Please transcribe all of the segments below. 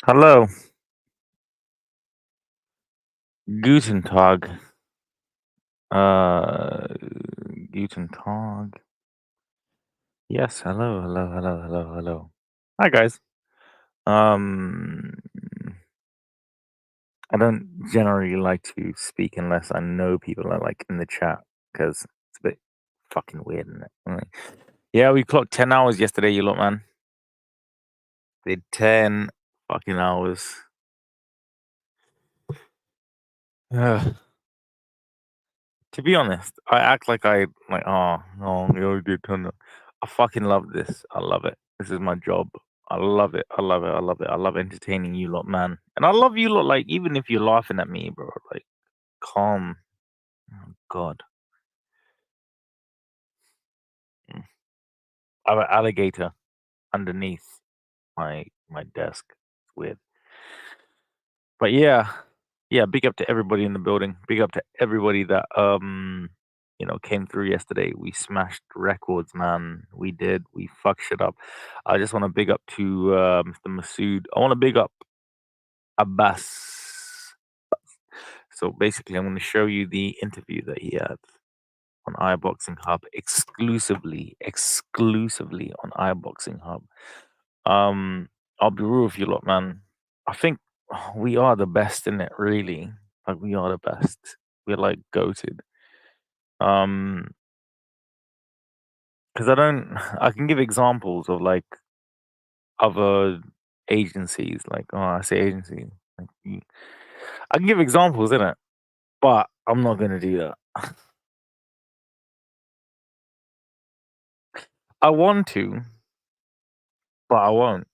Hello. Guten Tag. Uh, Guten Tag. Yes, hello, hello, hello, hello, hello. Hi, guys. Um, I don't generally like to speak unless I know people are like in the chat because it's a bit fucking weird, isn't it? Yeah, we clocked 10 hours yesterday, you lot, man. Did 10 fucking hours. Ugh. To be honest, I act like oh, no, we already did 10. I fucking love this. I love it. This is my job. I love it. I love it. I love it. I love entertaining you lot, man. And I love you lot, like, even if you're laughing at me, bro, like, calm. Oh, God. Mm. I have an alligator underneath my desk. It's weird. But yeah, yeah, big up to everybody in the building. Big up to everybody that came through yesterday. We smashed records, man. We did. We fucked shit up. I just want to big up to Mr. Masoud. I want to big up Abbas. So basically, I'm going to show you the interview that he had on iBoxing Hub exclusively on iBoxing Hub. I'll be real with you lot, man. I think we are the best in it, really. Like, we are the best. We're like goated. Um, because I can give examples of like other agencies. Like, oh, I say agency. Like, I can give examples in it, but I'm not gonna do that. I want to, but I won't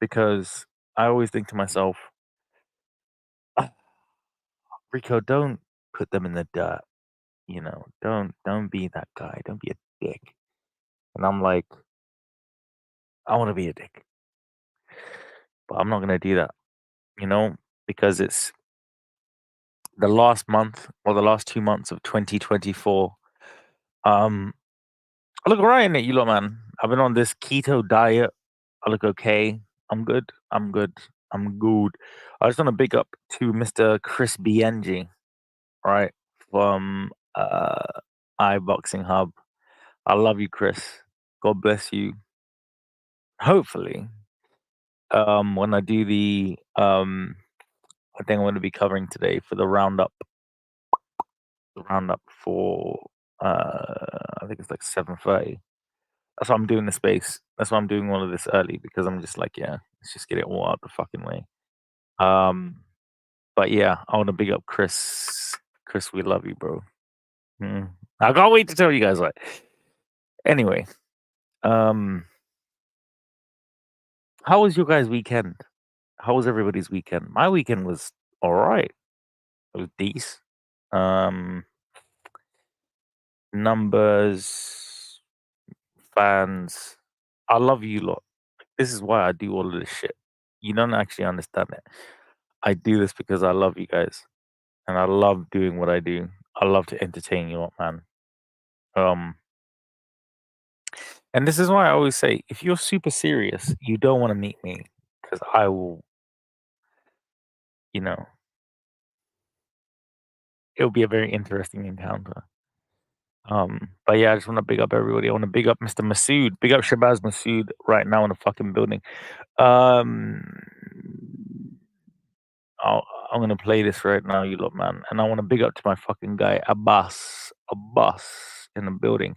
because I always think to myself, "Ah, Rico, don't put them in the dirt. Don't be that guy. Don't be a dick." And I'm like, I want to be a dick, but I'm not gonna do that. You know, because it's the last month or the last 2 months of 2024. Um, I look alright in it, you lot, man. I've been on this keto diet. I look okay. I'm good. I'm good. I'm good. I just want to big up to Mr. Chris BNG, right? From iBoxing Hub. I love you, Chris. God bless you. Hopefully, when I do I think I'm going to be covering today for the roundup for I think it's like 7:30. That's why I'm doing the space. That's why I'm doing all of this early because I'm just like, yeah, let's just get it all out the fucking way. Um, but yeah, I want to big up Chris. Chris, we love you, bro. I can't wait to tell you guys what. Anyway, um, how was your guys' weekend? How was everybody's weekend? My weekend was all right. It was decent. Um, numbers, fans. I love you lot. This is why I do all of this shit. You don't actually understand it. I do this because I love you guys, and I love doing what I do. I love to entertain you lot, man. Um, and this is why I always say, if you're super serious, you don't want to meet me because I will, you know, it'll be a very interesting encounter. But yeah, I just want to big up everybody. I want to big up Mr. Masood, big up Shabazz Masood right now in the fucking building. Um, I'll, I'm gonna play this right now, you lot, man, and I want to big up to my fucking guy Abbas in the building.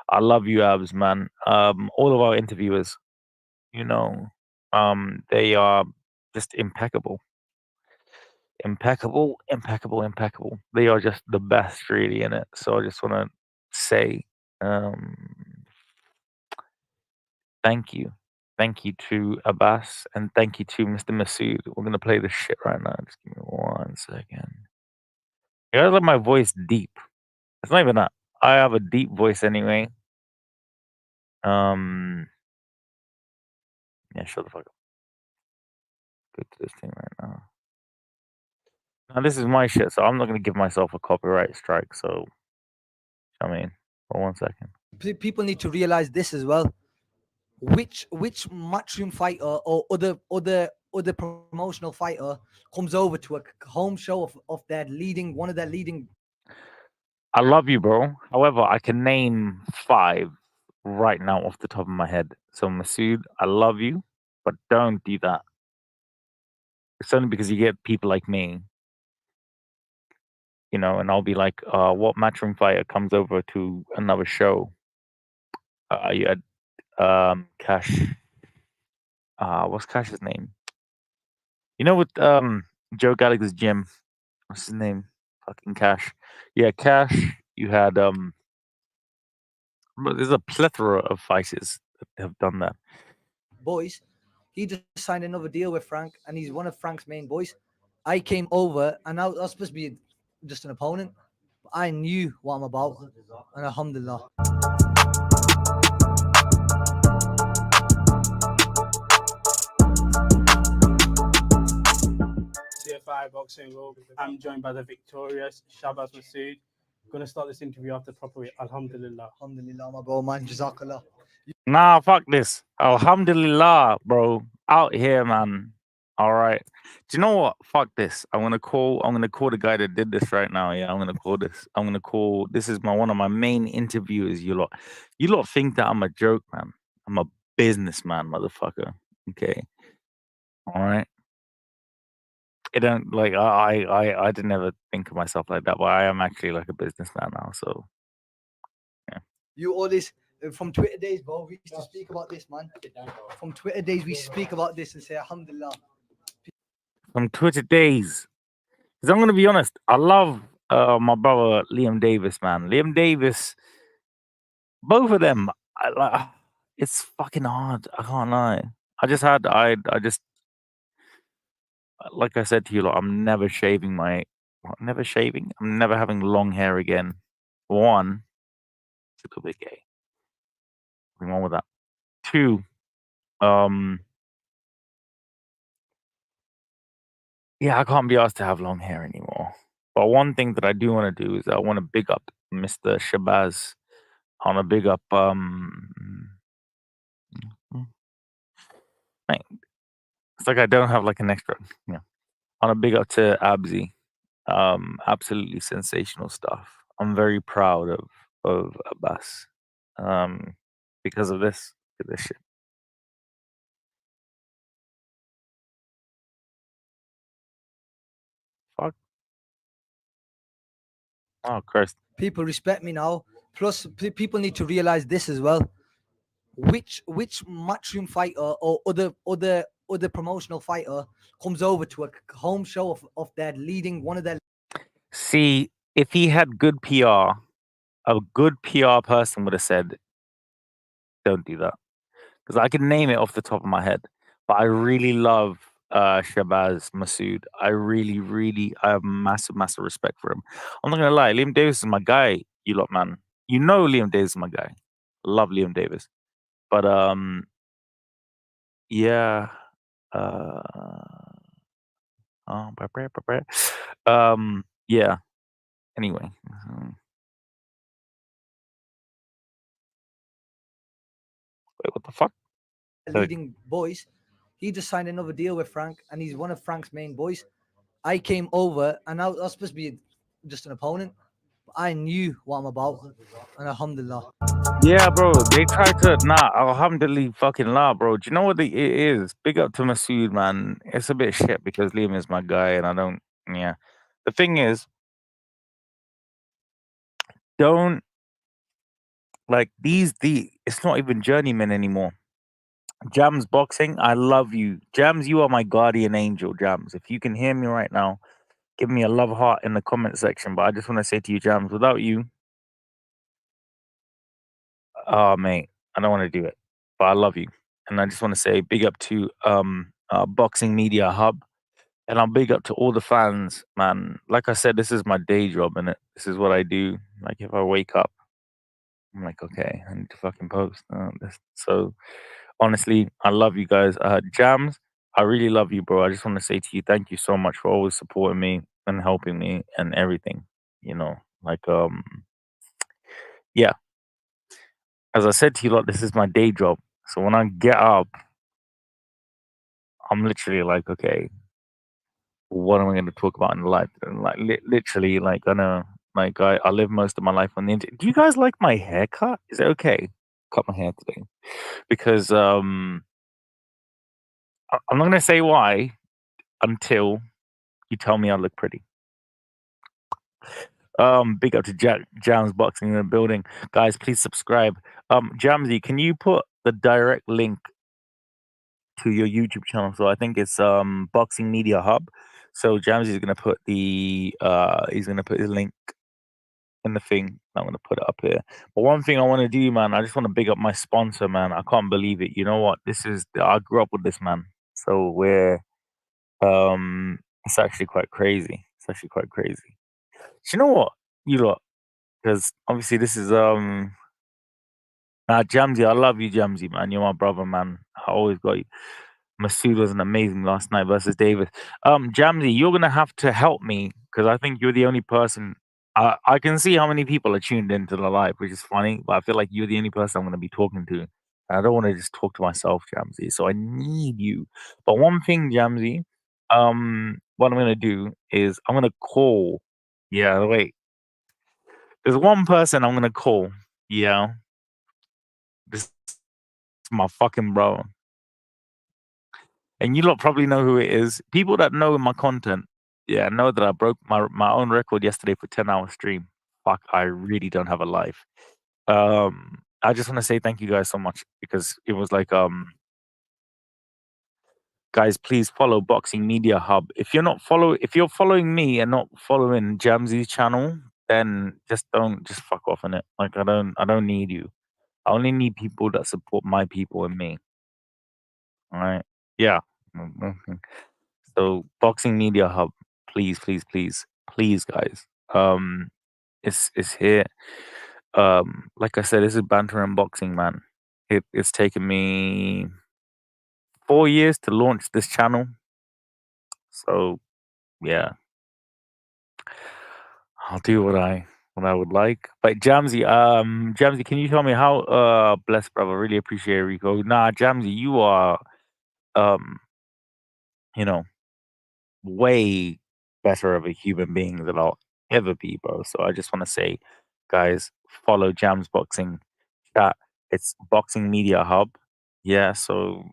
I love you, Abs, man. All of our interviewers, you know, they are just impeccable, impeccable, impeccable, impeccable. They are just the best, really, in it. So I just want to say, um, thank you, thank you to Abbas, and thank you to Mr. Masood. We're gonna play this shit right now. Just give me 1 second. You gotta let my voice deep. It's not even that. I have a deep voice anyway. Um, yeah, shut the fuck up. Go to this thing right now. Now this is my shit, so I'm not gonna give myself a copyright strike. So I mean, for 1 second. People need to realize this as well. which matchroom fighter or other promotional fighter comes over to a home show of their leading one of their leading. I love you, bro. However, I can name 5 right now off the top of my head. So, Masood, I love you, but don't do that. It's only because you get people like me, and I'll be like, what matchroom fighter comes over to another show? You had Cash. What's Cash's name? With Joe Gallagher's gym. What's his name? Fucking Cash. Yeah, Cash. You had there's a plethora of fighters that have done that. Boys, he just signed another deal with Frank, and he's one of Frank's main boys. I came over, and I was supposed to be just an opponent, but I knew what I'm about, and alhamdulillah. CFI Boxing World. I'm joined by the victorious Shabazz Masoud. Gonna start this interview off the proper way. Alhamdulillah. Alhamdulillah, my bro, man. Jazakallah. Nah, fuck this. Alhamdulillah, bro. Out here, man. All right. Do you know what? Fuck this. I'm gonna call the guy that did this right now. Yeah, I'm gonna call this. This is one of my main interviewers, you lot. You lot think that I'm a joke, man. I'm a businessman, motherfucker. Okay. All right. It don't like I didn't ever think of myself like that, but I am actually like a businessman now. So yeah. You always from Twitter days, bro. We used to speak about this, man. From Twitter days, we speak about this and say alhamdulillah. From Twitter days. Because I'm gonna be honest, I love my brother Liam Davis, man. Liam Davis, both of them. It's fucking hard. I can't lie. I just like I said to you, like, I'm never shaving my, never shaving. I'm never having long hair again. One, it's a little bit gay. Nothing wrong with that. Two, um, yeah, I can't be asked to have long hair anymore. But one thing that I do want to do is I want to big up Mr. Shabazz. I want to big up mm, like, it's like I don't have like an extra. Yeah. I want to big up to Abzi. Absolutely sensational stuff. I'm very proud of Abbas. Um, because of this. Look at this shit. Fuck. Oh Christ. People respect me now. Plus, people need to realize this as well. Which matchroom fighter or other promotional fighter comes over to a home show of their leading one of their. See, if he had good PR, a good PR person would have said, "Don't do that," because I can name it off the top of my head. But I really love Shabazz Masood. I really, really, I have massive, massive respect for him. I'm not gonna lie, Liam Davis is my guy. You lot, man. You know Liam Davis is my guy. Love Liam Davis. But yeah. Uh, yeah. Anyway, wait, what the fuck? Leading boys. He just signed another deal with Frank, and he's one of Frank's main boys. I came over, and I was supposed to be just an opponent, but I knew what I'm about, and alhamdulillah. Yeah, bro. They try to alhamdulillah fucking la, bro. Do you know what it is? Big up to Masood, man. It's a bit shit because Liam is my guy and I don't yeah. The thing is, don't like the it's not even journeyman anymore. Jams boxing, I love you. Jams, you are my guardian angel, Jams. If you can hear me right now, give me a love heart in the comment section. But I just want to say to you, Jams, without you, oh mate, I don't want to do it. But I love you. And I just want to say big up to Boxing Media Hub. And I'm big up to all the fans, man. Like I said, this is my day job, and this is what I do. Like if I wake up, I'm like, okay, I need to fucking post. So honestly, I love you guys. Jams, I really love you, bro. I just want to say to you, thank you so much for always supporting me and helping me and everything. Like yeah. As I said to you, lot, this is my day job. So when I get up, I'm literally like, okay, what am I going to talk about in life? And like literally, like I know, like I live most of my life on the internet. Do you guys like my haircut? Is it okay? Cut my hair today because I'm not going to say why until you tell me I look pretty. Big up to Jams Boxing in the building, guys. Please subscribe. Jamsy, can you put the direct link to your YouTube channel? So I think it's Boxing Media Hub. So Jamsy is gonna put the he's gonna put his link in the thing. I'm gonna put it up here. But one thing I want to do, man, I just want to big up my sponsor, man. I can't believe it. You know what? I grew up with this man, so it's actually quite crazy. It's actually quite crazy. Do you know what? You lot, because obviously this is Jamsy. I love you, Jamsy, man. You're my brother, man. I always got you. Masoud was an amazing last night versus Davis. Jamsy, you're gonna have to help me because I think you're the only person. I can see how many people are tuned into the live, which is funny, but I feel like you're the only person I'm gonna be talking to. And I don't want to just talk to myself, Jamsy. So I need you. But one thing, Jamsy, what I'm gonna do is I'm gonna call. Yeah, wait. There's one person I'm gonna call. Yeah, this is my fucking bro. And you lot probably know who it is. People that know my content, yeah, know that I broke my own record yesterday for 10-hour stream. Fuck, I really don't have a life. I just want to say thank you guys so much because it was like guys, please follow Boxing Media Hub. If you're following me and not following Jamsy's channel, then just fuck off on it. Like I don't need you. I only need people that support my people and me. All right. Yeah. Mhm. So Boxing Media Hub, please, please, please, please, guys. It's here. Like I said, this is banter and boxing, man. It's taken me 4 years to launch this channel. So yeah, I'll do what I would like. But Jamsy, can you tell me how blessed brother, really appreciate it, Rico. Nah, Jamsy, you are um, you know, way better of a human being than I'll ever be, bro. So I just want to say, guys, follow Jams Boxing Chat. It's Boxing Media Hub. Yeah. So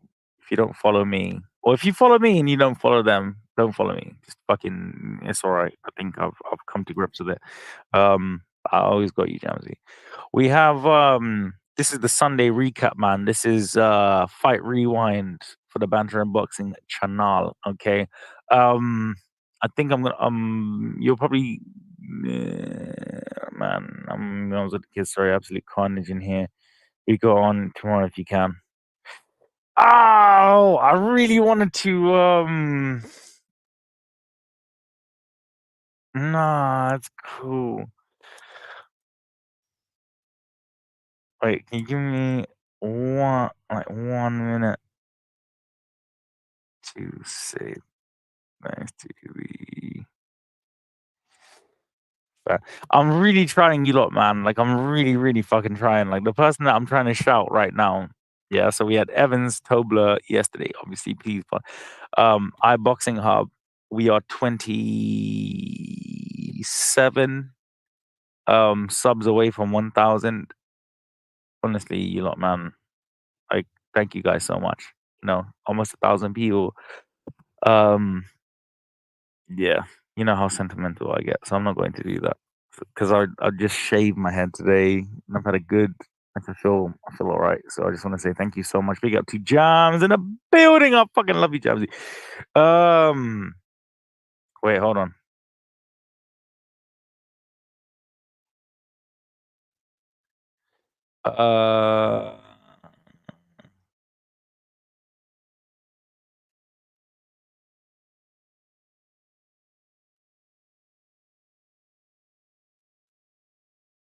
if you don't follow me, or if you follow me and you don't follow them, don't follow me. Just fucking, it's all right. I think I've come to grips with it. I always got you, Jamsy. We have this is the Sunday recap, man. This is Fight Rewind for the Banter and Boxing channel. Okay. I think I'm gonna you'll probably man, I was with the kids, sorry, absolute carnage in here. We go on tomorrow if you can. Oh, I really wanted to nah, it's cool. Wait, can you give me 1 minute to say thanks to the I'm really trying you lot, man. Like I'm really, really fucking trying. Like the person that I'm trying to shout right now. Yeah, so we had Evans Tobler yesterday, obviously, please. But iBoxing Hub, we are 27 subs away from 1,000. Honestly, you lot, man. Like, thank you guys so much. Almost 1,000 people. Yeah, you know how sentimental I get, so I'm not going to do that because I just shaved my head today and I've had a good. I feel all right. So I just want to say thank you so much. Big up to Jams in the building. I fucking love you, Jamsy. Um, wait, hold on. Uh,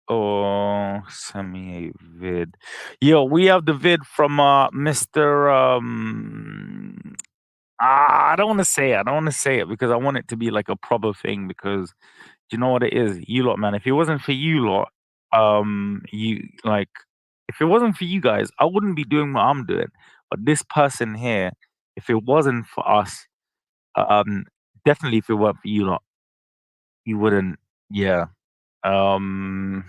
oh, send me a vid. Yo, we have the vid from Mr. I don't want to say it. I don't want to say it because I want it to be like a proper thing because you know what it is? You lot, man. If it wasn't for you lot, you like If it wasn't for you guys, I wouldn't be doing what I'm doing. But this person here, if it wasn't for us, um, definitely if it weren't for you lot, you wouldn't. Yeah. Um,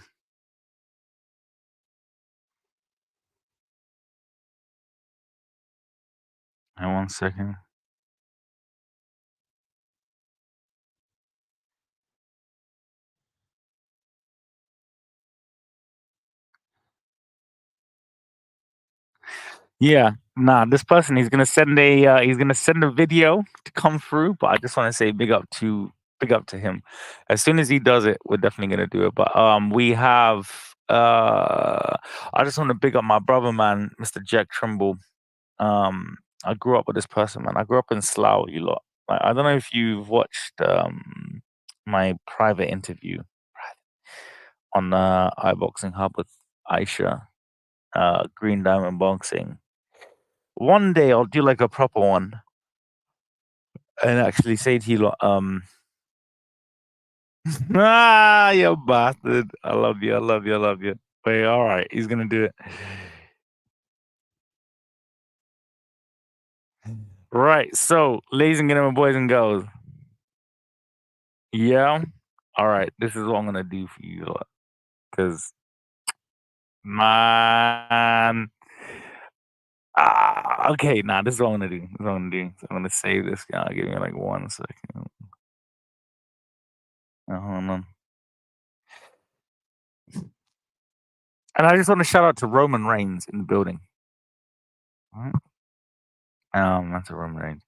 hang on 1 second. Yeah, nah, this person he's gonna send a video to come through, but I just want to say big up to him. As soon as he does it, we're definitely gonna do it. But we have I just want to big up my brother, man, Mr. Jack Trimble. I grew up with this person, man. I grew up in Slough, you lot. Like, I don't know if you've watched my private interview on iBoxing Hub with Aisha, Green Diamond Boxing. One day I'll do like a proper one and actually say to you, ah, you bastard. I love you. I love you. I love you. Wait, all right. He's going to do it. Right. So, ladies and gentlemen, boys and girls. Yeah. All right. This is what I'm going to do for you. Because, man. Okay. Nah, this is what I'm going to do. This is what I'm going to do. So I'm going to save this guy. Give me like 1 second. Hold on. And I just want to shout out to Roman Reigns in the building. All right. That's a Roman Reigns.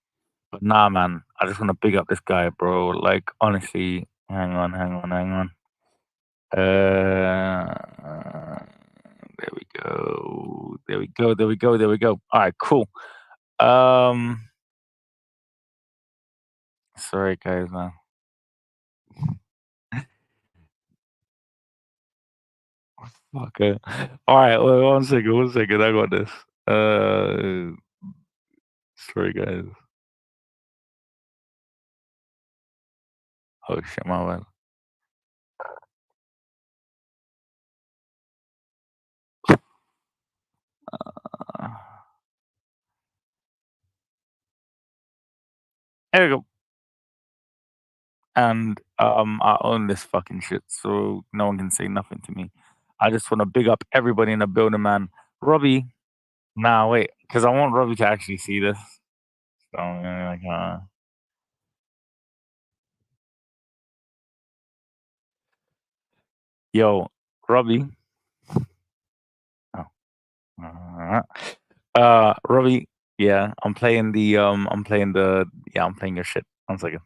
But nah, man, I just want to big up this guy, bro. Like, honestly, hang on. There we go. There we go. All right, cool. Sorry, guys, man. Okay. All right, wait, 1 second. I got this. Sorry, guys. Oh shit, my bad. Uh, there we go. And I own this fucking shit, so no one can say nothing to me. I just want to big up everybody in the building, man. Robbie, nah, wait, because I want Robbie to actually see this. So I'm gonna be like, yo, Robbie. Oh, Robbie. Yeah, I'm playing your shit. 1 second.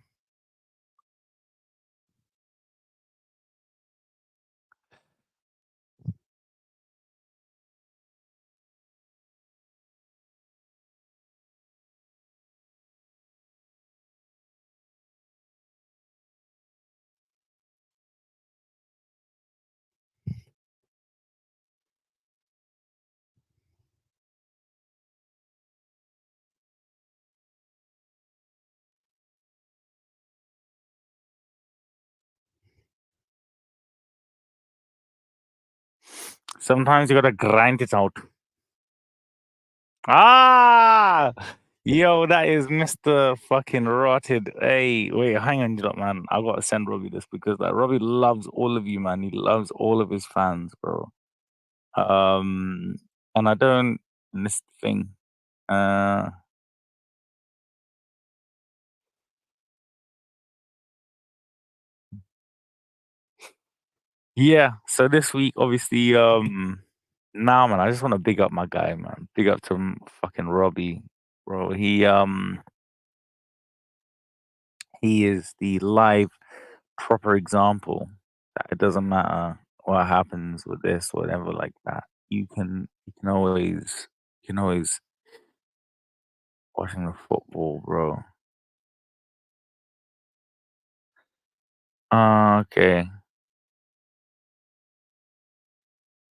Sometimes you gotta grind it out. Ah, yo, that is Mr. Fucking Rotted. Hey, wait, hang on, man. I gotta send Robbie this because like Robbie loves all of you, man. He loves all of his fans, bro. And I don't this thing. Uh, yeah. So this week, obviously, nah, man. I just want to big up my guy, man. Big up to fucking Robbie, bro. He is the live proper example that it doesn't matter what happens with this, whatever, like that. You can always watching the football, bro. Okay,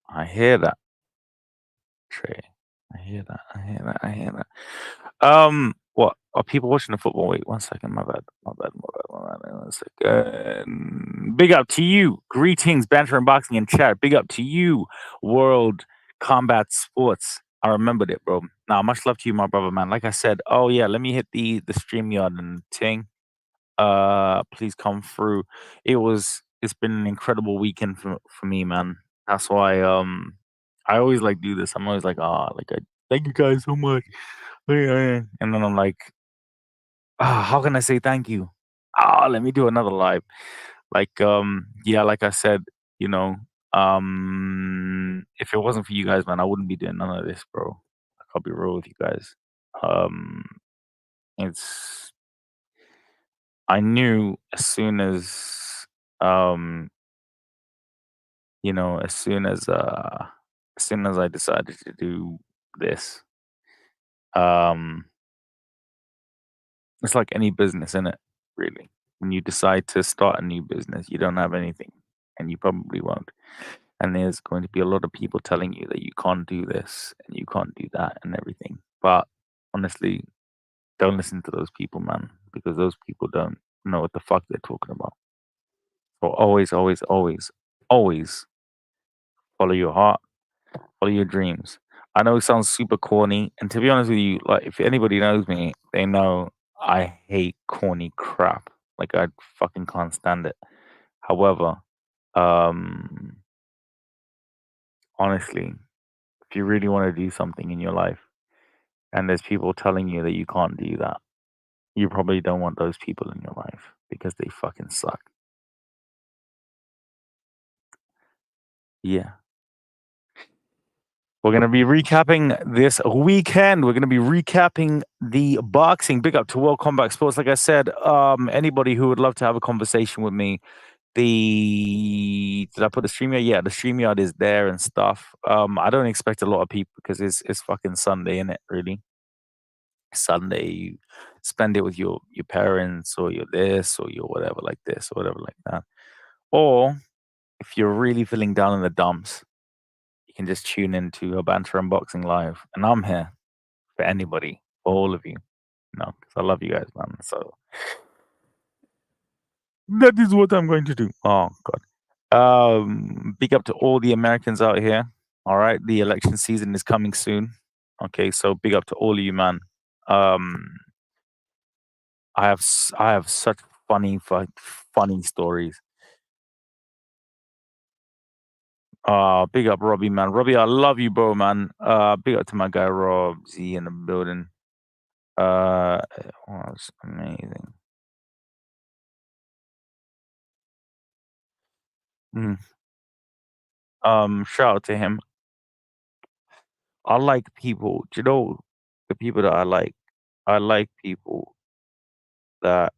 I hear that, Trey. I hear that. What are people watching the football? Wait, 1 second. My bad. 1 second. Big up to you. Greetings, banter and boxing in chat. Big up to you, world Combat Sports. I remembered it, bro. Now, much love to you, my brother, man. Like I said, oh yeah, let me hit the StreamYard and ting. Please come through. It's been an incredible weekend for me, man. That's why I always like do this. I'm always like, like I thank you guys so much. And then I'm like, how can I say thank you? Let me do another live. Like, yeah, like I said, you know, if it wasn't for you guys, man, I wouldn't be doing none of this, bro. Like, I'll be real with you guys. Um, it's I knew um, as soon as I decided to do this, um, it's like any business, in it, really. When you decide to start a new business, you don't have anything, and you probably won't. And there's going to be a lot of people telling you that you can't do this and you can't do that and everything. But honestly, don't listen to those people, man, because those people don't know what the fuck they're talking about. So always, always, always, always follow your heart, follow your dreams. I know it sounds super corny, and to be honest with you, like if anybody knows me, they know I hate corny crap. Like I fucking can't stand it. However, um, honestly, if you really want to do something in your life, and there's people telling you that you can't do that, you probably don't want those people in your life because they fucking suck. Yeah. We're going to be recapping this weekend. We're going to be recapping the boxing. Big up to World Combat Sports. Like I said, anybody who would love to have a conversation with me, did I put the StreamYard? Yeah, the StreamYard is there and stuff. I don't expect a lot of people because it's fucking Sunday, isn't it? Really, Sunday. You spend it with your parents or your this or your whatever like this or whatever like that. Or if you're really feeling down in the dumps, you can just tune into a Banter Unboxing Live. And I'm here for anybody, for all of you. Because I love you guys, man. So that is what I'm going to do. Oh, God. Big up to all the Americans out here. All right. The election season is coming soon. Okay. So big up to all of you, man. I have such funny stories. Big up Robbie, man. Robbie, I love you, bro, man. Big up to my guy Rob Z in the building. It was amazing. Mm. Shout out to him. I like people. Do you know the people that I like? I like people that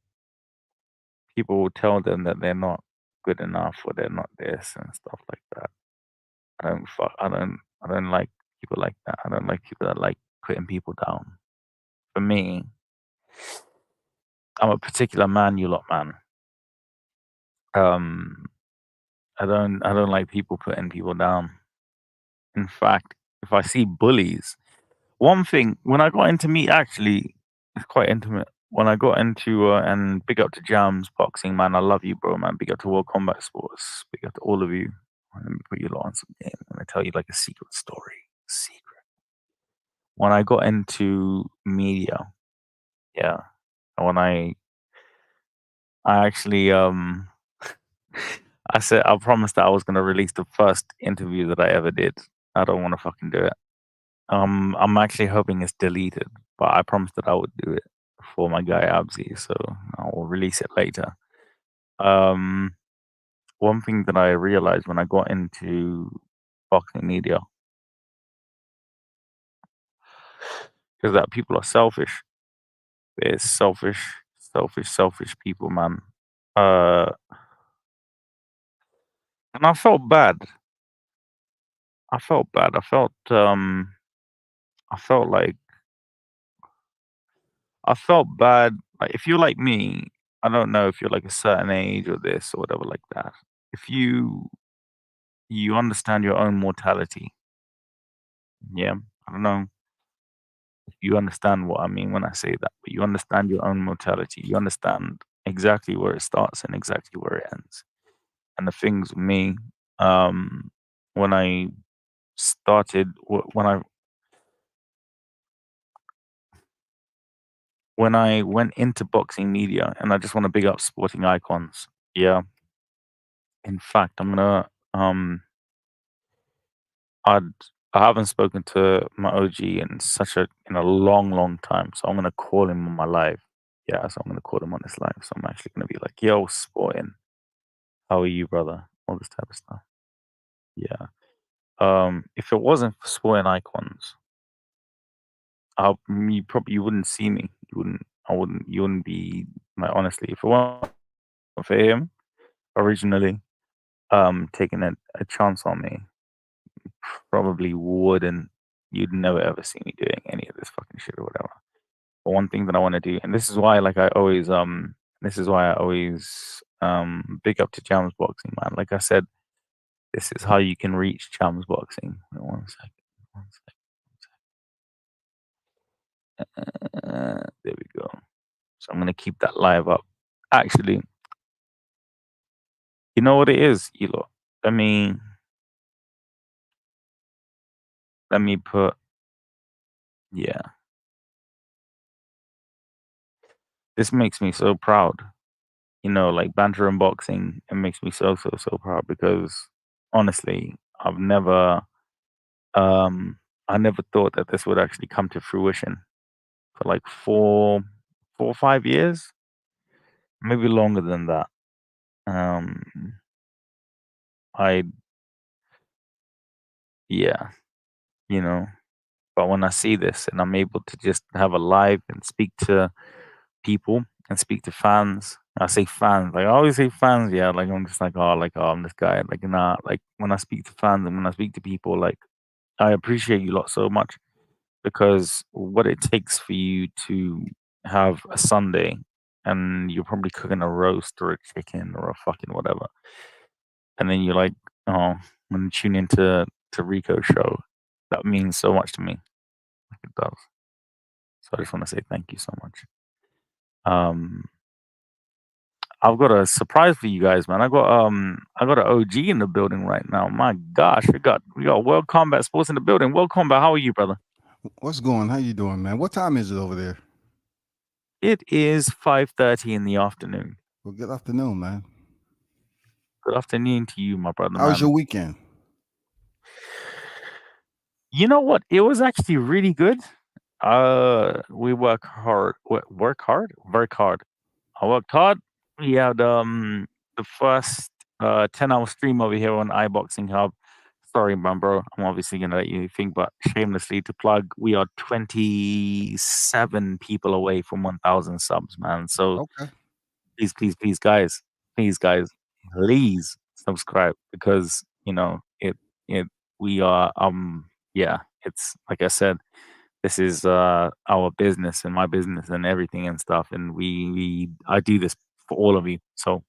people will tell them that they're not good enough or they're not this and stuff like that. I don't like people like that. I don't like people that like putting people down. For me, I'm a particular man, you lot, man. Um, I don't like people putting people down. In fact, if I see bullies, one thing when I got into meat, actually, it's quite intimate. When I got into and big up to Jams Boxing, man, I love you, bro, man. Big up to World Combat Sports. Big up to all of you. Let me put you lot on some game. I'm gonna tell you like a secret story. Secret. When I got into media, yeah, when I actually I promised that I was gonna release the first interview that I ever did. I don't want to fucking do it. I'm actually hoping it's deleted, but I promised that I would do it for my guy Abzi, so I will release it later. Um, One thing that I realized when I got into boxing media is that people are selfish. They're selfish people, man. Uh, and I felt bad. I felt bad. I felt like I felt bad. Like if you're like me, I don't know if you're like a certain age or this or whatever like that. If you understand your own mortality, yeah. I don't know if you understand what I mean when I say that, but you understand your own mortality. You understand exactly where it starts and exactly where it ends. And the things with me, when I started when I went into boxing media, and I just want to big up sporting icons. Yeah, in fact, I'm gonna I'd I haven't spoken to my OG in a long, long time, so I'm gonna call him on my live. Yeah, so I'm gonna call him on this live. So I'm actually gonna be like, "Yo, sporting, how are you, brother?" All this type of stuff. Yeah. If it wasn't for sporting icons, you wouldn't see me. You wouldn't be like honestly. If it wasn't for him originally, taking a chance on me, probably wouldn't. You'd never ever see me doing any of this fucking shit or whatever. But one thing that I want to do, and this is why I always big up to Jams Boxing, man. Like I said, this is how you can reach Jams Boxing. Wait, one second, one second. There we go. So I'm gonna keep that live up. Actually, you know what it is, Elo. Let me let me put yeah. This makes me so proud. You know, like banter and boxing, it makes me so so so proud because honestly, I've never um I never thought that this would actually come to fruition for like 4 or 5 years, maybe longer than that. Um I yeah, you know, but when I see this and I'm able to just have a live and speak to people and speak to fans. I say fans, like I always say fans, yeah. Like I'm just like, oh, I'm this guy. Like, nah, like when I speak to fans and when I speak to people, like I appreciate you lot so much because what it takes for you to have a Sunday and you're probably cooking a roast or a chicken or a fucking whatever, and then you're like, oh, I'm gonna tune into Rico's show. That means so much to me. Like it does. So I just want to say thank you so much. Um, I've got a surprise for you guys, man. I got an OG in the building right now. My gosh, we got World Combat Sports in the building. World Combat, how are you, brother? What's going? How you doing, man? What time is it over there? It is 5:30 in the afternoon. Well, good afternoon, man. Good afternoon to you, my brother, How was your man. weekend? You know what? It was actually really good. We work hard, work hard. I worked hard. We had the first 10-hour stream over here on iBoxing Hub. Sorry, man, bro. I'm obviously gonna let you think, but shamelessly to plug, we are 27 people away from 1,000 subs, man. So Okay. please, please, guys, please subscribe because it we are yeah. It's like I said, this is our business and my business and everything and stuff, and I do this for all of you. So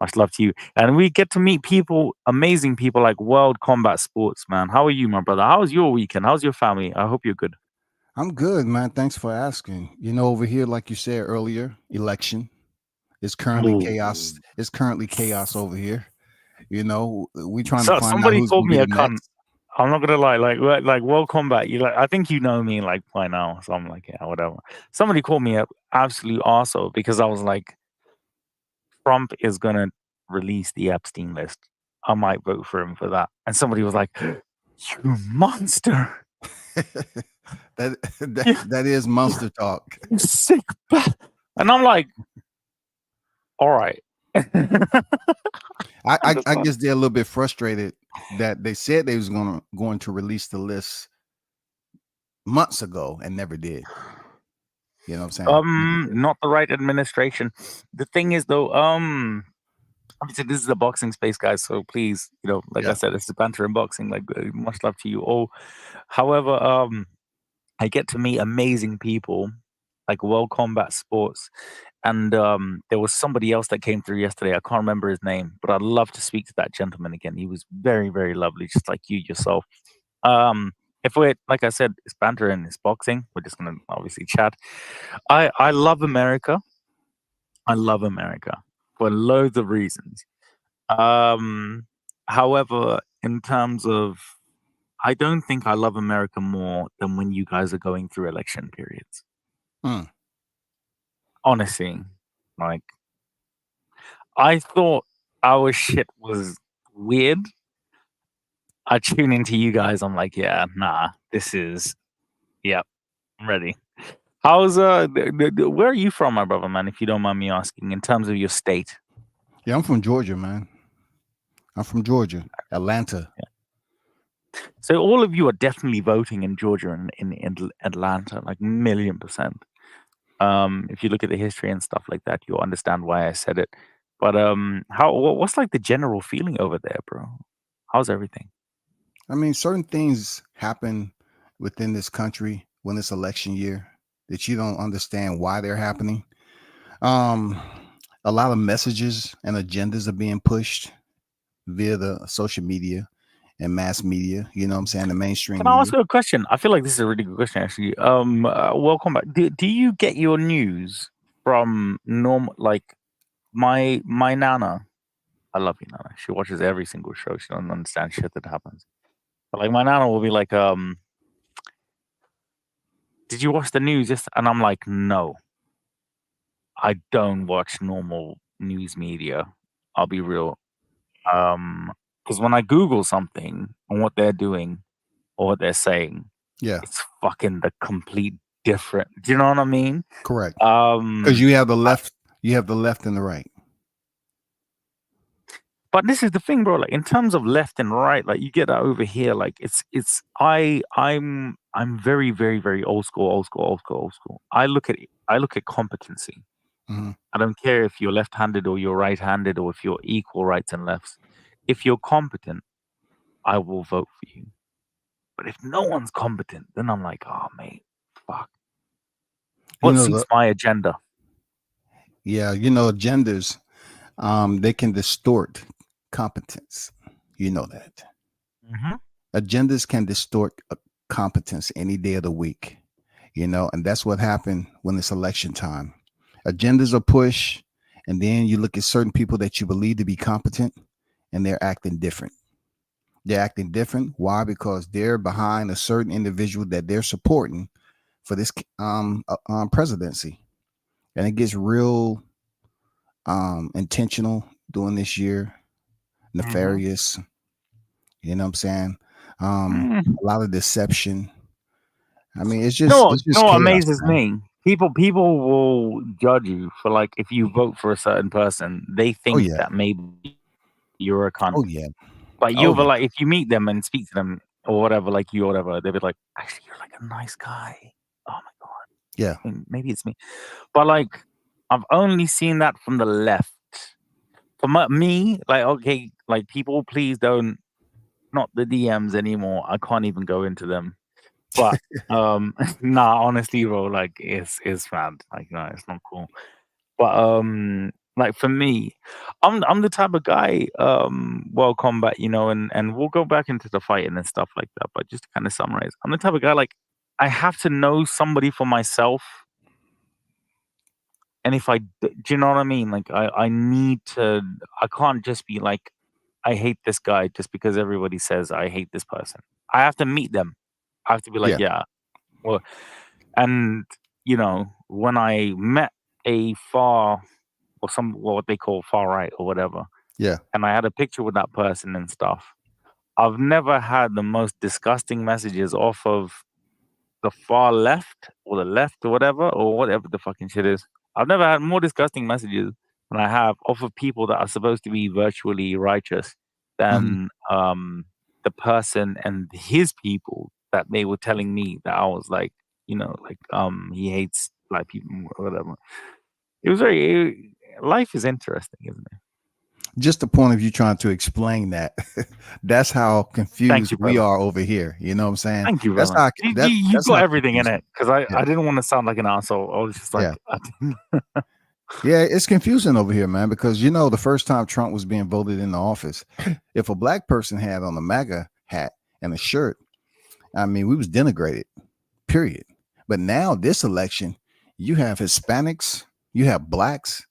much love to you. And we get to meet people, amazing people like World Combat Sports, man. How are you, my brother? How was your weekend? How's your family? I hope you're good. I'm good, man. Thanks for asking. Over here, like you said earlier, election is currently chaos. Ooh. It's currently chaos over here. We trying to So find out somebody who's called gonna be me the a cunt. next. I'm not gonna lie, like World Combat. You like, I think you know me like by now, so I'm like, yeah, whatever. Somebody called me a absolute arsehole because I was like, Trump is gonna release the Epstein list. I might vote for him for that. And somebody was like, "You monster! that, that You, that is monster talk. you sick bat!" And I'm like, "All right." I, I'm I just I like, guess they're a little bit frustrated that they said they was going to release the list months ago and never did. You know what I'm saying? Never did. not the right administration. The thing is, though, obviously this is a boxing space, guys. So please, like I Yeah. said, it's a banter in boxing. Like, much love to you all. However, I get to meet amazing people like World Combat Sports. And there was somebody else that came through yesterday. I can't remember his name, but I'd love to speak to that gentleman again. He was very, very lovely, just like you yourself. Um, if we're like I said, it's banter and it's boxing. We're just gonna obviously chat. I love America. I love America for loads of reasons. Um, however, in terms of I don't think I love America more than when you guys are going through election periods. Mm. Honestly, like I thought our shit was weird. I tune into you guys. I'm like, yeah, nah, this is, yep, I'm ready. How's where are you from, my brother, man? If you don't mind me asking, in terms of your state. Yeah, I'm from Georgia, man. I'm from Georgia, Atlanta. So all of you are definitely voting in Georgia and in Atlanta, like 1,000,000%. If you look at the history and stuff like that, you'll understand why I said it. But what's like the general feeling over there, bro? How's everything? I mean, certain things happen within this country when it's election year that you don't understand why they're happening. Um, a lot of messages and agendas are being pushed via the social media and mass media. You know what I'm saying? The mainstream Can I ask media. you a question? I feel like this is a really good question, actually. Welcome back. Do you get your news from like my nana? I love you, nana. She watches every single show. She doesn't understand shit that happens. But like my nana will be like, "Did you watch the news?" And I'm like, "No, I don't watch normal news media. I'll be real. Because when I Google something and what they're doing or what they're saying, Yeah, it's fucking the complete different. Do you know what I mean? correct. Because you have the left, and the right. But this is the thing, bro. Like in terms of left and right, like you get that over here. Like I'm very, very, very old school, old school, old school, old school. I look at competency. Hmm. I don't care if you're left-handed or you're right-handed or if you're equal rights and lefts. If you're competent, I will vote for you. But if no one's competent, then I'm like, oh mate, fuck. You What know suits the my agenda? agendas. They can distort competence. You know that. Hmm. Agendas can distort competence any day of the week, and that's what happened when it's election time. Agendas are pushed, and then you look at certain people that you believe to be competent, and they're acting different. They're acting different. Why? Because they're behind a certain individual that they're supporting for this presidency, and it gets real intentional during this year, Hmm. nefarious. You know what I'm saying? Mm. A lot of deception. I mean, it's You know just what? it's You know just what chaos, amazes man. me? People will judge you for like if you vote for a certain person, they Oh think yeah. that maybe you're a cunt. Oh yeah. But Oh you'll be yeah. like, if you meet them and speak to them or whatever, like you or whatever, they'll be like, actually, you're like a nice guy. Oh my god, Yeah. maybe it's me. But like, I've only seen that from the left. For me, like, okay, like people, please don't not the DMs anymore. I can't even go into them. But nah, honestly, bro, like it's mad. Like, no, it's not cool. But like for me, I'm the type of guy, well combat, and we'll go back into the fighting and stuff like that. But just to kind of summarize, I'm the type of guy like I have to know somebody for myself. And if do you know what I mean? Like I need to I can't just be like, I hate this guy just because everybody says I hate this person. I have to meet them. I have to be like, Yeah. yeah, well, and when I met a far or what they call far right or whatever, Yeah. and I had a picture with that person and stuff, I've never had the most disgusting messages off of the far left or the left or whatever the fucking shit is. I've never had more disgusting messages than I have off of people that are supposed to be virtually righteous Hmm. than the person and his people that they were telling me that I was like, he hates black people or whatever. It was life is interesting, isn't it? Just the point of you trying to explain that. That's how Thank confused you, we brother. are over here. You know what I'm saying? Thank you, That's brother. how You that's got how everything in confused. it because Yeah. I didn't want to sound like an asshole. I was just like, Yeah. I didn't. Yeah, it's confusing over here, man, because the first time Trump was being voted into office, if a black person had on a MAGA hat and a shirt, I mean, we was denigrated, period. But now this election, you have Hispanics, you have blacks,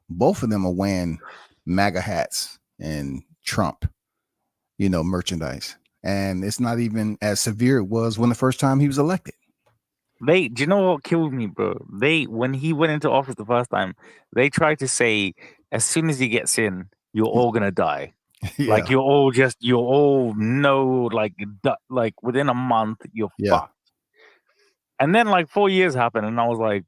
both of them are wearing MAGA hats and Trump, merchandise. and it's not even as severe it was when the first time he was elected. Do you know what killed me, bro? When he went into office the first time, they tried to say, as soon as he gets in, you're all gonna die. Yeah, Like you're all know, like within a month, you're yeah. fucked. And then like 4 years happened, and I was like,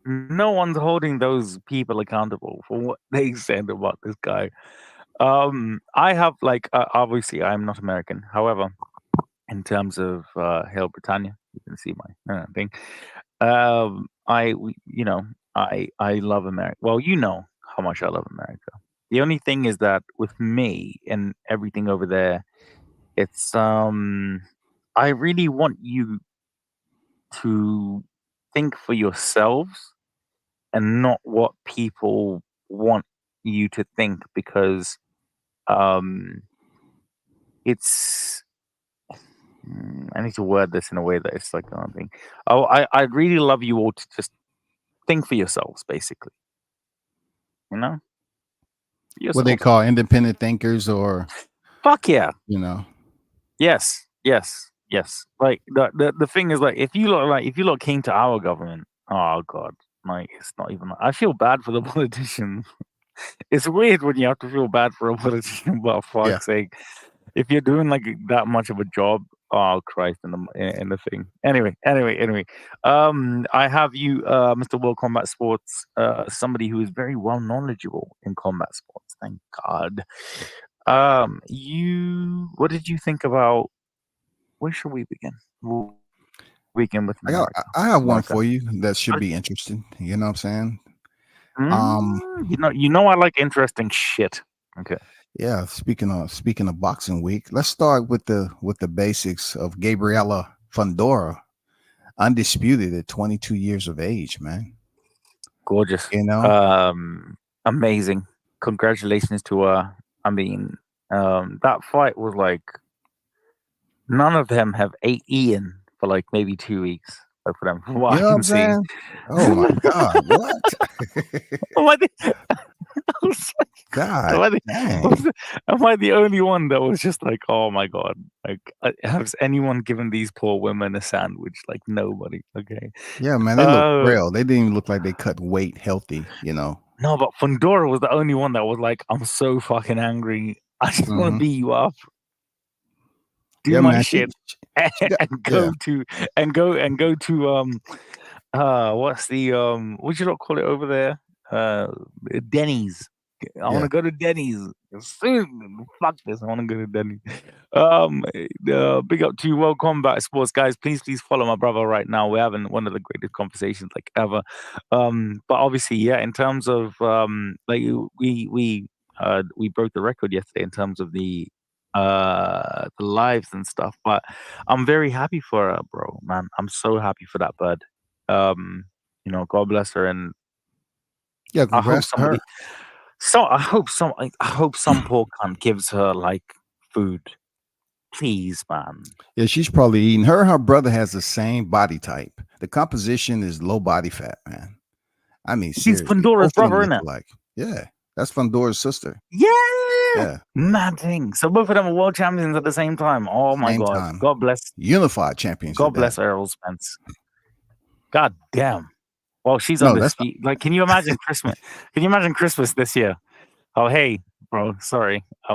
no one's holding those people accountable for what they said about this guy. I have like obviously I'm not American. However, in terms of Hail Britannia, you can see my thing. You know, I love America. Well, you know how much I love America. The only thing is that with me and everything over there, it's I really want you to think for yourselves and not what people want you to think, because um it's I need to word this in a way that it's like thing. Oh, I'd really love you all to just think for yourselves, basically. You know, What they yourselves. call independent thinkers, or Fuck yeah. you know, Yes. Yes. Yes. Like the thing is, like, if you look came to our government, oh god, like it's not even. I feel bad for the politicians. It's weird when you have to feel bad for a politician, but yeah. fuck's sake, if you're doing like that much of a job, oh Christ, in the thing. Anyway. I have you, Mr. World Combat Sports, somebody who is very well knowledgeable in combat sports. Thank God. What did you think about? Where should we begin? We'll begin with America. I have one America. for you that should be interesting. You know what I'm saying? You know, I like interesting shit. Okay. Yeah, speaking of boxing week, let's start with the basics of Gabriela Fundora, undisputed at 22 years of age, man. Gorgeous. You know? Amazing. Congratulations to her. I mean, that fight was like none of them have ate Ian for like maybe 2 weeks. Like for them, from what You I know what can I'm see. saying? Oh my God, what? Am I the, I was like, God am I the, dang. am I the only one that was just like, oh my god, like has anyone given these poor women a sandwich? Like nobody. Okay. Yeah, man, they look frail. They didn't even look like they cut weight healthy, you know. No, but Fundora was the only one that was like, I'm so fucking angry. I just want to Mhm. beat you up, do Yeah, my man. shit, She got, and yeah, go to what's the what you not call it over there? Denny's. I want yeah. to go to Denny's soon. Fuck this. I want to go to Denny's. Big up to World Combat Sports, guys. Please follow my brother right now. We're having one of the greatest conversations like ever. But obviously, yeah, in terms of like we broke the record yesterday in terms of the lives and stuff. But I'm very happy for her, bro, man. I'm so happy for that bird. You know, God bless her, and Yeah, I hope congrats to her. somebody. I hope some poor cunt gives her like food, please, man. Yeah, she's probably eating. Her and her brother has the same body type. The composition is low body fat, man. I mean, He's seriously, Pandora's both of them brother, look innit? alike. Yeah, that's Fundora's sister. Yeah, Yeah, mad thing. So both of them are world champions at the same time. Oh my same God, time. Unified champions God at that. bless Errol Spence. God damn. Well, she's No, that's undisputed. Like, can you imagine Christmas? Can you imagine Christmas this year? Oh, hey, bro, sorry, I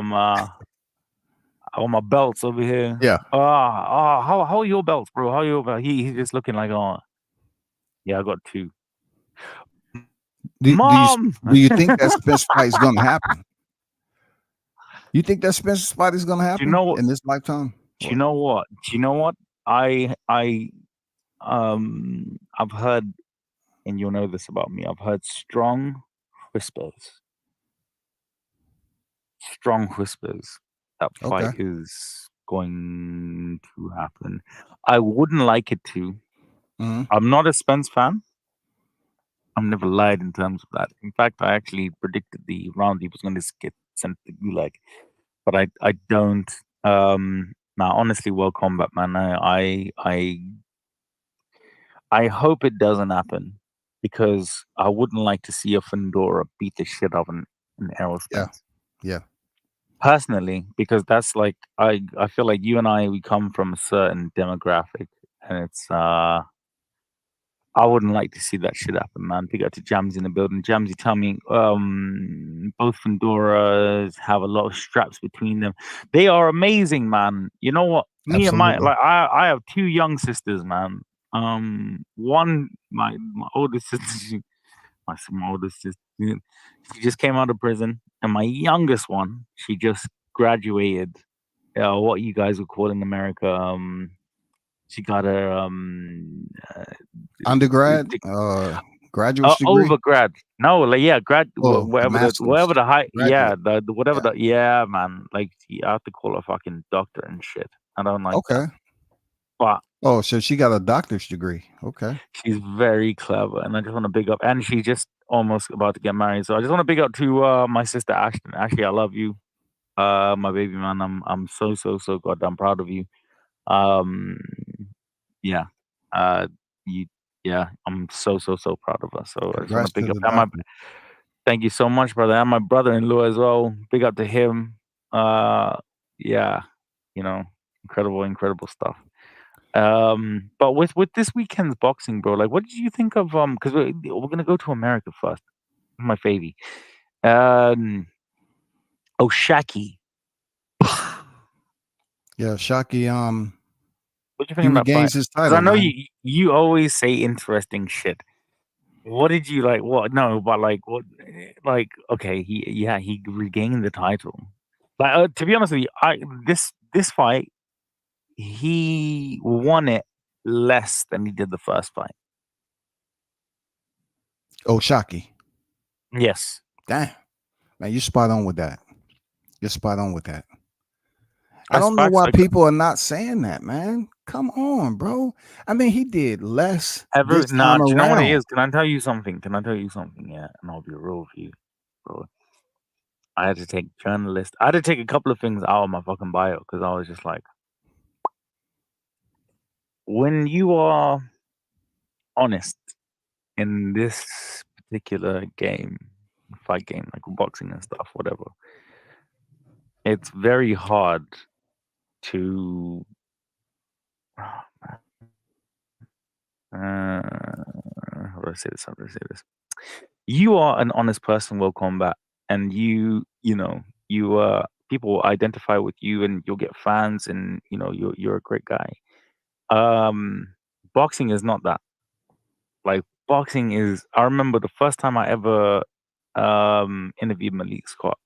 want my belts over here. yeah. How are your belts, bro? How are your belts? He's just looking like, oh, yeah, I got two. Do, do you Mom, do you think that Spence fight is going to happen? You think that Spence fight is going to do you happen know what? in this lifetime? Do you What? know what? Do you know what? I I've heard, and you'll know this about me. I've heard strong whispers that Okay. fight is going to happen. I wouldn't like it to. Hmm. I'm not a Spence fan. I'm never lied in terms of that. In fact, I actually predicted the round he was going to get sent to Gulag, but I don't. Now, honestly, World Combat, man, I hope it doesn't happen because I wouldn't like to see a Fedora beat the shit out of an Yeah. Aerospence. Yeah. personally, because that's like I feel like you and we come from a certain demographic, and it's I wouldn't like to see that shit happen, man. Big up to Jams in the building. Jamsy, tell me, both Fedoras have a lot of straps between them. They are amazing, man. You know what? Me and Absolutely. I have two young sisters, man. One, my oldest sister, my oldest sister, she just came out of prison, and my youngest one, she just graduated. What you guys would call in America, she got her Undergrad, graduate's degree, overgrad. No, like yeah, or a whatever master's, the high, yeah, graduate. the whatever Yeah. the yeah, man. Like you have to call her fucking doctor and shit. I don't like that, Okay. but Oh, so she got a doctor's degree. Okay. she's very clever, and I just want to big up. And she's just almost about to get married, so I just want to big up to my sister Ashton. Ashley, I love you, my baby man. I'm so goddamn proud of you. Um, yeah, uh, you, yeah, I'm so proud of her. So I just want to Congrats big to up. the And my doctor. thank you so much, brother. And my brother-in-law as well. Big up to him. Uh, yeah, you know, incredible stuff. But with this weekend's boxing, bro, like, what did you think of? Because we're gonna go to America first. My favy. Um, Oshaki. Yeah, Shaki. What you He think of that fight? regains his Because I title, know man. you always say interesting shit. What did you like? What? No, but like what? Like okay, he regained the title. Like to be honest with you, this fight he won it less than he did the first fight. Oh, Shaki. Yes, Damn, man, you spot on with that. You're spot on with that. I that's don't know facts. why Like people are not saying that, man. Come on, bro. I mean, he did less ever this nah. time Do you know what it around. is? Can I tell you something? Can I tell you something? Yeah, and I'll be real with you, bro. I had to take journalist. I had to take a couple of things out of my fucking bio because I was just like, when you are honest in this particular game, fight game, like boxing and stuff, whatever, it's very hard to. How do I say this? How do I say this? You are an honest person, will combat, and you know, people will identify with you, and you'll get fans, and you know, you're a great guy. Um, Boxing is not that. Like boxing is. I remember the first time I ever interviewed Malik Scott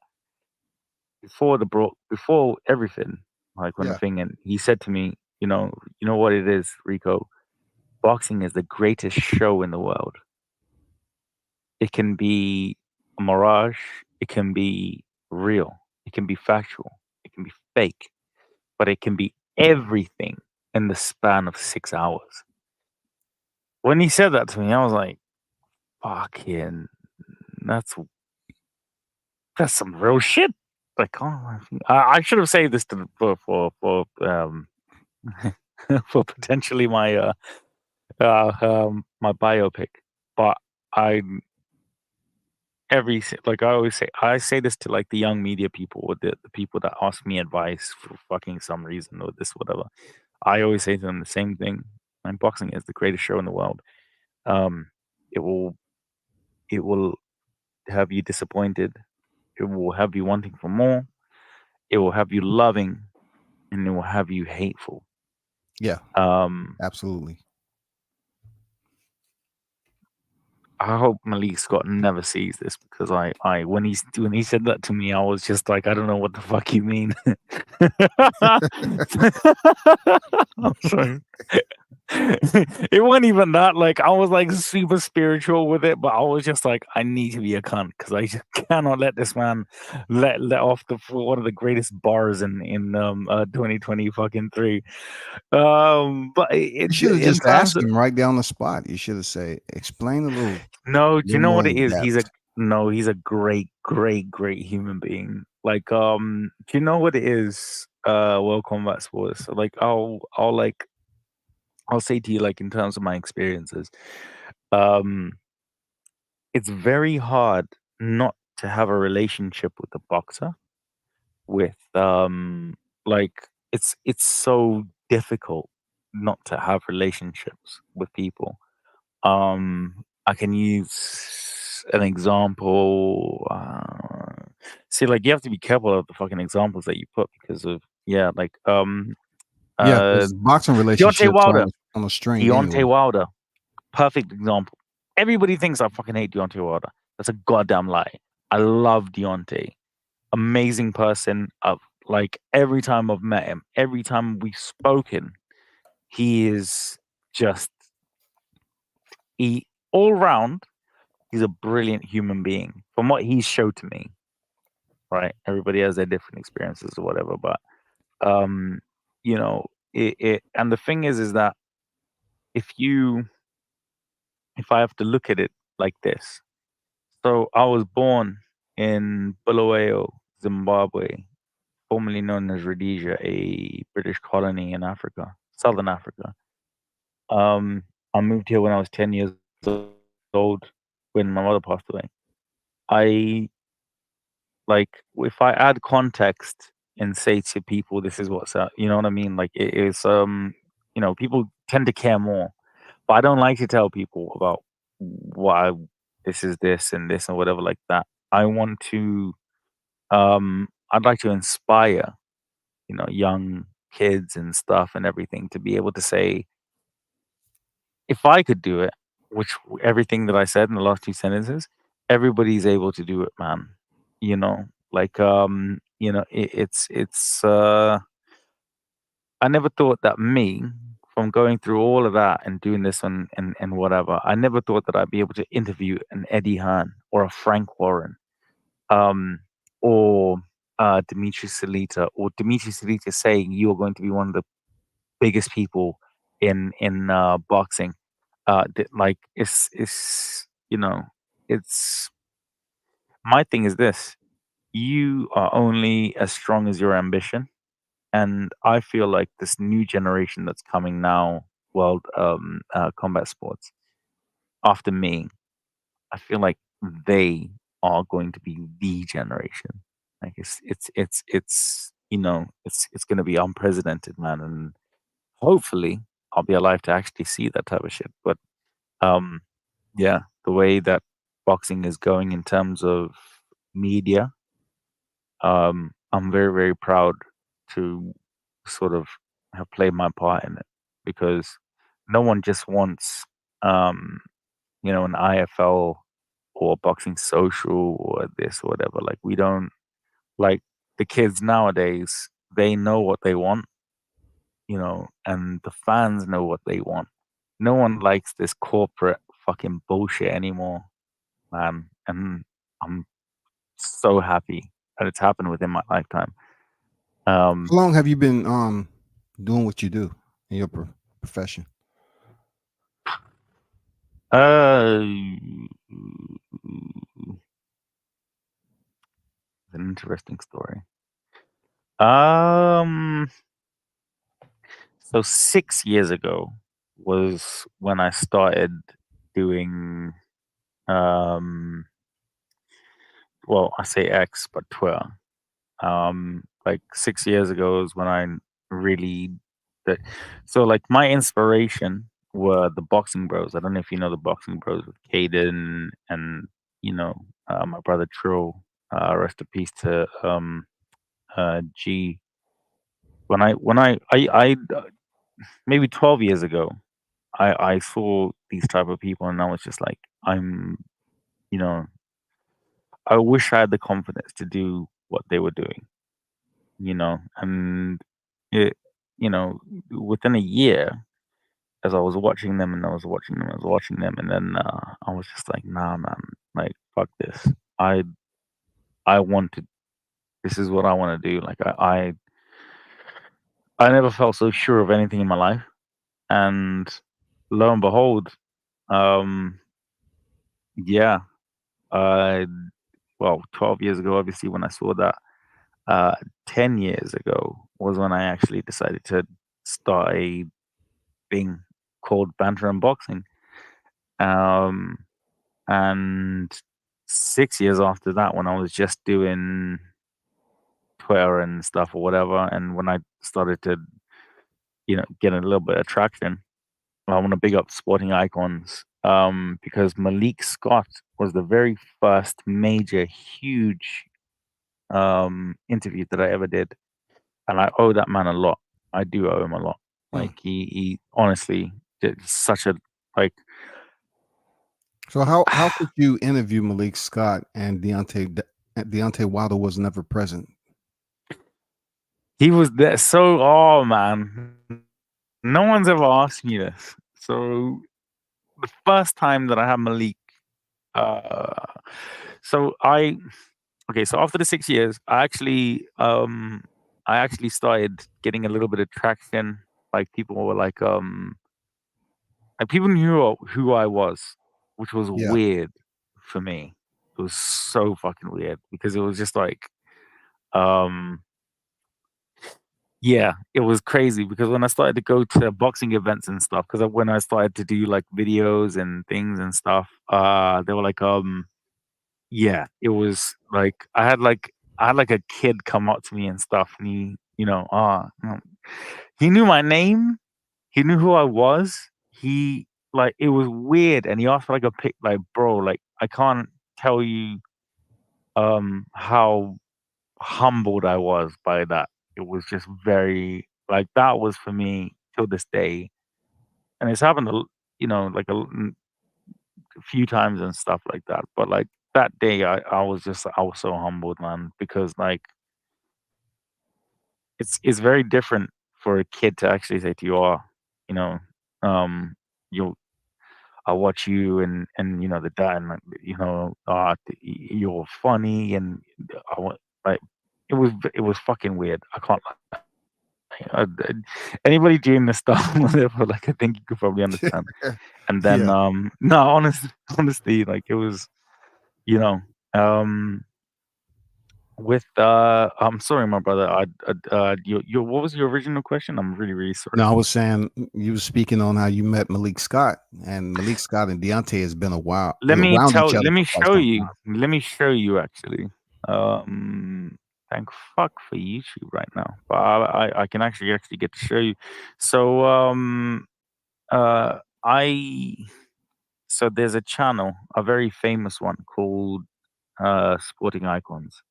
before everything, like when the Yeah. thing, and he said to me, you know what it is, Rico. Boxing is the greatest show in the world. It can be a mirage. It can be real. It can be factual. It can be fake, but it can be everything in the span of 6 hours. When he said that to me, I was like, "Fucking, that's that's some real shit." Like, oh, I should have saved this for for potentially my biopic, but I like I always say, I say this to like the young media people or the people that ask me advice for fucking some reason or this whatever. I always say to them the same thing. And boxing is the greatest show in the world. Um, it will it will have you disappointed. It will have you wanting for more. It will have you loving, and it will have you hateful. Yeah. Um, Absolutely. I hope Malik Scott never sees this because when he said that to me, I was just like, I don't know what the fuck you mean. I'm sorry. It wasn't even that. Like I was like super spiritual with it, but I was just like, I need to be a cunt because I just cannot let this man let off one of the greatest bars in 2020 fucking 3. But You should have in just terms asked of him right down the spot. You should have said, explain a no, do you little know more what it in is? depth. He's a great human being. Like, do you know what it is? Well, combat sports. So, like, I'll say to you, like, in terms of my experiences, um, it's very hard not to have a relationship with a boxer with like it's so difficult not to have relationships with people. I can use an example. See, like you have to be careful of the fucking examples that you put because of yeah, like Yeah, uh because boxing Deontay relationships Wilder. on a string Deontay anyway. Wilder, perfect example. Everybody thinks I fucking hate Deontay Wilder. That's a goddamn lie. I love Deontay. Amazing person. Like every time I've met him, every time we've spoken, he is just he all round. He's a brilliant human being. From what he's showed to me, right? Everybody has their different experiences or whatever, but um, you know, it and the thing is that if you if I have to look at it like this, so I was born in Bulawayo, Zimbabwe, formerly known as Rhodesia, a British colony in Africa, Southern Africa. Um, I moved here when I was 10 years old when my mother passed away. I like if I add context and say to people, this is what's up, you know what I mean? Like it is, people tend to care more, but I don't like to tell people about why this is this and this and whatever like that. I want to, I'd like to inspire, young kids and stuff and everything to be able to say, if I could do it, which everything that I said in the last two sentences, everybody's able to do it, man. You know, like I never thought that me from going through all of that and doing this and whatever, I never thought that I'd be able to interview an Eddie Hearn or a Frank Warren, um, or Dimitri Salita, or Dimitri Salita saying you are going to be one of the biggest people in boxing. Like it's it's my thing is this: you are only as strong as your ambition, and I feel like this new generation that's coming now, world combat sports after me, I feel like they are going to be the generation. Like it's going to be unprecedented, man, and hopefully I'll be alive to actually see that type of shit. But um, yeah, the way that boxing is going in terms of media, I'm very, very proud to sort of have played my part in it because no one just wants, um, an IFL or boxing social or this or whatever. Like, we don't, like, the kids nowadays, they know what they want, and the fans know what they want. No one likes this corporate fucking bullshit anymore, man. And I'm so happy that it's happened within my lifetime. How long have you been doing what you do in your profession? Uh, an interesting story. Um, so 6 years ago was when I started doing, um, well, I say X, but Twitter. Like 6 years ago is when I really, that, so like my inspiration were the Boxing Bros. I don't know if you know the Boxing Bros with Caden and, my brother Trill, rest in peace to, G. Maybe 12 years ago, I saw these type of people and I was just like, you know, I wish I had the confidence to do what they were doing, and it, within a year, as I was watching them and I was watching them, I was watching them, and then I was just like, nah, man, like fuck this. I I want to. This is what I want to do. Like I never felt so sure of anything in my life, and lo and behold, um, yeah, uh, well, 12 years ago, obviously, when I saw that, 10 years ago was when I actually decided to start a thing called Banter and Boxing. Um, and 6 years after that, when I was just doing Twitter and stuff or whatever. And when I started to, get a little bit of traction, I want to big up Sporting Icons, because Malik Scott was the very first major, huge interview that I ever did, and I owe that man a lot. I do owe him a lot. Like Mm. he honestly did such a like. So how could you interview Malik Scott and Deontay Wilder was never present? He was there. So, oh man, no one's ever asked me this. So the first time that I had Malik, uh, so I okay. So after the 6 years, I actually started getting a little bit of traction. Like people were like people knew who I was, which was Yeah. weird for me. It was so fucking weird because it was just like, um, yeah, it was crazy because when I started to go to boxing events and stuff, because when I started to do like videos and things and stuff, they were like, yeah, it was like I had like a kid come up to me and stuff, and he knew my name, he knew who I was. He like it was weird, and he asked for like a pic, like bro, like I can't tell you how humbled I was by that. It was just very like that was for me till this day, and it's happened, like a few times and stuff like that. But like that day, I was so humbled, man, because like it's very different for a kid to actually say to you, "Oh, you know, um, you I watch you and the dad, and you're funny," and I want like it was fucking weird. I can't lie. Anybody doing this stuff, whatever, like I think you could probably understand. And then, Yeah. no, honestly, like it was, you know, um, I'm sorry, my brother. What was your original question? I'm really, really No, sorry. I was saying you were speaking on how you met Malik Scott, and Malik Scott and Deontay has been a while around each other Let me for quite show some you. time. Let me show you actually. Um, thank fuck for YouTube right now, but I can actually get to show you. So, uh, I so there's a channel, a very famous one called Sporting Icons,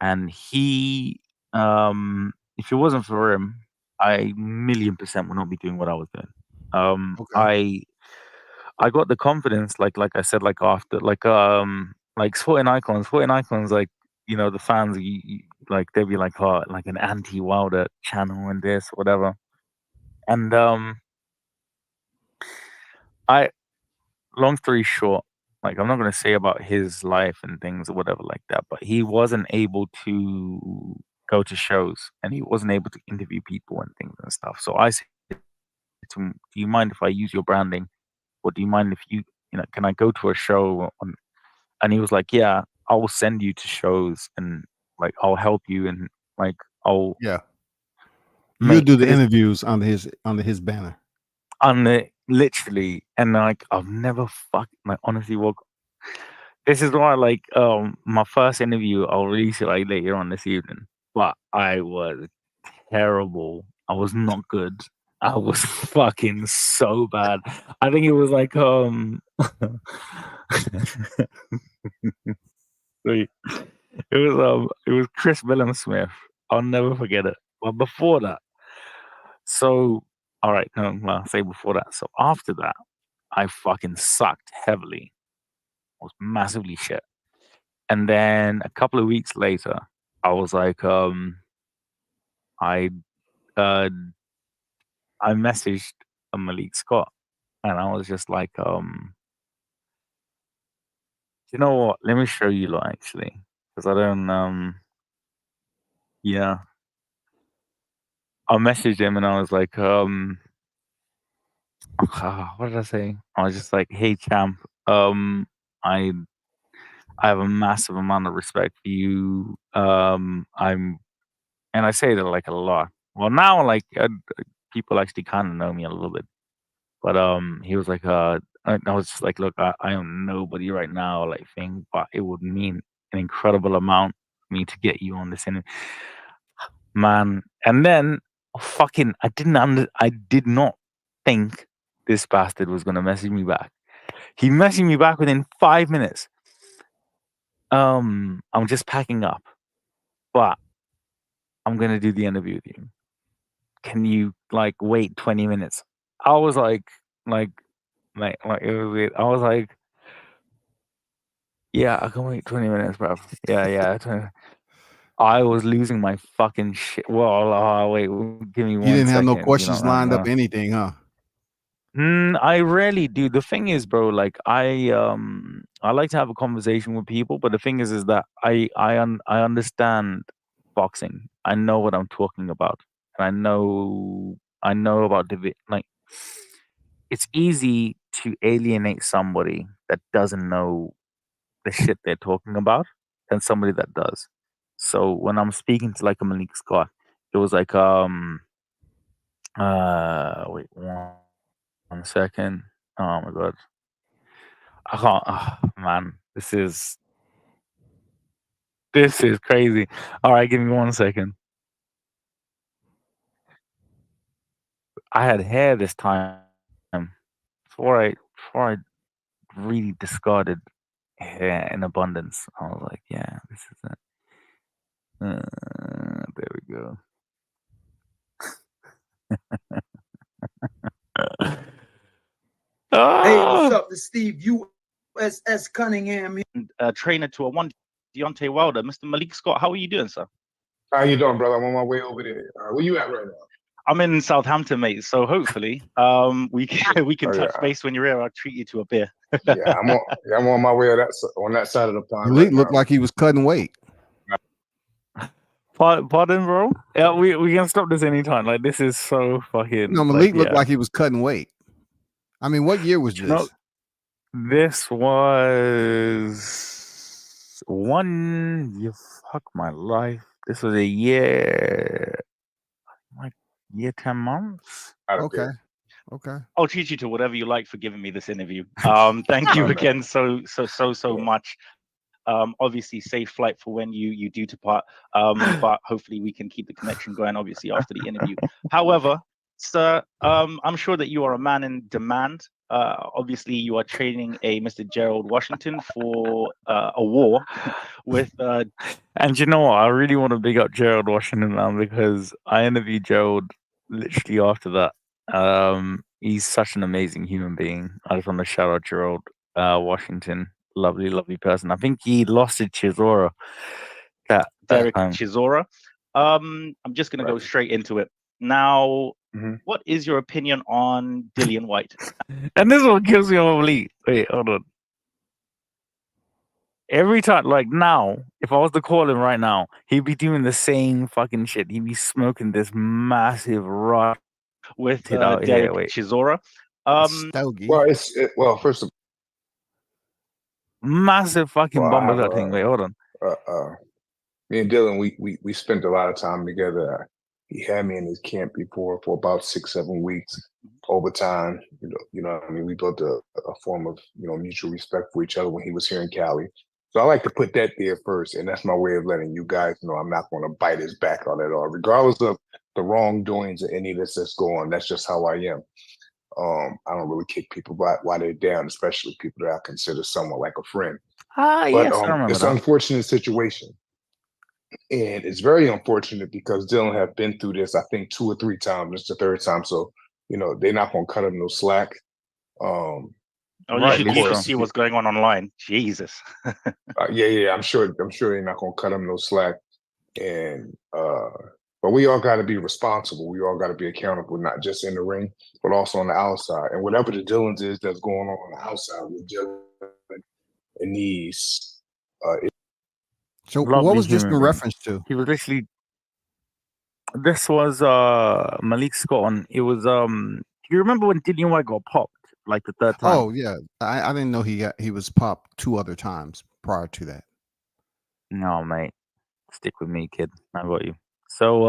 and if it wasn't for him, I million% would not be doing what I was doing. Um, Okay. I I got the confidence, like I said, like after like Sporting Icons, like the fans, like they'd be like, oh, like an anti Wilder channel and this whatever, and I long story short, like I'm not gonna say about his life and things or whatever like that, but he wasn't able to go to shows and he wasn't able to interview people and things and stuff. So I said to him, "Do you mind if I use your branding, or do you mind if can I go to a show on?" And he was like, "Yeah, I will send you to shows and like I'll help you and like I'll Yeah. You'll make do the this interviews under his banner. on the literally." And like I've never like honestly woke. This is why, like, my first interview, I'll release it like later on this evening. But I was terrible. I was not good. I was fucking so bad. I think it was like wait, it was Chris Smith. I'll never forget it. But before that, so all right, no, well, I'll say before that. So after that, I fucking sucked heavily. I was massively shit. And then a couple of weeks later, I was like, I uh I messaged Malik Scott and I was just like, you know what? Let me show you lot actually. Because I don't yeah. I messaged him and I was like, what did I say? I was just like, hey champ, I I have a massive amount of respect for you. And I say that like a lot. Well now like people actually kind of know me a little bit. But he was like, I was just like, look, I am nobody right now, like thing, but it would mean an incredible amount me to get you on this interview, man. And then fucking, I did not think this bastard was gonna message me back. He messaged me back within 5 minutes. I'm just packing up, but I'm gonna do the interview with you. Can you like wait 20 minutes? I was like it was weird. I was like, yeah, I can wait 20 minutes, bro. Yeah. I was losing my fucking shit. Well, wait, give me You one didn't have no second. questions lined up, anything, huh? I rarely do. The thing is, bro, like I like to have a conversation with people, but the thing is that I understand boxing. I know what I'm talking about, and I know about like it's easy to alienate somebody that doesn't know the shit they're talking about than somebody that does. So when I'm speaking to like a Malik Scott, it was like wait one second. Oh my god. I can't man, this is crazy. All right, give me 1 second. I had hair this time before I really discarded hair in abundance. I was like, yeah, this is it. There we go. Hey, what's Ah! up? This Steve USS Cunningham here. Trainer to a one Deontay Wilder, Mr. Malik Scott. How are you doing, sir? How you doing, brother? I'm on my way over there. Where you at right now? I'm in Southampton, mate. So hopefully, we can touch base when you're here. I'll treat you to a beer. Yeah, I'm on my way on that side of the pond. Malik right looked now. like he was cutting weight. Pardon, bro? Yeah, we can stop this anytime. Like, this is so fucking. No, Malik looked like he was cutting weight. I mean, what year was this? No, this was you fuck my life. This was a year, like year 10 months. Okay. I'll treat you to whatever you like for giving me this interview. Thank you again so much. Obviously safe flight for when you do depart. But hopefully we can keep the connection going, obviously, after the interview. However, sir, I'm sure that you are a man in demand. Obviously you are training a Mr. Gerald Washington for a war with and you know what? I really want to big up Gerald Washington now because I interviewed Gerald literally after that. He's such an amazing human being. I just want to shout out Gerald Washington. Lovely person. I think he lost to Chisora. Derek time. Chisora. I'm just gonna go straight into it. Now, what is your opinion on Dillian White? And this is what kills me over Lee. Wait, hold on. Every time, like now, if I was to call him right now, he'd be doing the same fucking shit. He'd be smoking this massive rot with Derek Chisora. Well, first of all, massive fucking bumper that thing. Wait, hold on. Me and Dylan, we spent a lot of time together. He had me in his camp before for about 6-7 weeks. Over time, you know, I mean, we built a form of mutual respect for each other when he was here in Cali. So I like to put that there first, and that's my way of letting you guys know I'm not going to bite his back on it all, regardless of the wrongdoings of any of this that's going on. That's just how I am. I don't really kick people while they're down, especially people that I consider somewhat like a friend. Yes, I remember it's that. an unfortunate situation. And it's very unfortunate because Dylan have been through this, I think, 2 or 3 times. It's the 3rd time. So, they're not going to cut him no slack. You should see what's going on online. Jesus. Yeah. I'm sure they're not going to cut him no slack. And, but we all got to be responsible. We all got to be accountable, not just in the ring, but also on the outside. And whatever the Dylans is that's going on the outside with Dylan and these, so what was this in reference to? He was literally. This was Malik Scott. It was do you remember when Dillian White got popped like the 3rd time? Oh yeah, I didn't know he was popped 2 other times prior to that. No, mate, stick with me, kid. I got you. So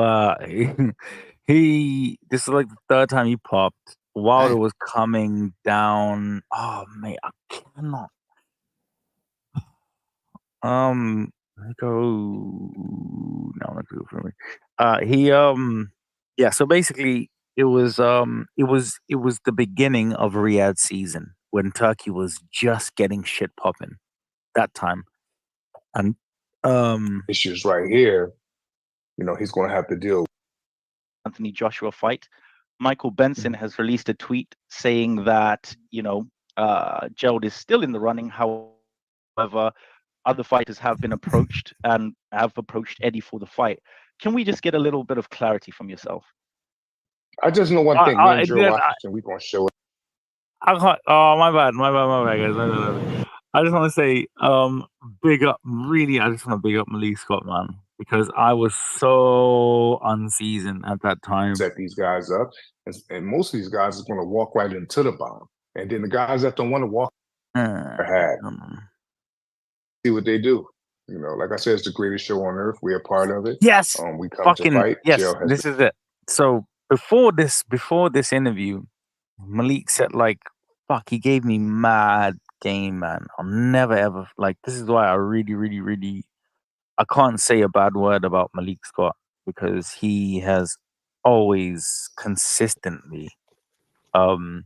this is like the 3rd time he popped. Wilder was coming down. Oh mate, I cannot. I go. No, I'm not good for me. He yeah. So basically, it was the beginning of Riyadh season when Turkey was just getting shit popping that time, and Issues right here, he's going to have to deal. Anthony Joshua fight. Michael Benson has released a tweet saying that, Gerald is still in the running. However, other fighters have been approached and have approached Eddie for the fight. Can we just get a little bit of clarity from yourself? I just know one thing. Me and Joe I, Washington, we going to show it. I can't. Oh, my bad, guys. No. I just want to say, big up. Really, I just want to big up Malik Scott, man, because I was so unseasoned at that time. Set these guys up, and most of these guys are going to walk right into the bomb, and then the guys that don't want to walk ahead, see what they do. Like I said, it's the greatest show on earth. We're a part of it. Yes, We come to fucking fight. yes. Jail has This is it. So before this interview, Malik said like, "Fuck," he gave me mad game, man. I'll never ever like. This is why I really, really, really, I can't say a bad word about Malik Scott because he has always consistently, um,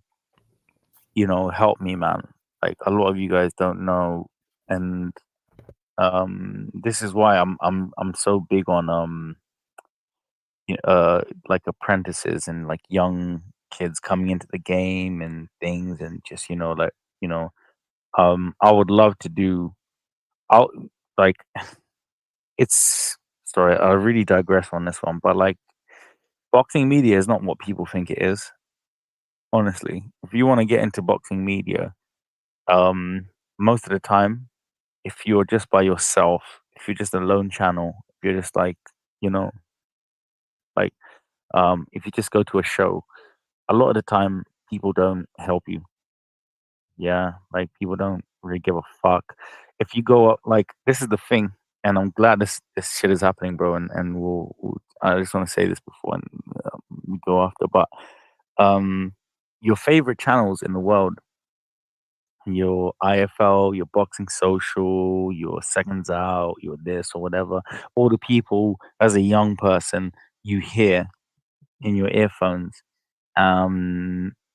helped me, man. Like a lot of you guys don't know, and this is why I'm so big on like apprentices and like young kids coming into the game and things and just like you know I would love to do I'll like it's sorry I really digress on this one but like boxing media is not what people think it is, honestly. If you want to get into boxing media, um most of the time, if you're just by yourself, if you're just a lone channel, if you're just like you know like if you just go to a show, a lot of the time people don't help you. Yeah, like people don't really give a fuck. If you go up, like this is the thing, and I'm glad this shit is happening, bro. And I just want to say this before and we go after, but um, your favorite channels in the world, your IFL, your Boxing Social, your Seconds Out, your this or whatever, all the people as a young person you hear in your earphones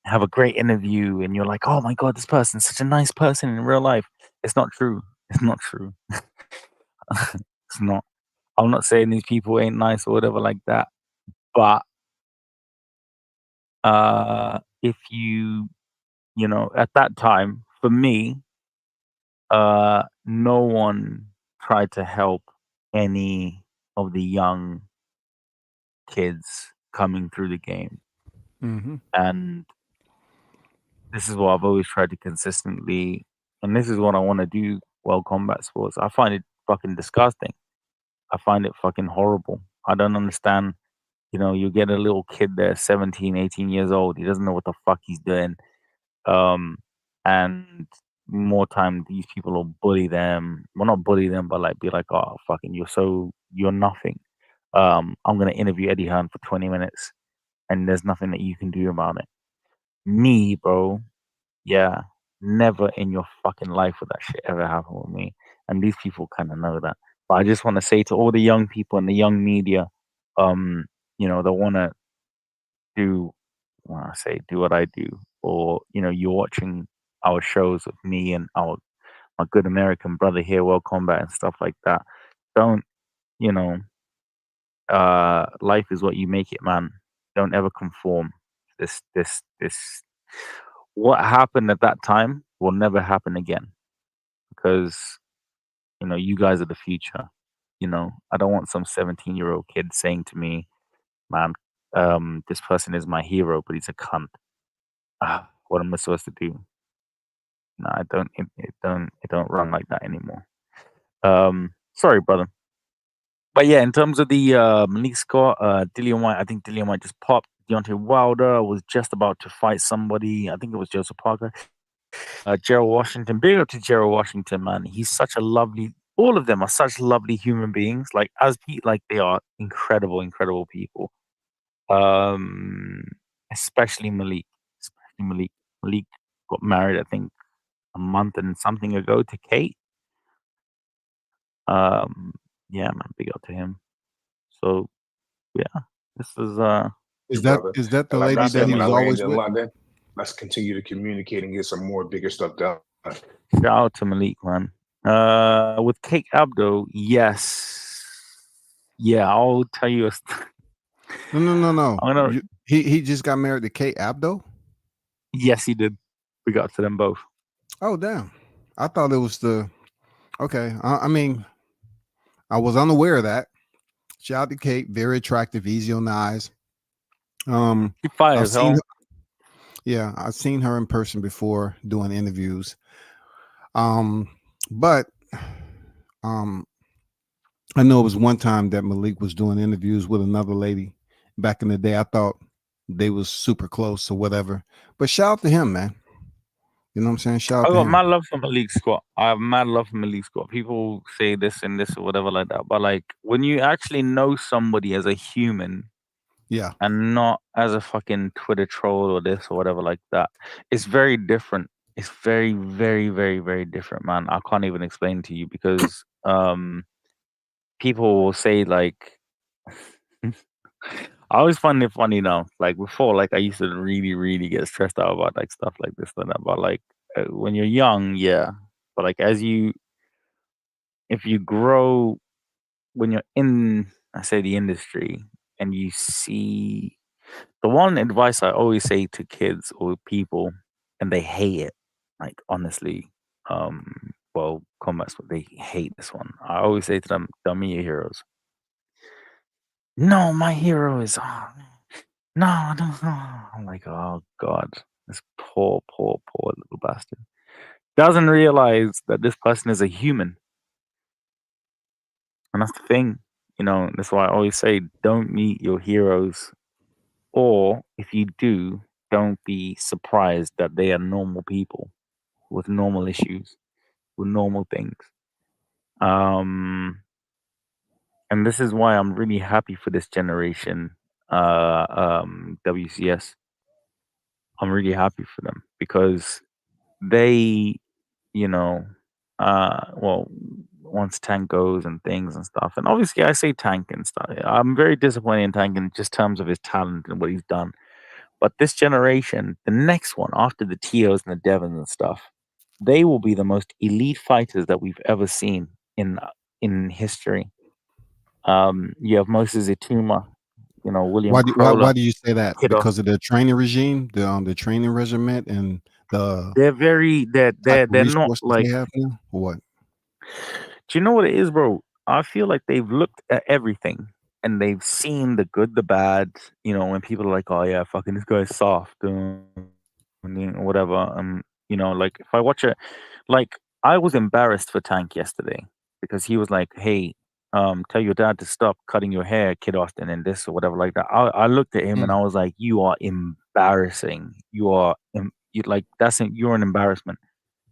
have a great interview and you're like, oh my god, this person's such a nice person in real life. It's not true. It's not true. It's not. I'm not saying these people ain't nice or whatever like that. But if at that time, for me, no one tried to help any of the young kids coming through the game. Mm-hmm. And this is what I've always tried to consistently, and this is what I want to do. World combat sports. I find it fucking disgusting. I find it fucking horrible. I don't understand. You get a little kid there, 17, 18 years old. He doesn't know what the fuck he's doing. Um, and more time, these people will bully them. Well, not bully them, but like be like, oh, fucking, you're nothing. I'm gonna interview Eddie Hearn for 20 minutes, and there's nothing that you can do about it. Me, bro. Yeah, never in your fucking life would that shit ever happen with me. And these people kind of know that. But I just want to say to all the young people and the young media, that want to do, when I say do what I do, or you're watching our shows of me and my good American brother here, World Combat and stuff like that. Don't you know? Life is what you make it, man. Don't ever conform. This. What happened at that time will never happen again because you guys are the future. I don't want some 17-year-old kid saying to me, man, this person is my hero but he's a cunt. What am I supposed to do? No, I don't. It don't run like that anymore. Sorry, brother. But yeah, in terms of the Malik Scott, Dillian White, I think Dillian White just popped. Deontay Wilder was just about to fight somebody. I think it was Joseph Parker. Gerald Washington, big up to Gerald Washington, man. He's such a lovely. All of them are such lovely human beings. Like like they are incredible, incredible people. Um, especially Malik. Especially Malik. Malik got married, I think, a month and something ago to Kate. Yeah, man, big up to him. So yeah, this is Is that brother. is that the And like I lady said, that he when I was land always in with? London, let's continue to communicate and get some more bigger stuff done. shout out to Malik, man. With Kate Abdo, yes, yeah, I'll tell you. No. I'm gonna. He just got married to Kate Abdo. Yes, he did. Big up to them both. Oh damn! I thought it was the. Okay, I mean, I was unaware of that. Shout out to Kate, very attractive, easy on the eyes. He fire I've as seen, hell. yeah, I've seen her in person before doing interviews. But um, I know it was one time that Malik was doing interviews with another lady back in the day. I thought they was super close or whatever. But shout out to him, man. You know what I'm saying? Shout I out to got him. mad love for Malik Scott. I have mad love for Malik Scott. People say this and this or whatever like that, but like when you actually know somebody as a human Yeah. and not as a fucking Twitter troll or this or whatever like that, it's very different. It's very, very, very, very different, man. I can't even explain to you because people will say like I always find it funny now. Like before, like I used to really, really get stressed out about like stuff like this and that. But like when you're young, yeah. But like if you grow when you're in, I say the industry, and you see the one advice I always say to kids or people, and they hate it. Like honestly, well, combat sport, they hate this one. I always say to them, "Tell me your heroes." No, my hero is no, no, no. I'm like, oh God, this poor, poor, poor little bastard doesn't realize that this person is a human, and that's the thing. You know, that's why I always say, don't meet your heroes, or if you do, don't be surprised that they are normal people with normal issues, with normal things. Um, and this is why I'm really happy for this generation. WCS. I'm really happy for them because they, you know, well, once Tank goes and things and stuff, and obviously I say Tank and stuff. I'm very disappointed in Tank in just terms of his talent and what he's done. But this generation, the next one after the Tios and the Devons and stuff, they will be the most elite fighters that we've ever seen in history. You have Moses Ituma, William Why Crowler, do you say that? Kid Because of the training regime, the training regiment, and the They're very type of they're not resources they like. have now, or what? Do you know what it is, bro? I feel like they've looked at everything and they've seen the good, the bad. When people are like, "Oh yeah, fucking this guy's soft," and whatever. Like if I watch it, like I was embarrassed for Tank yesterday because he was like, "Hey, tell your dad to stop cutting your hair, Kid Austin, and this or whatever like that." I looked at him and Mm. I was like, "You are embarrassing. You're an embarrassment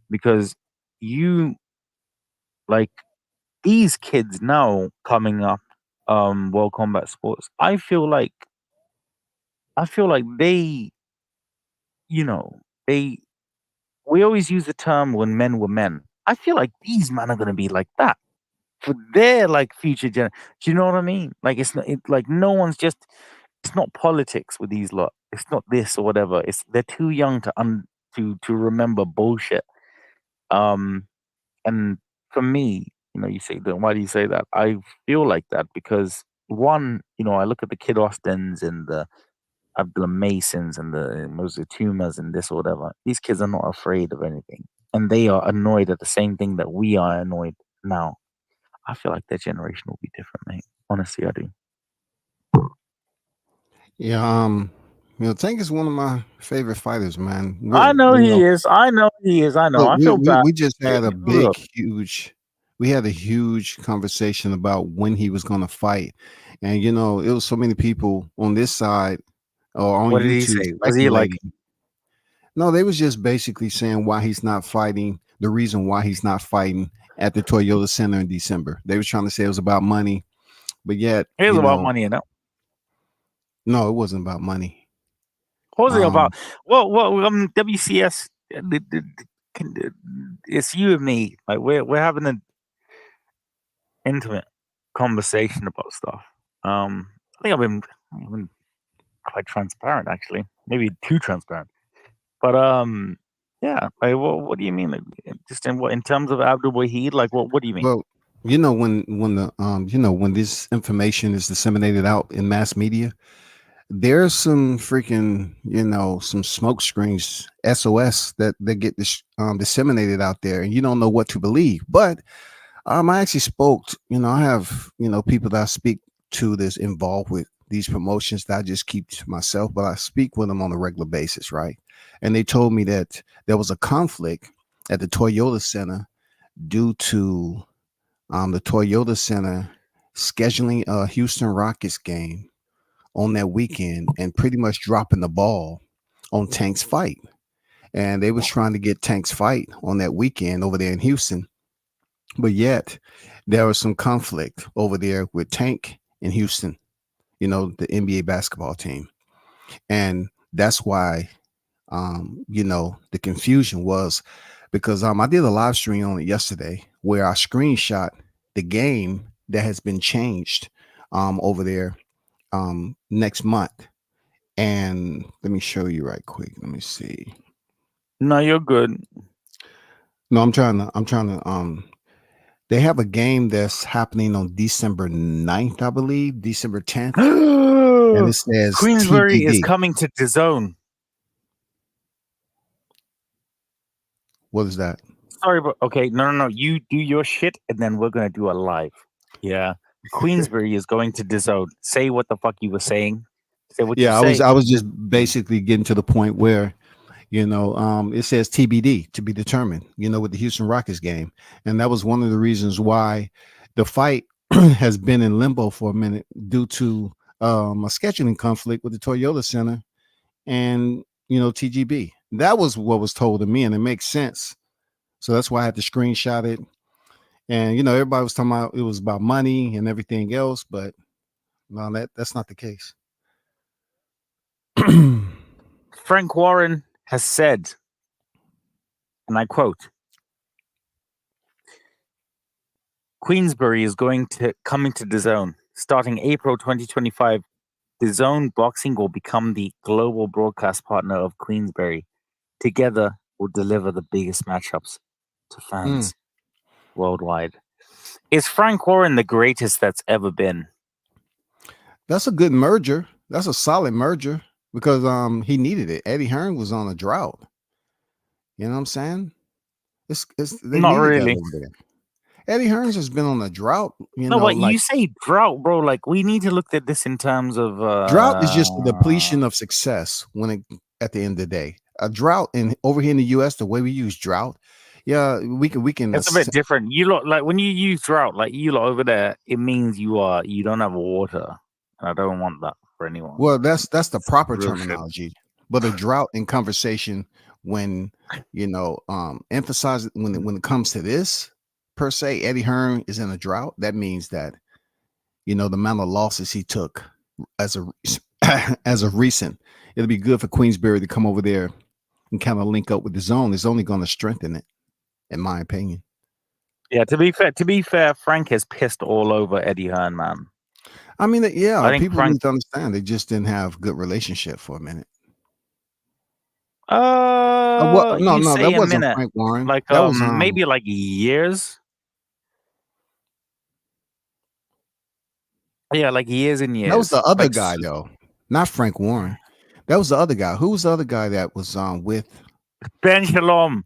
because you like." These kids now coming up, World Combat Sports, I feel like they, you know, they we always use the term when men were men. I feel like these men are gonna be like that for their like future do you know what I mean? Like like no one's just it's not politics with these lot. It's not this or whatever. They're too young to remember bullshit. Um And for me, you say that. Why do you say that? I feel like that because one, I look at the Kid Austins and the Abdullah Masons and the Mozatumas and this or whatever. These kids are not afraid of anything, and they are annoyed at the same thing that we are annoyed now. I feel like their generation will be different, mate. Honestly, I do. Yeah, Tank is one of my favorite fighters, man. I know he is. I know he is. I know. Look, I we, feel we bad. we just had a Look, we had a huge conversation about when he was going to fight, and it was so many people on this side or on what did he YouTube say? Was he like? speculating. No, they was just basically saying why he's not fighting. The reason why he's not fighting at the Toyota Center in December. They was trying to say it was about money, but yet, It was about money, no, it wasn't about money. What was it Um, about? Well, WCS. It's you and me. Like we're having a. intimate conversation about stuff. I think I've been quite transparent, actually, maybe too transparent. But yeah. Like, what do you mean? Like, just in what, in terms of Abdul Wahid? Like, what do you mean? Well, when the when this information is disseminated out in mass media, there's some freaking some smoke screens, SOS, that get disseminated out there, and you don't know what to believe. But I actually spoke. I have people that I speak to that's involved with these promotions that I just keep to myself, but I speak with them on a regular basis, right? And they told me that there was a conflict at the Toyota Center due to the Toyota Center scheduling a Houston Rockets game on that weekend and pretty much dropping the ball on Tank's fight. And they was trying to get Tank's fight on that weekend over there in Houston. But yet there was some conflict over there with Tank in Houston, the NBA basketball team. And that's why, the confusion was because I did a live stream on it yesterday where I screenshot the game that has been changed over there next month. And let me show you right quick. Let me see. No, you're good. No, I'm trying to they have a game that's happening on December 9th, I believe, December 10th. And it says Queensbury is TBD. coming to DAZN. What is that? Sorry, but okay, no. You do your shit, and then we're gonna do a live. Yeah, Queensbury is going to DAZN. Say what the fuck you were saying. Say what Yeah, you say. I was just basically getting to the point where it says TBD, to be determined, with the Houston Rockets game. And that was one of the reasons why the fight has been in limbo for a minute due to a scheduling conflict with the Toyota Center and, TGB. That was what was told to me, and it makes sense. So that's why I had to screenshot it. And, everybody was talking about it was about money and everything else, but no, that's not the case. Frank Warren has said, and I quote, Queensbury is coming to DAZN. Starting April 2025, DAZN Boxing will become the global broadcast partner of Queensbury. Together, we'll deliver the biggest matchups to fans worldwide. Is Frank Warren the greatest that's ever been? That's a good merger. That's a solid merger because he needed it. Eddie Hearn was on a drought. You know what I'm saying? They Not needed really. that over there. Eddie Hearns has been on a drought. No, but you say drought, bro. Like, we need to look at this in terms of drought is just the depletion of success at the end of the day. A drought over here in the US, the way we use drought, yeah, we can. It's a bit different. You lot, like, when you use drought, like you lot over there, it means you don't have water, and I don't want that for anyone. Well, that's the proper real terminology. shit. But a drought in conversation, when emphasize when it comes to this per se, Eddie Hearn is in a drought. That means that the amount of losses he took as a recent, it'll be good for Queensbury to come over there and kind of link up with the zone. It's only going to strengthen it, in my opinion. Yeah, to be fair, Frank has pissed all over Eddie Hearn, man. I mean, yeah, I think people need to understand they just didn't have good relationship for a minute. No, that wasn't Frank Warren. Like, that was maybe like years. Yeah, like years and years. That was the other guy, though, not Frank Warren. That was the other guy. Who was the other guy that was with Ben Shalom?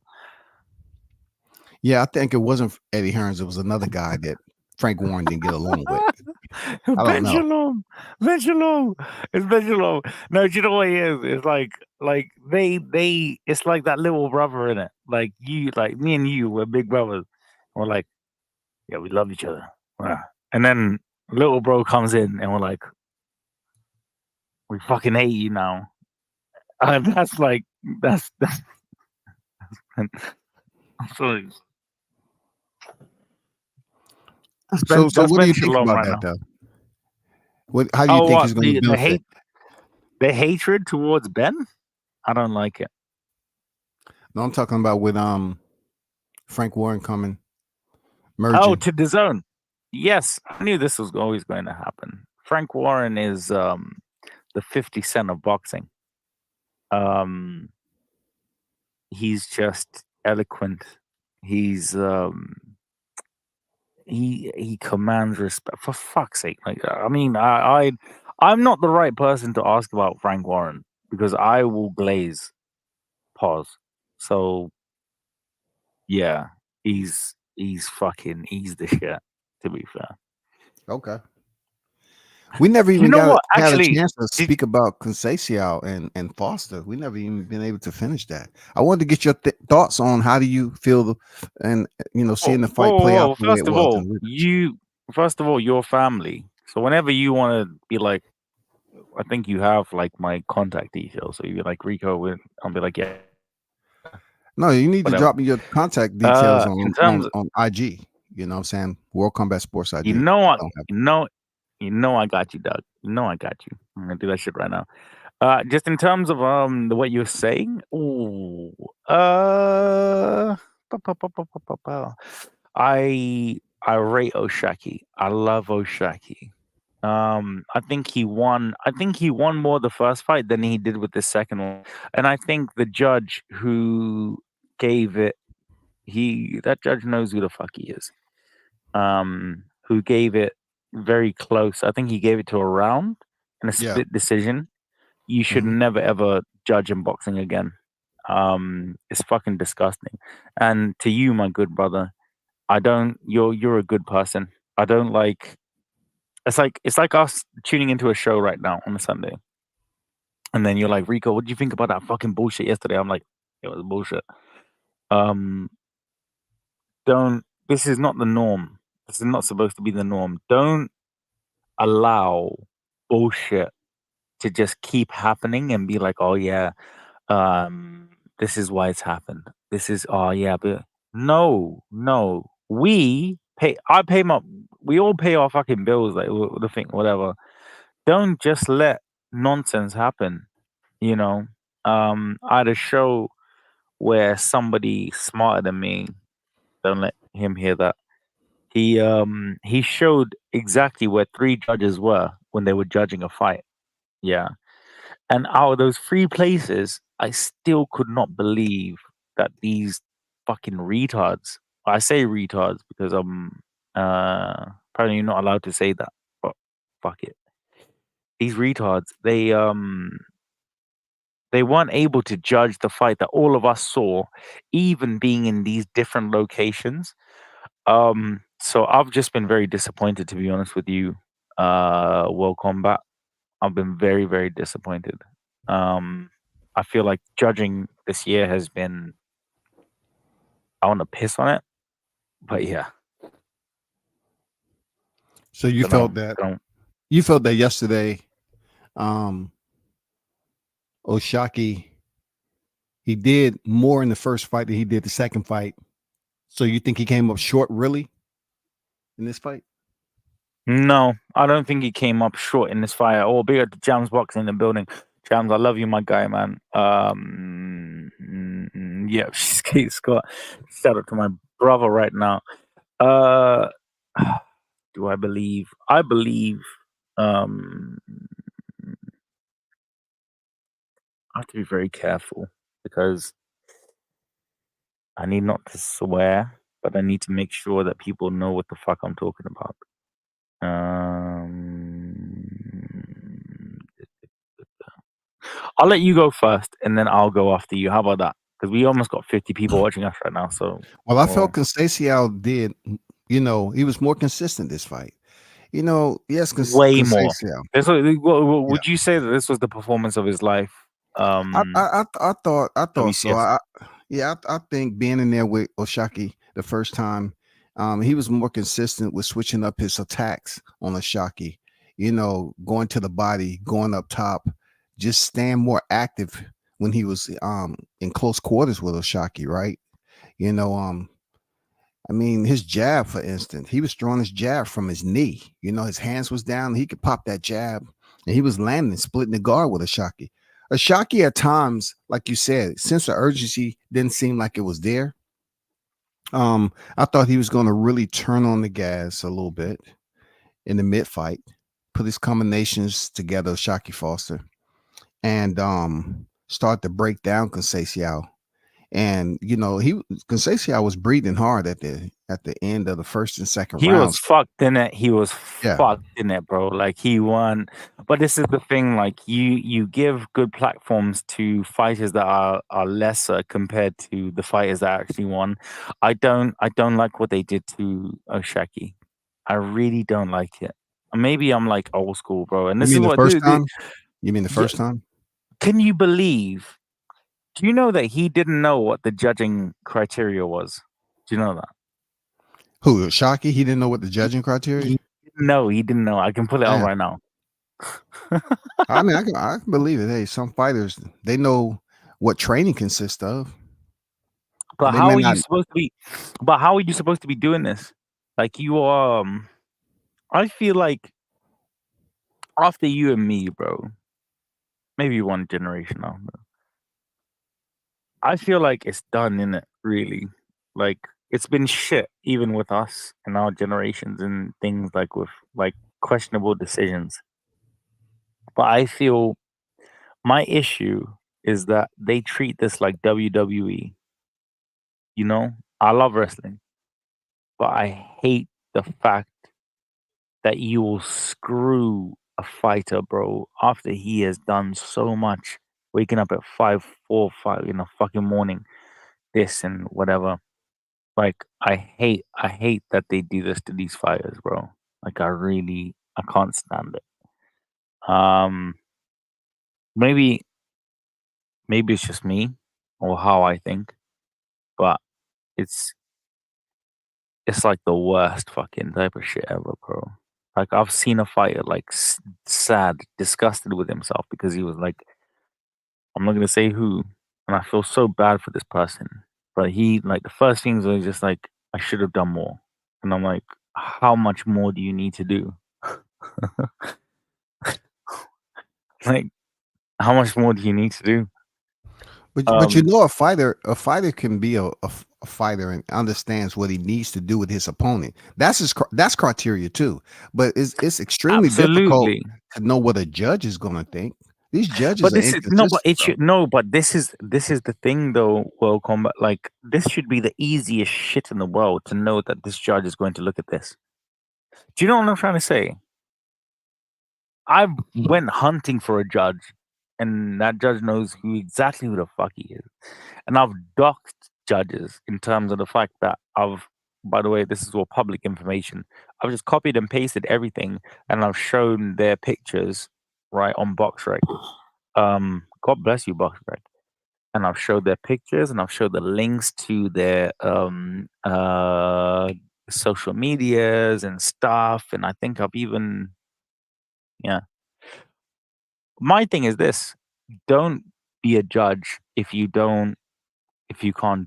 Yeah, I think it wasn't Eddie Hearns. It was another guy that Frank Warren didn't get along with. Ben Shalom. It's Ben Shalom. No, do you know what he is? It's like they it's like that little brother in it. Like me and you, we're big brothers. We're like, yeah, we love each other. And then little bro comes in and we're like, we fucking hate you now. And that's like that's sorry. So what do you think about that, though? How do you think he's going to benefit? The hatred towards Ben? I don't like it. No, I'm talking about with Frank Warren coming merging. Oh, to DAZN. yes, I knew this was always going to happen. Frank Warren is the 50 Cent of boxing. He's just eloquent. He's he commands respect. For fuck's sake, like I mean, I'm not the right person to ask about Frank Warren because I will glaze. Pause. So yeah, he's the shit. To be fair, Okay. We never you even know what? had a Actually, chance to did, speak about Conceição and Foster. We never even been able to finish that. I wanted to get your thoughts on how do you feel and seeing the fight play out the way it was. First of all, your family. So whenever you want to be like, I think you have like my contact details. So you be like Rico, I'll be like, yeah, No, you need to whatever. drop me your contact details In terms of, on IG. You know what I'm saying? World Combat Sports IG. you know, I I, don't have I got you, Doug. You know, I got you. I'm gonna do that shit right now. Just in terms of what you were saying. Ooh, pa- pa- pa- pa- pa- pa- pa. I rate Oshaki. I love Oshaki. I think he won. I think he won more the first fight than he did with the second one. And I think the judge who gave it, that judge knows who the fuck he is. Who gave it very close. I think he gave it to a round and a Yeah. split decision. You should Mhm. never ever judge in boxing again. It's fucking disgusting. And to you, my good brother, I don't. You're a good person. I don't like. It's like us tuning into a show right now on a Sunday, and then you're like, Rico, what do you think about that fucking bullshit yesterday? I'm like, it was bullshit. Um, don't. This is not the norm. This is not supposed to be the norm. Don't allow bullshit to just keep happening and be like, oh yeah, this is why it's happened. This is oh yeah, but no. We all pay our fucking bills, like the thing, whatever. Don't just let nonsense happen. You know, I had a show where somebody smarter than me. Don't let him hear that. He showed exactly where three judges were when they were judging a fight. Yeah, and out of those three places, I still could not believe that these fucking retards. I say retards because I'm apparently not allowed to say that, but fuck it. These retards, they weren't able to judge the fight that all of us saw, even being in these different locations. So I've just been very disappointed, to be honest with you. World Combat. I've been very, very disappointed. I feel like judging this year has been. I want to piss on it, but yeah, So you don't know. felt that yesterday, um, Oshaki, he did more in the first fight than he did the second fight. So you think he came up short really in this fight? No, I don't think he came up short in this fight at all. Big up to Jams Boxing in the building. Jams, I love you, my guy, man. Yeah, Skate Scott. Shout out to my brother right now. Uh, do I believe? I believe. Um, I have to be very careful because I need not to swear, but I need to make sure that people know what the fuck I'm talking about. I'll let you go first, and then I'll go after you. How about that? Because we almost got 50 people watching us right now. So, Well, I felt Conceição did, he was more consistent this fight. Yes, way more. Conceição. Would you say that this was the performance of his life? I thought so. WCS. I think being in there with Oshaki the first time, he was more consistent with switching up his attacks on Oshaki. Going to the body, going up top, just staying more active when he was in close quarters with Oshaki, right? I mean, his jab, for instance, he was throwing his jab from his knee. His hands was down. He could pop that jab, and he was landing, splitting the guard with Oshaki. Oshaki at times, like you said, sense of urgency didn't seem like it was there. I thought he was going to really turn on the gas a little bit in the mid fight, put his combinations together, Oshaq Foster, and start to break down Conceição. And Conceição was breathing hard at the end of the first and second He was rounds. fucked in it. He was Yeah. fucked in it, bro. Like he won. But this is the thing, like you give good platforms to fighters that are lesser compared to the fighters that actually won. I don't like what they did to Oshaki. I really don't like it. Maybe I'm like old school, bro. And You this is mean the what first time? You mean the yeah, first time? can you believe? Do you know that he didn't know what the judging criteria was? Do you know that? Who, Shockey? He didn't know what the judging He criteria? he didn't know. I can pull it up Damn. right now. I mean, I can believe it. Hey, some fighters, they know what training consists of. But They how may are you not. supposed to be? But how are you supposed to be doing this? Like you I feel like after you and me, bro. Maybe one generation after. I feel like it's done in it. Really, like it's been shit even with us and our generations and things like with like questionable decisions. But I feel my issue is that they treat this like WWE. You know, I love wrestling, but I hate the fact that you will screw a fighter, bro, after he has done so much, waking up at 5, 4, 5 in the fucking morning, this and whatever. Like I hate that they do this to these fighters, bro. Like I can't stand it. Maybe maybe it's just me or how I think, but it's it's like the worst fucking type of shit ever, bro. Like I've seen a fighter like sad, disgusted with himself because he was like, I'm not gonna say who, and I feel so bad for this person. But he like the first things was just like, I should have done more, and I'm like, how much more do you need to do? Like, how much more do you need to do? But a fighter can be a fighter and understands what he needs to do with his opponent. That's criteria too. But it's extremely difficult Absolutely. to know what a judge is going to think. These judges But are this is no, but inconsistent, it bro. should no, but this is the thing though, World Combat. Like this should be the easiest shit in the world to know that this judge is going to look at this. Do you know what I'm trying to say? I went hunting for a judge, and that judge knows exactly who the fuck he is. And I've doxed judges in terms of the fact that by the way, this is all public information. I've just copied and pasted everything, and I've shown their pictures right on BoxRec. God bless you, BoxRec. And I've showed their pictures, and I've showed the links to their social medias and stuff. And I think I've even yeah. My thing is this: don't be a judge if you can't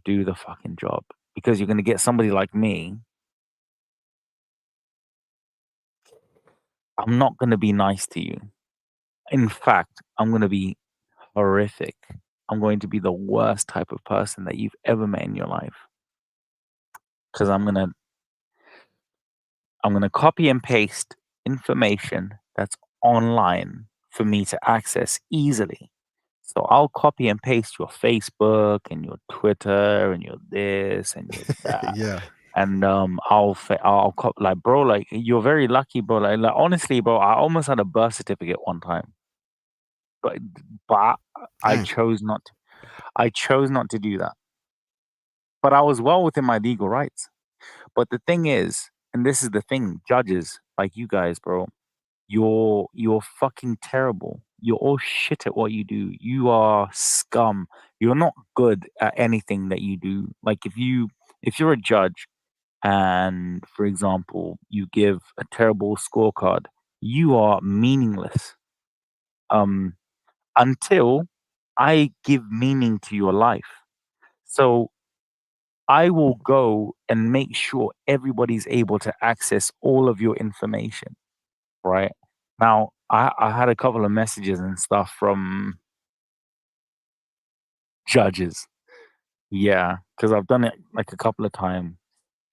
do the fucking job, because you're gonna get somebody like me. I'm not gonna be nice to you. In fact, I'm gonna be horrific. I'm going to be the worst type of person that you've ever met in your life. Because I'm gonna copy and paste information that's online for me to access easily. So I'll copy and paste your Facebook and your Twitter and your this and your that. Yeah. And like bro, like you're very lucky, bro. Like honestly, bro, I almost had a birth certificate one time, but but I Dang. chose not to. I chose not to do that. But I was well within my legal rights. But the thing is, and this is the thing, judges like you guys, bro, you're fucking terrible. You're all shit at what you do. You are scum. You're not good at anything that you do. Like if you're a judge and for example you give a terrible scorecard, you are meaningless. Um until I give meaning to your life. So I will go and make sure everybody's able to access all of your information, right? Now, I had a couple of messages and stuff from judges, Yeah, because I've done it like a couple of times,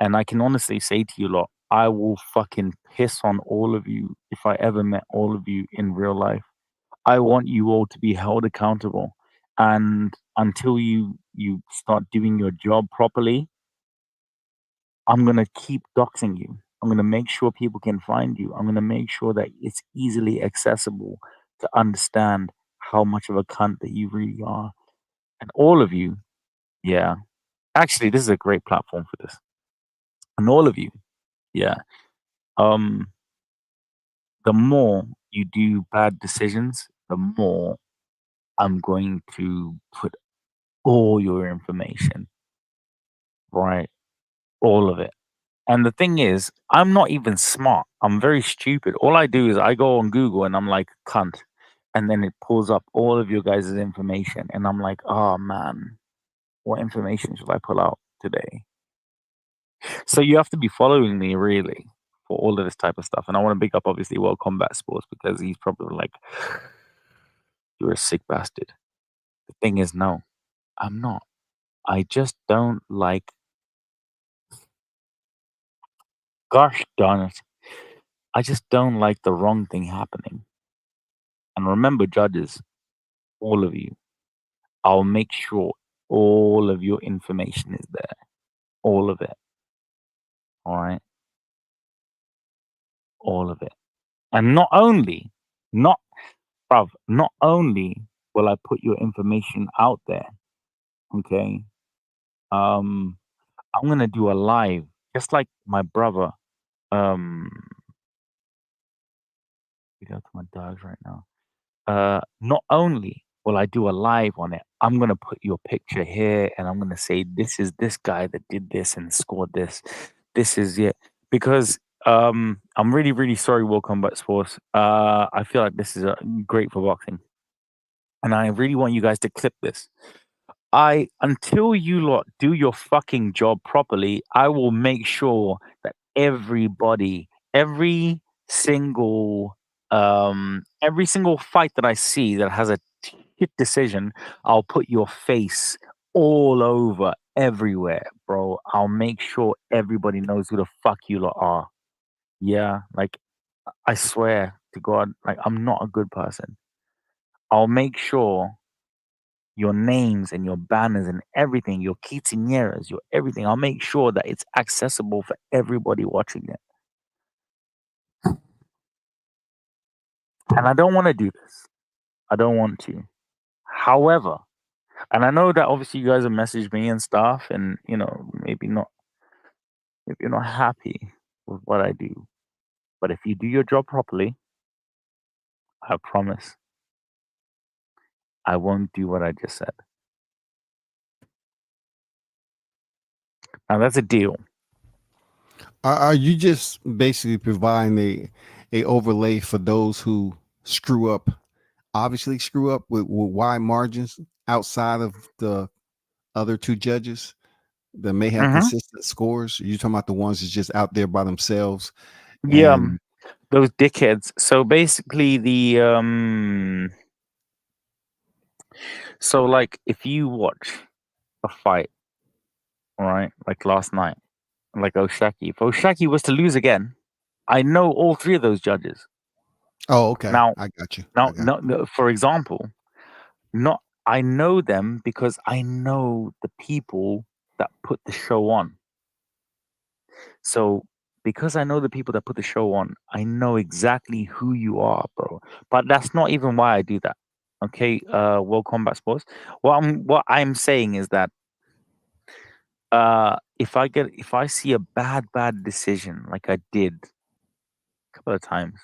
and I can honestly say to you lot, I will fucking piss on all of you if I ever met all of you in real life. I want you all to be held accountable, and until you start doing your job properly, I'm gonna keep doxing you. I'm gonna make sure people can find you. I'm gonna make sure that it's easily accessible to understand how much of a cunt that you really are. And all of you, yeah. Actually, this is a great platform for this. And all of you, yeah. Um, the more you do bad decisions, the more I'm going to put all your information, right? All of it. And the thing is, I'm not even smart. I'm very stupid. All I do is I go on Google and I'm like, cunt. And then it pulls up all of your guys' information. And I'm like, oh man, what information should I pull out today? So you have to be following me really for all of this type of stuff. And I want to big up obviously World Combat Sports because he's probably like, you're a sick bastard. The thing is, no, I'm not. I just don't like, gosh darn it. I just don't like the wrong thing happening. And remember, judges, all of you, I'll make sure all of your information is there. All of it. All right. All of it. And not only, not, bruv, not only will I put your information out there, okay, I'm gonna do a live, just like my brother. Um, we go to my dogs right now. Not only will I do a live on it, I'm gonna put your picture here, and I'm gonna say this is this guy that did this and scored this. This is it because I'm really really sorry, World Combat Sports. I feel like this is great for boxing, and I really want you guys to clip this. I until you lot do your fucking job properly, I will make sure that everybody, every single fight that I see that has a hit decision, I'll put your face all over everywhere, bro. I'll make sure everybody knows who the fuck you lot are. Yeah, like I swear to God, like I'm not a good person. I'll make sure your names and your banners and everything, your quinceañeras, your everything. I'll make sure that it's accessible for everybody watching it. And I don't want to do this. I don't want to. However, and I know that obviously you guys have messaged me and stuff, and maybe you're not happy with what I do. But if you do your job properly, I promise I won't do what I just said. Now that's a deal. Are you just basically providing a overlay for those who screw up, obviously screw up with wide margins outside of the other two judges that may have Hmm. consistent scores? Are you talking about the ones that's just out there by themselves? Yeah, And those dickheads. So basically, so like if you watch a fight, all right, like last night, like Oshaki. If Oshaki was to lose again, I know all three of those judges. oh, okay, Now, I got you. now, no, no, for example, not I know them because I know the people that put the show on. So because I know the people that put the show on, I know exactly who you are, bro. But that's not even why I do that. Okay, World Combat Sports. What I'm saying is that if I see a bad decision like I did a couple of times,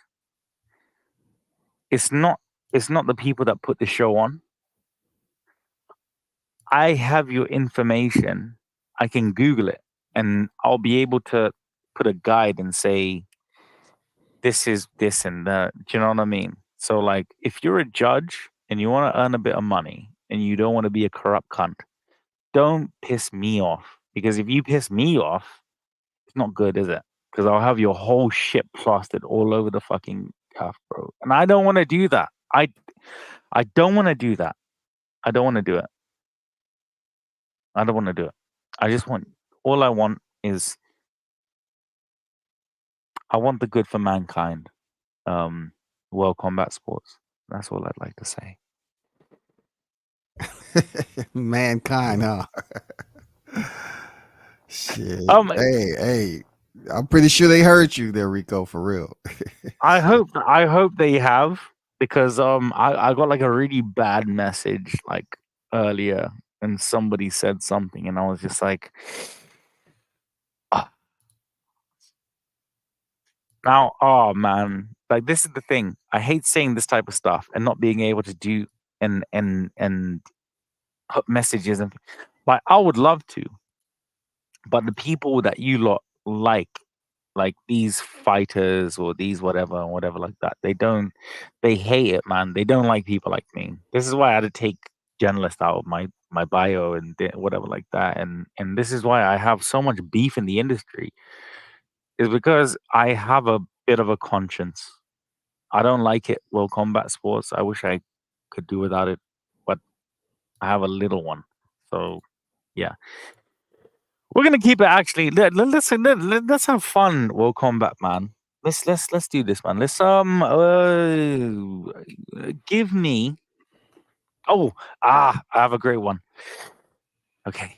it's not the people that put the show on. I have your information. I can Google it and I'll be able to put a guide and say this is this and that. Do you know what I mean? So like if you're a judge and you want to earn a bit of money and you don't want to be a corrupt cunt, don't piss me off. Because if you piss me off, it's not good, is it? Because I'll have your whole shit plastered all over the fucking cuff, bro. And I don't want to do that. I don't want to do that. I don't want to do it. I don't want to do it. I just want all I want is I want the good for mankind. Um, World Combat Sports. That's all I'd like to say. Mankind, huh? Shit. Um, Hey, I'm pretty sure they heard you there, Rico, for real. Shit. I hope they have because I got like a really bad message like earlier and somebody said something and I was just like "Ah." Now oh man, like this is the thing. I hate saying this type of stuff and not being able to do and put messages and like I would love to, but the people that you lot like these fighters or these whatever like that, they hate it, man. They don't like people like me. This is why I had to take journalist out of my bio and whatever like that. And this is why I have so much beef in the industry, is because I have a bit of a conscience. I don't like it. Well, combat sports, I wish I could do without it, but I have a little one. So yeah. We're gonna keep it actually. Let's have fun. World Combat, man. Let's do this, man. Let's give me. Oh, I have a great one. Okay,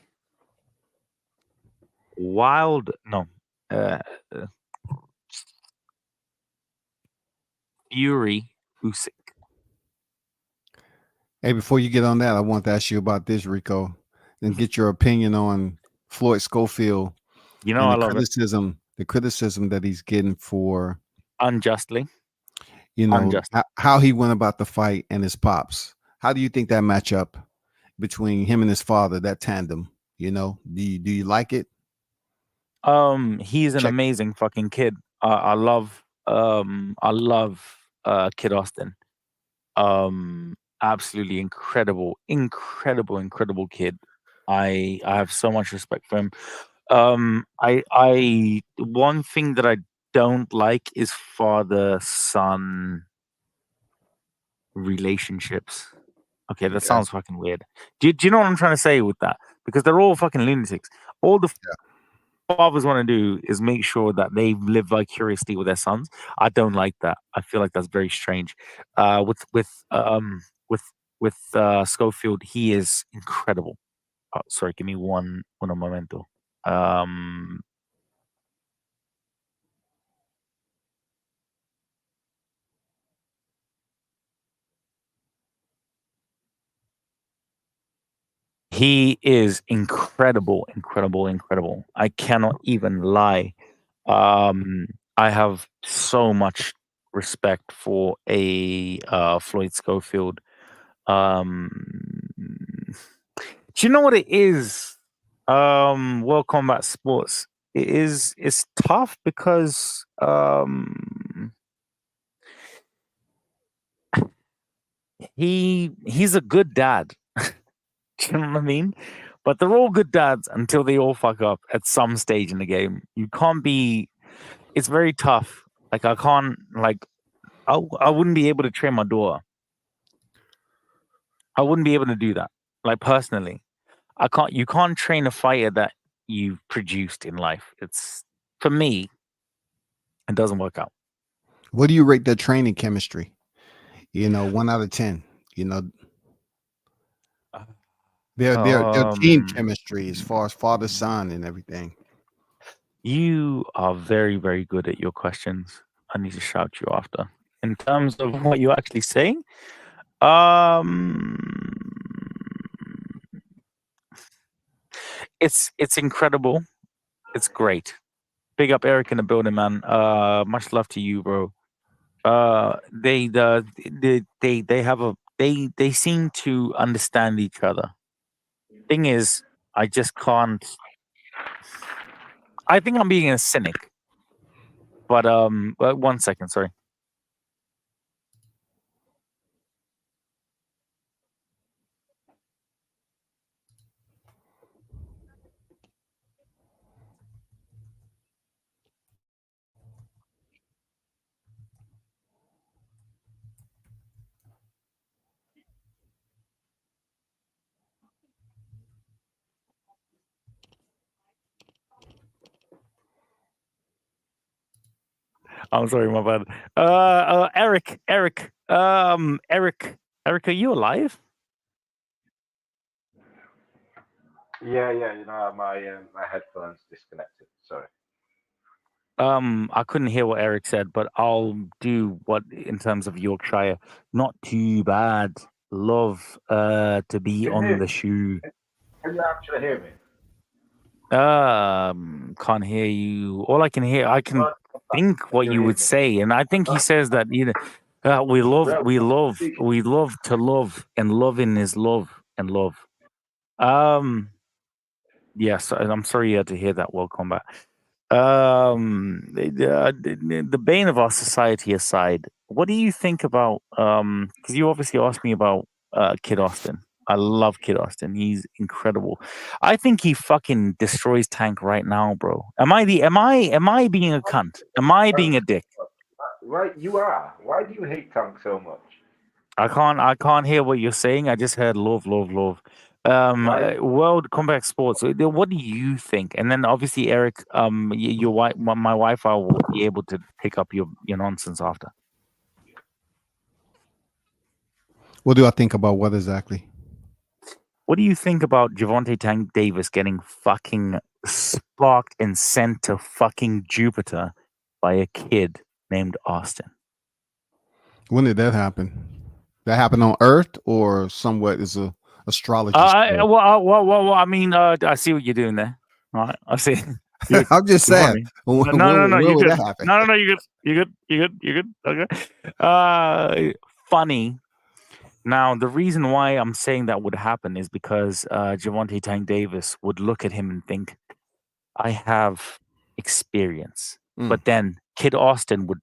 wild. No, uh, uh, Fury Usyk. Hey, before you get on that, I want to ask you about this, Rico, and get your opinion on Floyd Schofield You know and I love it the criticism that he's getting for, unjustly. Unjust. how he went about the fight and his pops. How do you think that match up between him and his father, that tandem? Do you like it? He's an Check. amazing fucking kid. I love Kid Austin. Absolutely incredible kid. I have so much respect for him. I one thing that I don't like is father son relationships. Okay, that Okay. sounds fucking weird. Do you know what I'm trying to say with that? Because they're all fucking lunatics. All the fathers want to do is make sure that they live vicariously with their sons. I don't like that. I feel like that's very strange. With Schofield, he is incredible. Sorry, give me one momento. Um, he is incredible. I cannot even lie. I have so much respect for a Floyd Schofield. Um, do you know what it is? World Combat Sports. It's tough because he's a good dad. Do you know what I mean? But they're all good dads until they all fuck up at some stage in the game. You can't be. It's very tough. Like I can't. Like I wouldn't be able to train my daughter. I wouldn't be able to do that. Like personally, I can't. You can't train a fighter that you've produced in life. It's for me. It doesn't work out. What do you rate their training chemistry? 1 out of 10. You know, their team Um, chemistry as far as father son and everything. you are very good at your questions. I need to shout you after. In terms of what you're actually saying, um, it's incredible. It's great. Big up Eric in the building, man. Much love to you, bro. They have a they seem to understand each other. Thing is, I just can't. I think I'm being a cynic, but 1 second, sorry. I'm sorry, my bad. Eric, Eric, are you alive? Yeah, you know, my headphones disconnected. Sorry. I couldn't hear what Eric said, but I'll do what in terms of Yorkshire. Not too bad. Love to be Can on you, the shoe. can you actually hear me? Can't hear you. All I can hear, I can Well, think what you you hear would me? say, and I think he says that we love, Well, we love to love, and loving is love and love. Um, yes, I'm sorry you had to hear that. Welcome back. The bane of our society aside, what do you think about because you obviously asked me about Kid Austin. I love Kid Austin. He's incredible. I think he fucking destroys Tank right now, bro. Am I being a cunt? Am I being a dick? right, you are. Why do you hate Tank so much? I can't hear what you're saying. I just heard love, love, love. Why? World Combat Sports. What do you think? And then obviously Eric, your wife, my wife, I will be able to pick up your nonsense after. What do I think about what exactly? What do you think about Javante Tank Davis getting fucking sparked and sent to fucking Jupiter by a kid named Austin? When did that happen? That happened on Earth or somewhat is a astrology show? Well, I mean, I see what you're doing there. All right, I see. I'm just You're saying. funny. When, No, when you're would good. that happen? No, you're good. You're good. Okay. Funny. Now, the reason why I'm saying that would happen is because Javante Tank Davis would look at him and think, I have experience. Mm. But then Kid Austin would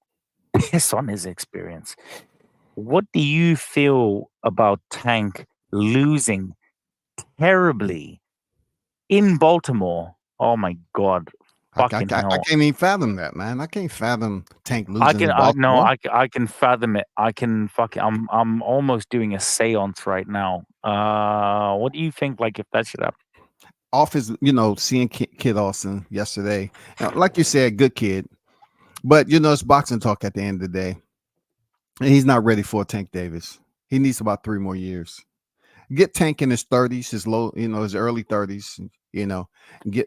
piss on his experience. What do you feel about Tank losing terribly in Baltimore? Oh my God. I Fucking hell. can't even fathom that, man. I can't fathom Tank losing I can in Baltimore. I can fathom it. I can I'm almost doing a seance right now. What do you think, like, if that should happen? Off his, seeing Kid Austin yesterday, like you said, good kid, but it's boxing talk at the end of the day, and he's not ready for Tank Davis. He needs about 3 more years. Get Tank in his 30s, his early 30s, So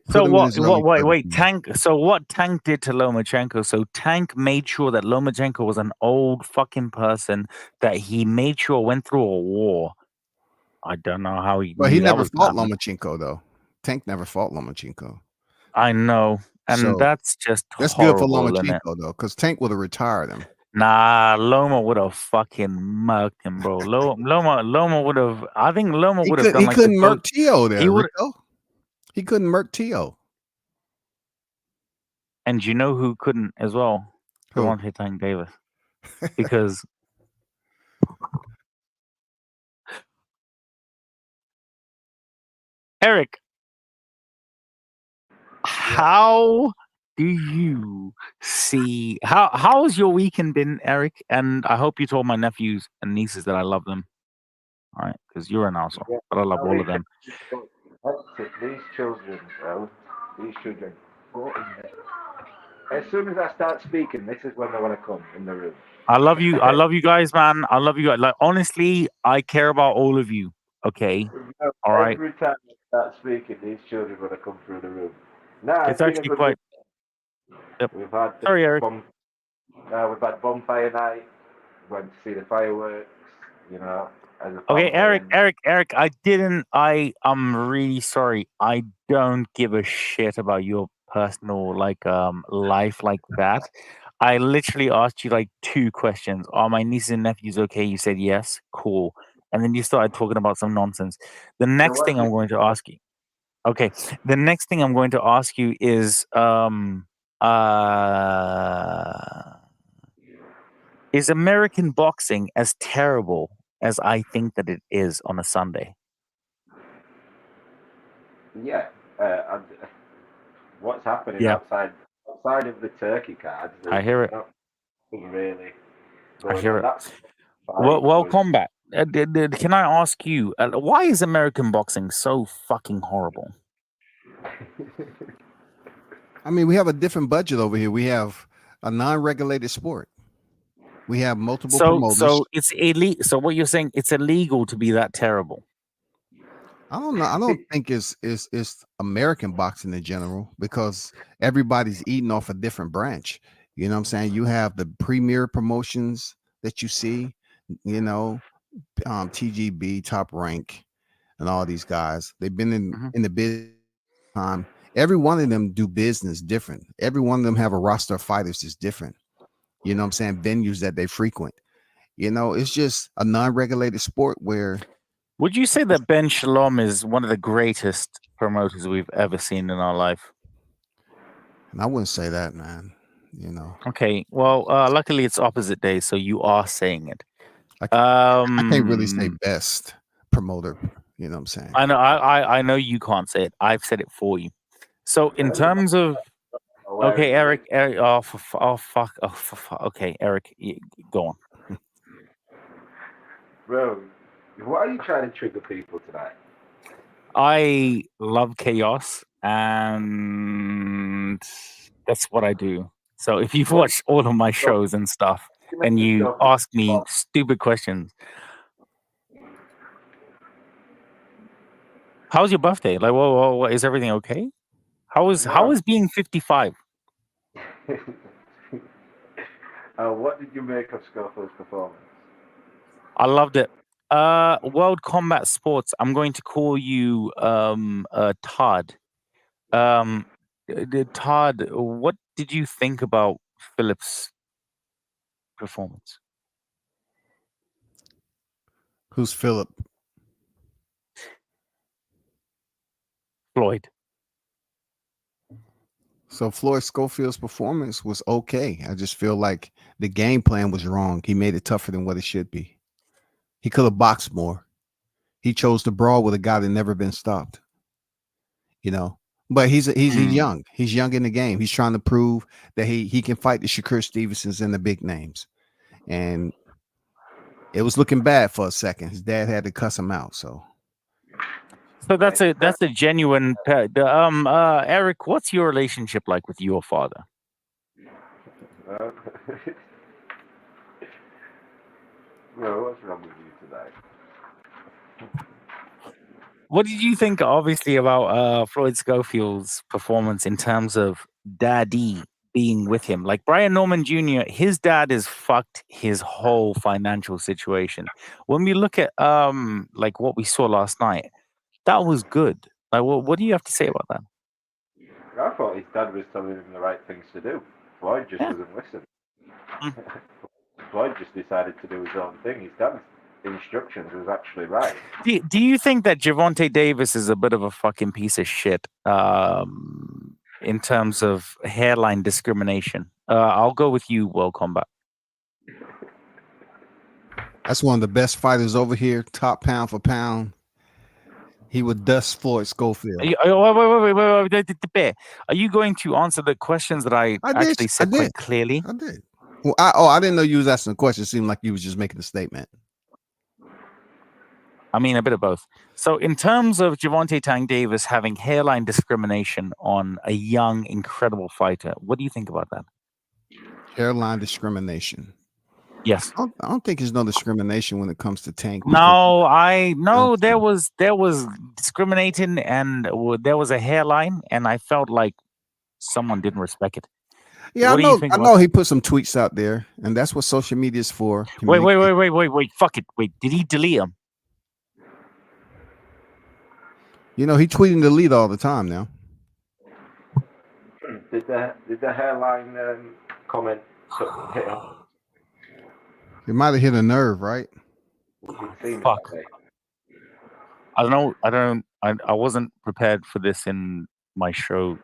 put him in his early 30s. wait, Tank. So what Tank did to Lomachenko? So Tank made sure that Lomachenko was an old fucking person that he made sure went through a war. I don't know how he But knew he that never was fought happening. Lomachenko though. Tank never fought Lomachenko. I know, and So that's just that's good for horrible, isn't it? Lomachenko though, because Tank would have retired him. Nah, Loma would have fucking murked him, bro. Loma would have. I think Loma would have done like couldn't murk Tio there, he would. Rico. He couldn't murk Tio. And you know who couldn't as well? Who? Javante Tank Davis, because Eric, how do you see how's your weekend been, Eric? And I hope you told my nephews and nieces that I love them. All right, because you're an asshole, Yeah. but I love all of them. These children, well, these children. As soon as I start speaking, this is when they want to come in the room. I love you. I love you guys, man. I love you guys. Like, honestly, I care about all of you. Okay. All right. Every time I start speaking, these children want to come through the room. Nah, It's actually quite. Yep. We've had Sorry, Eric. we've had bonfire night. Went to see the fireworks. As a Okay, family. Eric. I'm really sorry. I don't give a shit about your personal life like that. I literally asked you like 2 questions. Are my nieces and nephews okay? You said yes. Cool. And then you started talking about some nonsense. The next thing I'm going to ask you. Okay. The next thing I'm going to ask you is is American boxing as terrible as I think that it is on a Sunday? Yeah. What's happening Yeah. outside of the turkey cards? I hear it. Really. I hear it. That's Well, combat. Can I ask you, why is American boxing so fucking horrible? I mean, we have a different budget over here. We have a non-regulated sport. We have multiple So promoters. it's illegal. So what you're saying, it's illegal to be that terrible. I don't know. I don't think it's American boxing in general, because everybody's eating off a different branch. You know what I'm saying? You have the premier promotions that you see, you know, TGB, Top Rank, and all these guys. They've been in the business time. Every one of them do business different. Every one of them have a roster of fighters that's different. You know what I'm saying? Venues that they frequent. You know, it's just a non-regulated sport where. Would you say that Ben Shalom is one of the greatest promoters we've ever seen in our life? And I wouldn't say that, man. You know. Okay. Well, luckily it's opposite day, so you are saying it. I can't really say best promoter. You know what I'm saying? I know. I know you can't say it. I've said it for you. So in terms of, okay, Eric. Oh, fuck. Okay, Eric, go on. Bro, why are you trying to trigger people tonight? I love chaos, and that's what I do. So if you've watched all of my shows and stuff, and you ask me stupid questions, how's your birthday? Like, whoa, is everything okay? How is being 55? What did you make of Scofield's performance? I loved it. World Combat Sports. I'm going to call you Todd. Todd, what did you think about Philip's performance? Who's Philip? Floyd. So Floyd Schofield's performance was okay. I just feel like the game plan was wrong. He made it tougher than what it should be. He could have boxed more. He chose to brawl with a guy that never been stopped. You know, but he's young. He's young in the game. He's trying to prove that he can fight the Shakur Stevensons and the big names. And it was looking bad for a second. His dad had to cuss him out. So that's a genuine. Eric, what's your relationship like with your father? Bro, what's wrong with you today? What did you think, obviously, about Floyd Schofield's performance in terms of daddy being with him? Like Brian Norman Jr., his dad has fucked his whole financial situation. When we look at like what we saw last night, that was good. Like, what do you have to say about that? I thought his dad was telling him the right things to do. Floyd just doesn't listen. Floyd just decided to do his own thing. His dad's instructions was actually right. Do you think that Gervonta Davis is a bit of a fucking piece of shit in terms of hairline discrimination? I'll go with you, World Combat. that's one of the best fighters over here, top pound for pound. He would dust Floyd Schofield. Wait. Are you going to answer the questions that I actually said quite clearly? I did. Well, I didn't know you was asking a question. It seemed like you was just making a statement. I mean, a bit of both. So in terms of Gervonta Tank Davis having hairline discrimination on a young, incredible fighter, what do you think about that? Hairline discrimination. Yes. I don't think there's no discrimination when it comes to Tank. No, there was discriminating, and there was a hairline, and I felt like someone didn't respect it. Yeah, I know he put some tweets out there, and that's what social media is for. Wait. Fuck it. Wait, did he delete them? You know, he tweeting delete all the time now. Did the hairline comment hit him? It might have hit a nerve, right? Fuck. I don't know. I wasn't prepared for this in my show.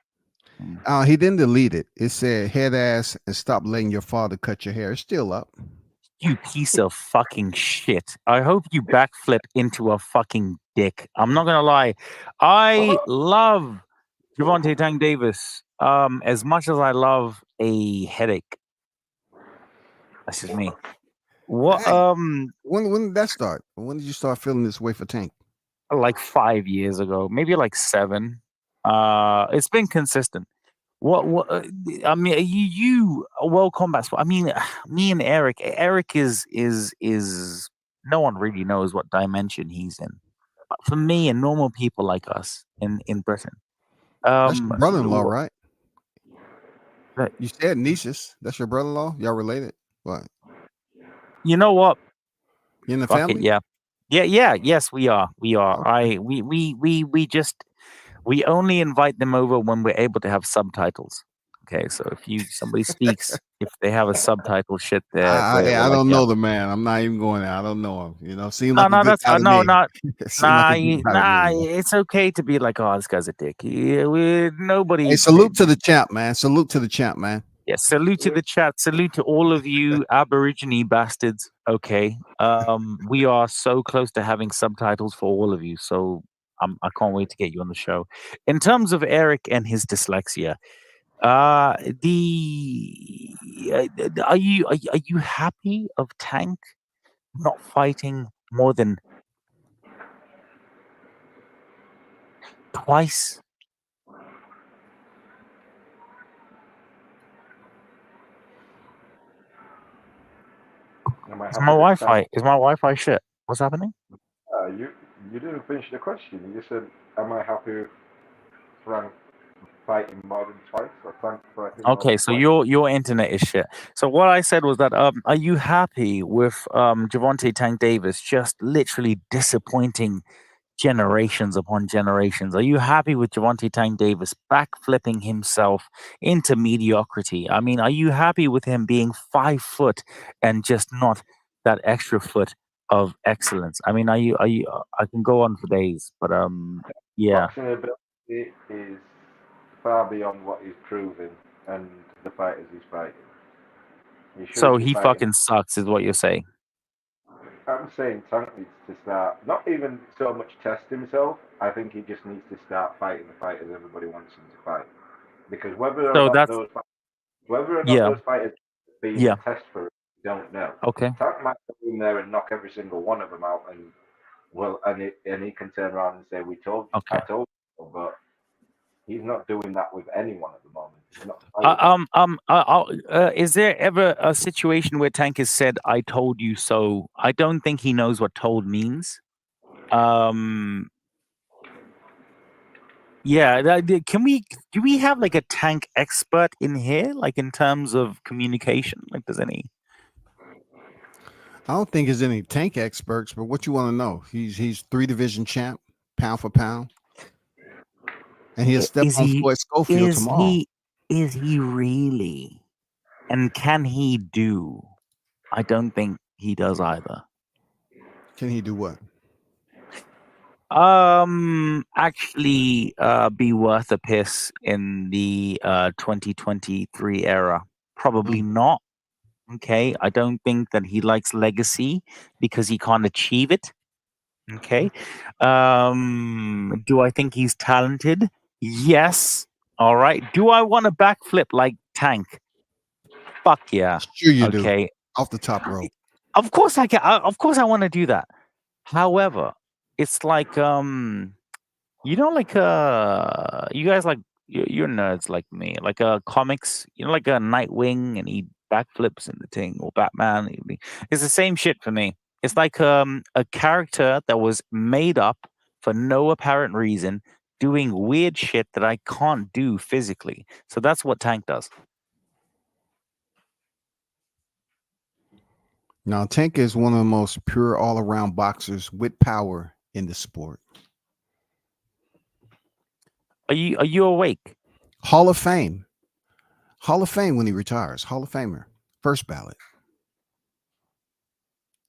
He didn't delete it. It said head ass and stop letting your father cut your hair. It's still up. You piece of fucking shit. I hope you backflip into a fucking dick. I'm not gonna lie. I love Gervonta Tank Davis as much as I love a headache. That's just me. What when did that start? When did you start feeling this way for Tank? Like 5 years ago, maybe like 7. It's been consistent. I mean, you a World Combat Sport. I mean, me and Eric. Eric is no one really knows what dimension he's in. But for me and normal people like us in Britain, That's your brother-in-law, w- right? but You said nieces. That's your brother-in-law. Y'all related? What? you know what? You in the Fuck it, family? yeah, yeah. Yes, we are. We are. Okay. We just we only invite them over when we're able to have subtitles. Okay, so if somebody speaks, if they have a subtitle shit, we're I like, don't yeah. know the man. I'm not even going there. I don't know him. You know, seemed No, like a no, good that's guy to no, me. not Seemed like a good guy to me. nah. Man. It's okay to be like, oh, this guy's a dick. Hey, Nobody. salute to the champ, man. Salute to the champ, man. Yeah, salute to the chat. Salute to all of you Aborigine bastards. Okay, we are so close to having subtitles for all of you. So I can't wait to get you on the show. In terms of Eric and his dyslexia, the are you happy of Tank not fighting more than twice? Am I Is my happy with Wi-Fi? Tank? Is my Wi-Fi shit? What's happening? You didn't finish the question. You just said, "Am I happy with Frank fighting more than twice, or Frank fighting more Okay, than so twice?" your internet is shit. So what I said was that are you happy with Javante Tank Davis just literally disappointing generations upon generations? Are you happy with Javante Tank Davis backflipping himself into mediocrity? I mean, are you happy with him being 5 foot and just not that extra foot of excellence? I mean, are you I can go on for days, but yeah. Boxing ability is far beyond what he's proving and the fighters he's fighting. He So shouldn't be he fighting. fucking sucks is what you're saying. I'm saying Tank needs to start, not even so much test himself. I think he just needs to start fighting the fighters everybody wants him to fight. Because So that's whether or not yeah. those fighters be in the Yeah. test for it, we don't know. Okay. Tank might go in there and knock every single one of them out, and he can turn around and say, I Okay. told you," but he's not doing that with anyone at the moment. He's not Uh, fighting. um, um, uh, is there ever a situation where Tank has said, "I told you so"? I don't think he knows what "told" means. Um, yeah. Do we have like a Tank expert in here, like in terms of communication? Like, does any? I don't think there's any tank experts, but what you want to know? He's 3 division champ, pound for pound, and he'll step Is on he? Floyd Schofield Is tomorrow. he? Is he really? And can he do? I don't think he does either. Can he do what? Actually, be worth a piss in the 2023 era. Probably not. Okay, I don't think that he likes legacy because he can't achieve it. Okay, do I think he's talented? Yes. All right. Do I want to backflip like Tank? Fuck yeah. Sure you do. Okay. Off the top rope. Of course I can. Of course I want to do that. However, it's like like you guys like you're nerds like me, like comics. Like a Nightwing, and he backflips in the thing, or Batman. It's the same shit for me. It's like a character that was made up for no apparent reason, doing weird shit that I can't do physically. So that's what Tank does. Now, Tank is one of the most pure all around boxers with power in the sport. Are you awake? Hall of Fame. Hall of Fame when he retires. Hall of Famer. First ballot.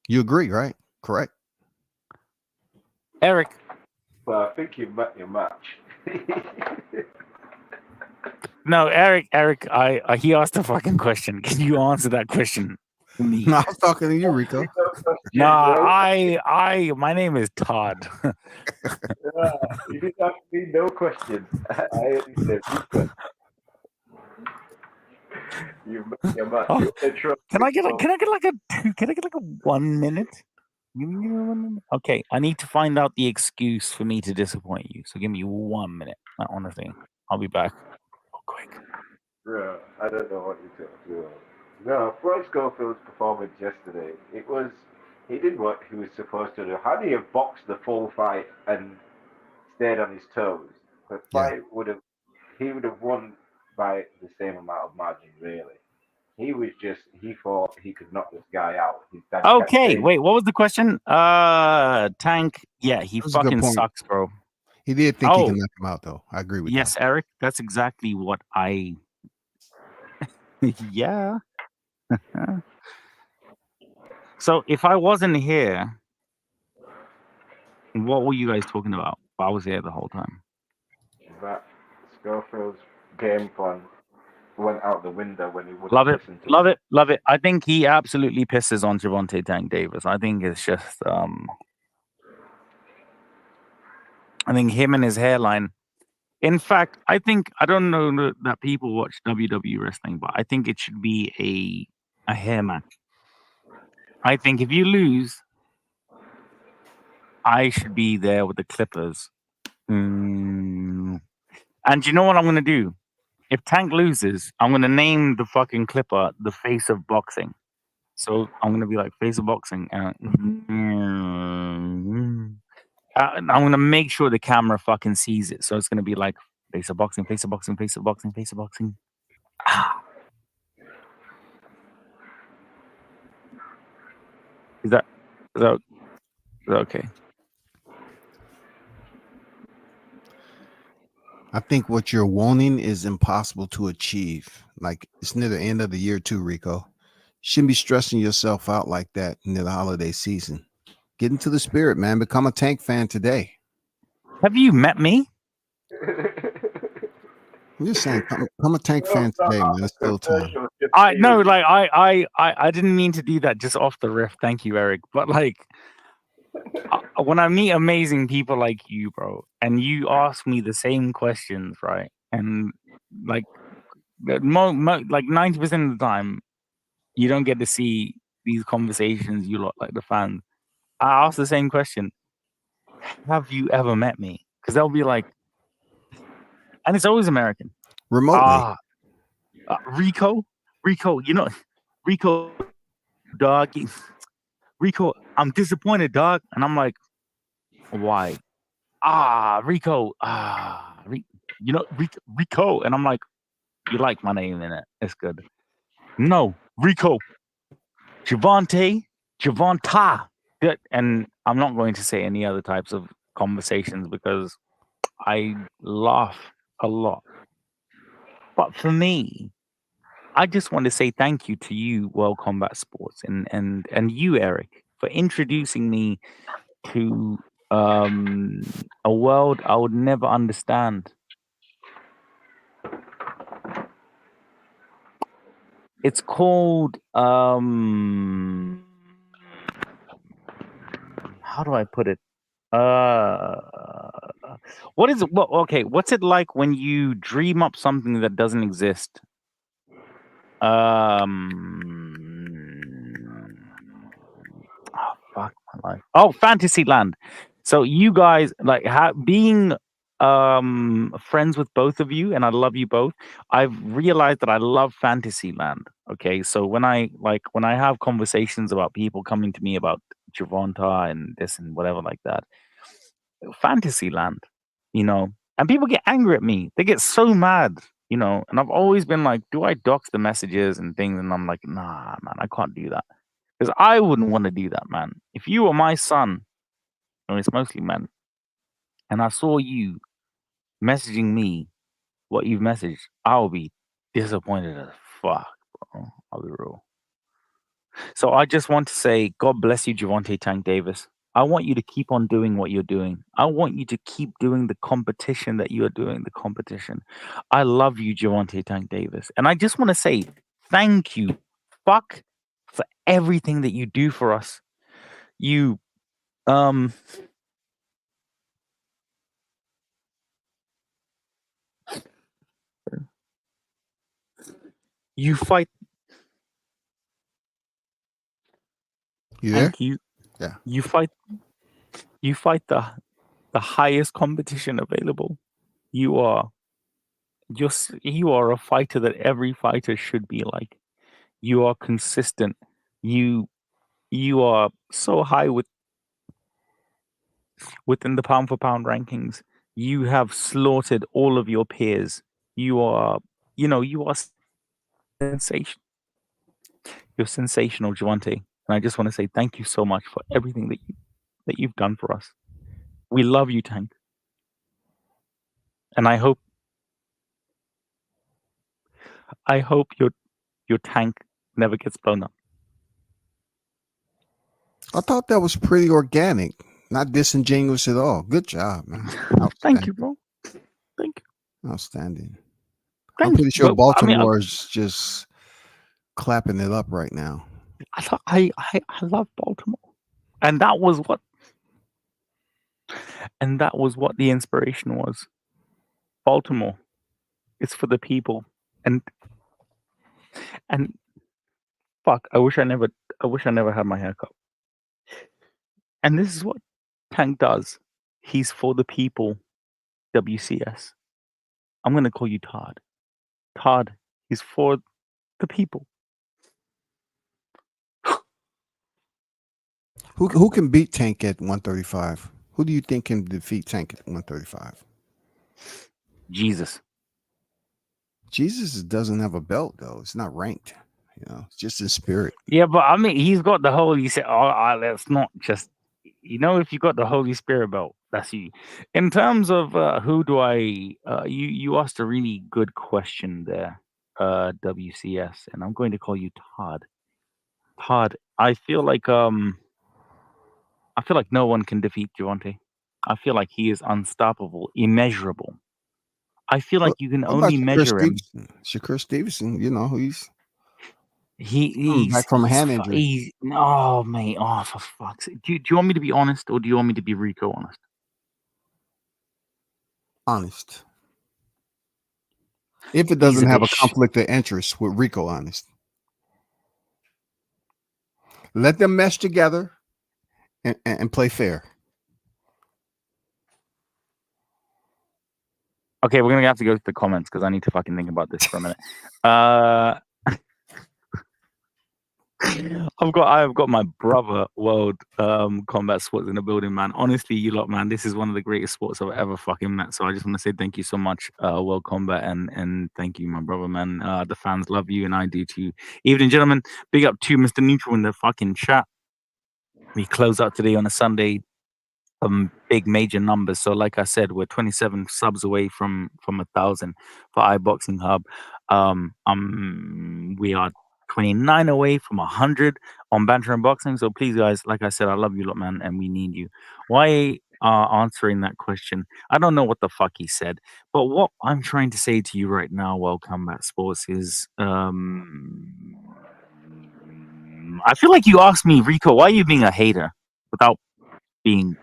You agree, right? Correct. Eric? Well, I think you've met your match. No, Eric, he asked a fucking question. Can you answer that question for me? No, I was talking to you, Rico. My name is Todd. You didn't ask me no question. I only said Rico. You met your match. Oh, can I get like a 1 minute? Give me 1 minute. Okay, I need to find out the excuse for me to disappoint you. So give me 1 minute. Honestly, I'll be back. Quick. Yeah, I don't know what you're talking about. No, Floyd Schofield's performance yesterday, he did what he was supposed to do. Had he have boxed the full fight and stayed on his toes, the fight he would have won by the same amount of margin, really. He thought he could knock this guy out. His dad kept Okay, saying, wait, what was the question? Tank, yeah, he That's a good fucking point. sucks, bro. He did think he Oh, can knock him out, though. I agree with yes, Eric, that's exactly what I. Yeah. So if I wasn't here, what were you guys talking about? I was here the whole time. that Schofield's game plan went out the window when he wouldn't Love it, listen to love him. it, love it. I think he absolutely pisses on Gervonta Tank Davis. I think it's just, I think him and his hairline. In fact, I don't know that people watch WWE wrestling, but I think it should be a hair match. I think if you lose, I should be there with the clippers. And you know what I'm going to do? If Tank loses, I'm going to name the fucking clipper the face of boxing. So I'm going to be like, face of boxing. I'm going to make sure the camera fucking sees it. So it's going to be like, face of boxing, face of boxing, face of boxing, face of boxing. Is that okay? I think what you're wanting is impossible to achieve. Like, it's near the end of the year too, Rico. Shouldn't be stressing yourself out like that near the holiday season. Get into the spirit, man. Become a Tank fan today. Have you met me? I'm just saying, become a Tank fan today, man. It's still time. I no, like I didn't mean to do that just off the riff. Thank you, Eric. But like, when I meet amazing people like you, bro, and you ask me the same questions, right? And like, like 90% of the time, you don't get to see these conversations. You lot, like the fans. I ask the same question: have you ever met me? Because they'll be like, and it's always American. Remotely. Rico, you know, Rico, dog. Rico, I'm disappointed, dog. And I'm like, why? Rico, you know, Rico. And I'm like, you like my name in it. It's good. No, Rico, Gervonta. Good. And I'm not going to say any other types of conversations because I laugh a lot. But for me, I just want to say thank you to you, World Combat Sports, and you, Eric, for introducing me to a world I would never understand. It's called how do I put it? What is it? Well, okay, what's it like when you dream up something that doesn't exist? Fuck my life. Oh, Fantasyland. So you guys like being friends with both of you, and I love you both. I've realized that I love Fantasyland. Okay, so when I have conversations about people coming to me about Gervonta and this and whatever like that, Fantasyland, you know, and people get angry at me. They get so mad, you know, and I've always been like, do I dox the messages and things? And I'm like, nah, man, I can't do that. Because I wouldn't want to do that, man. If you were my son, and it's mostly men, and I saw you messaging me what you've messaged, I'll be disappointed as fuck, bro. I'll be real. So I just want to say, God bless you, Gervonta Tank Davis. I want you to keep on doing what you're doing. I want you to keep doing the competition that you are doing, the competition. I love you, Gervonta Tank Davis. And I just want to say thank you, fuck, for everything that you do for us. You you fight. You there? Thank you. Yeah. You fight the highest competition available. You are You are a fighter that every fighter should be like. You are consistent. You are so high within the pound for pound rankings. You have slaughtered all of your peers. You are, you are sensation. You're sensational, Javante. And I just want to say thank you so much for everything that you've done for us. We love you, Tank. And I hope your tank never gets blown up. I thought that was pretty organic, not disingenuous at all. Good job, man. Thank you, bro. Thank you. Outstanding. I'm Thank pretty you. sure But, I mean, Baltimore is just clapping it up right now. I love Baltimore, and that was what the inspiration was. Baltimore, it's for the people, and fuck, I wish I never had my hair cut. And this is what Tank does. He's for the people. WCS. I'm gonna call you Todd. Todd. He's for the people. Who can beat Tank at 135? Who do you think can defeat Tank at 135? Jesus. Jesus doesn't have a belt though. It's not ranked. It's just his spirit. Yeah, but I mean, he's got the Holy Spirit. Let's not just, if you got the Holy Spirit belt, that's you. In terms of who do I, you asked a really good question there, WCS, and I'm going to call you Todd. Todd, I feel like no one can defeat Javante. I feel like he is unstoppable, immeasurable. I feel like you can What about only Shakur measure him. Stevenson? Shakur Stevenson, He's back from a hand injury. Oh, mate. Oh, for fuck's sake. Do you want me to be honest, or do you want me to be Rico honest? Honest. If it doesn't have a conflict of interest with Rico, honest. Let them mesh together and play fair. Okay, we're gonna have to go to the comments because I need to fucking think about this for a minute. I've got my brother World Combat Sports in the building, man. Honestly, you lot, man, this is one of the greatest sports I've ever fucking met. So I just want to say thank you so much, World Combat, and thank you, my brother, man. The fans love you, and I do too. Evening, gentlemen. Big up to Mr. Neutral in the fucking chat. We close out today on a Sunday. Big major numbers. So like I said, we're 27 subs away from 1,000 for iBoxing Hub. We are 29 away from 100 on Banter and Boxing. So please, guys, like I said, I love you lot, man, and we need you. Why answering that question? I don't know what the fuck he said, but what I'm trying to say to you right now, World Combat Sports, is I feel like you asked me, Rico, why are you being a hater without being.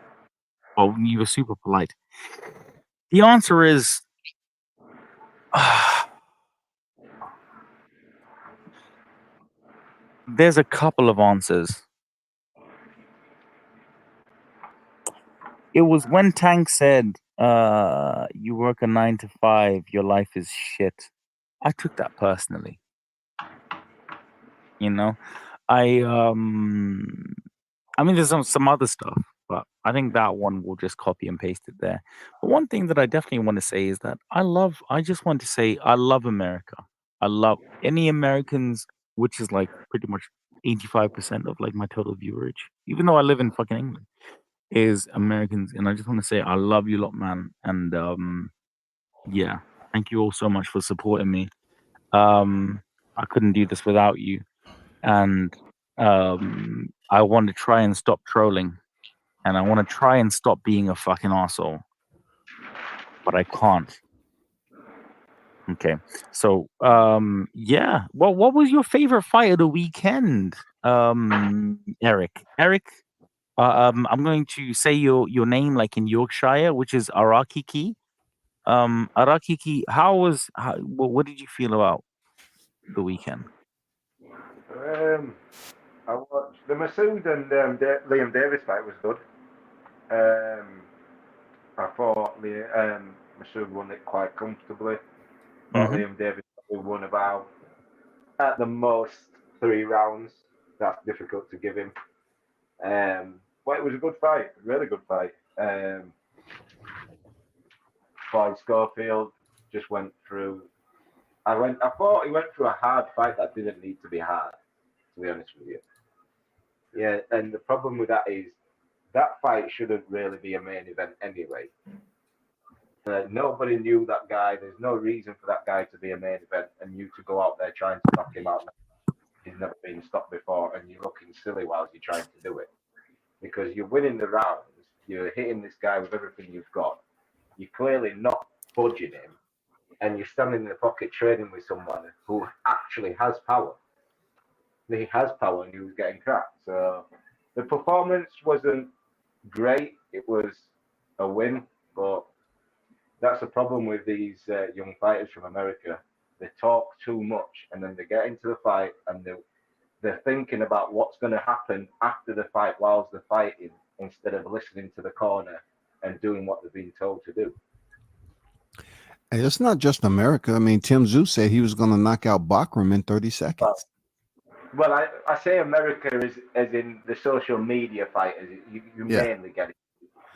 Well, you were super polite. The answer is there's a couple of answers. It was when Tank said, you work a 9 to 5, your life is shit. I took that personally. I mean, there's some other stuff, but I think that one will just copy and paste it there. But one thing that I definitely want to say is that I just want to say I love America. I love any Americans, which is like pretty much 85% of like my total viewerage, even though I live in fucking England, is Americans. And I just want to say I love you lot, man. And yeah, thank you all so much for supporting me. I couldn't do this without you. And I want to try and stop trolling, and I want to try and stop being a fucking asshole, but I can't. Okay, so yeah. Well, what was your favorite fight of the weekend, Eric? I'm going to say your name like in Yorkshire, which is Arakiki. Arakiki, what did you feel about the weekend? I watched the Masoud and Liam Davies fight was good. I thought Masoud won it quite comfortably. But Mhm. Liam Davies probably won about, at the most, 3 rounds. That's difficult to give him. But it was a good fight, really good fight. Floyd Schofield just went through. I thought he went through a hard fight that didn't need to be hard. To be honest with you, yeah. And the problem with that is that fight shouldn't really be a main event anyway. Nobody knew that guy. There's no reason for that guy to be a main event, and you to go out there trying to knock him out. He's never been stopped before, and you're looking silly while you're trying to do it because you're winning the rounds. You're hitting this guy with everything you've got. You're clearly not budging him, and you're standing in the pocket trading with someone who actually has power. He has power, and he was getting cracked. So the performance wasn't great. It was a win, but that's the problem with these young fighters from America. They talk too much, and then they get into the fight, and they're thinking about what's going to happen after the fight whilst they're fighting, instead of listening to the corner and doing what they're being told to do. And it's not just America. I mean, Tim Tszyu said he was going to knock out Bakram in 30 seconds. Well, I say America as in the social media fighters. You mainly get it.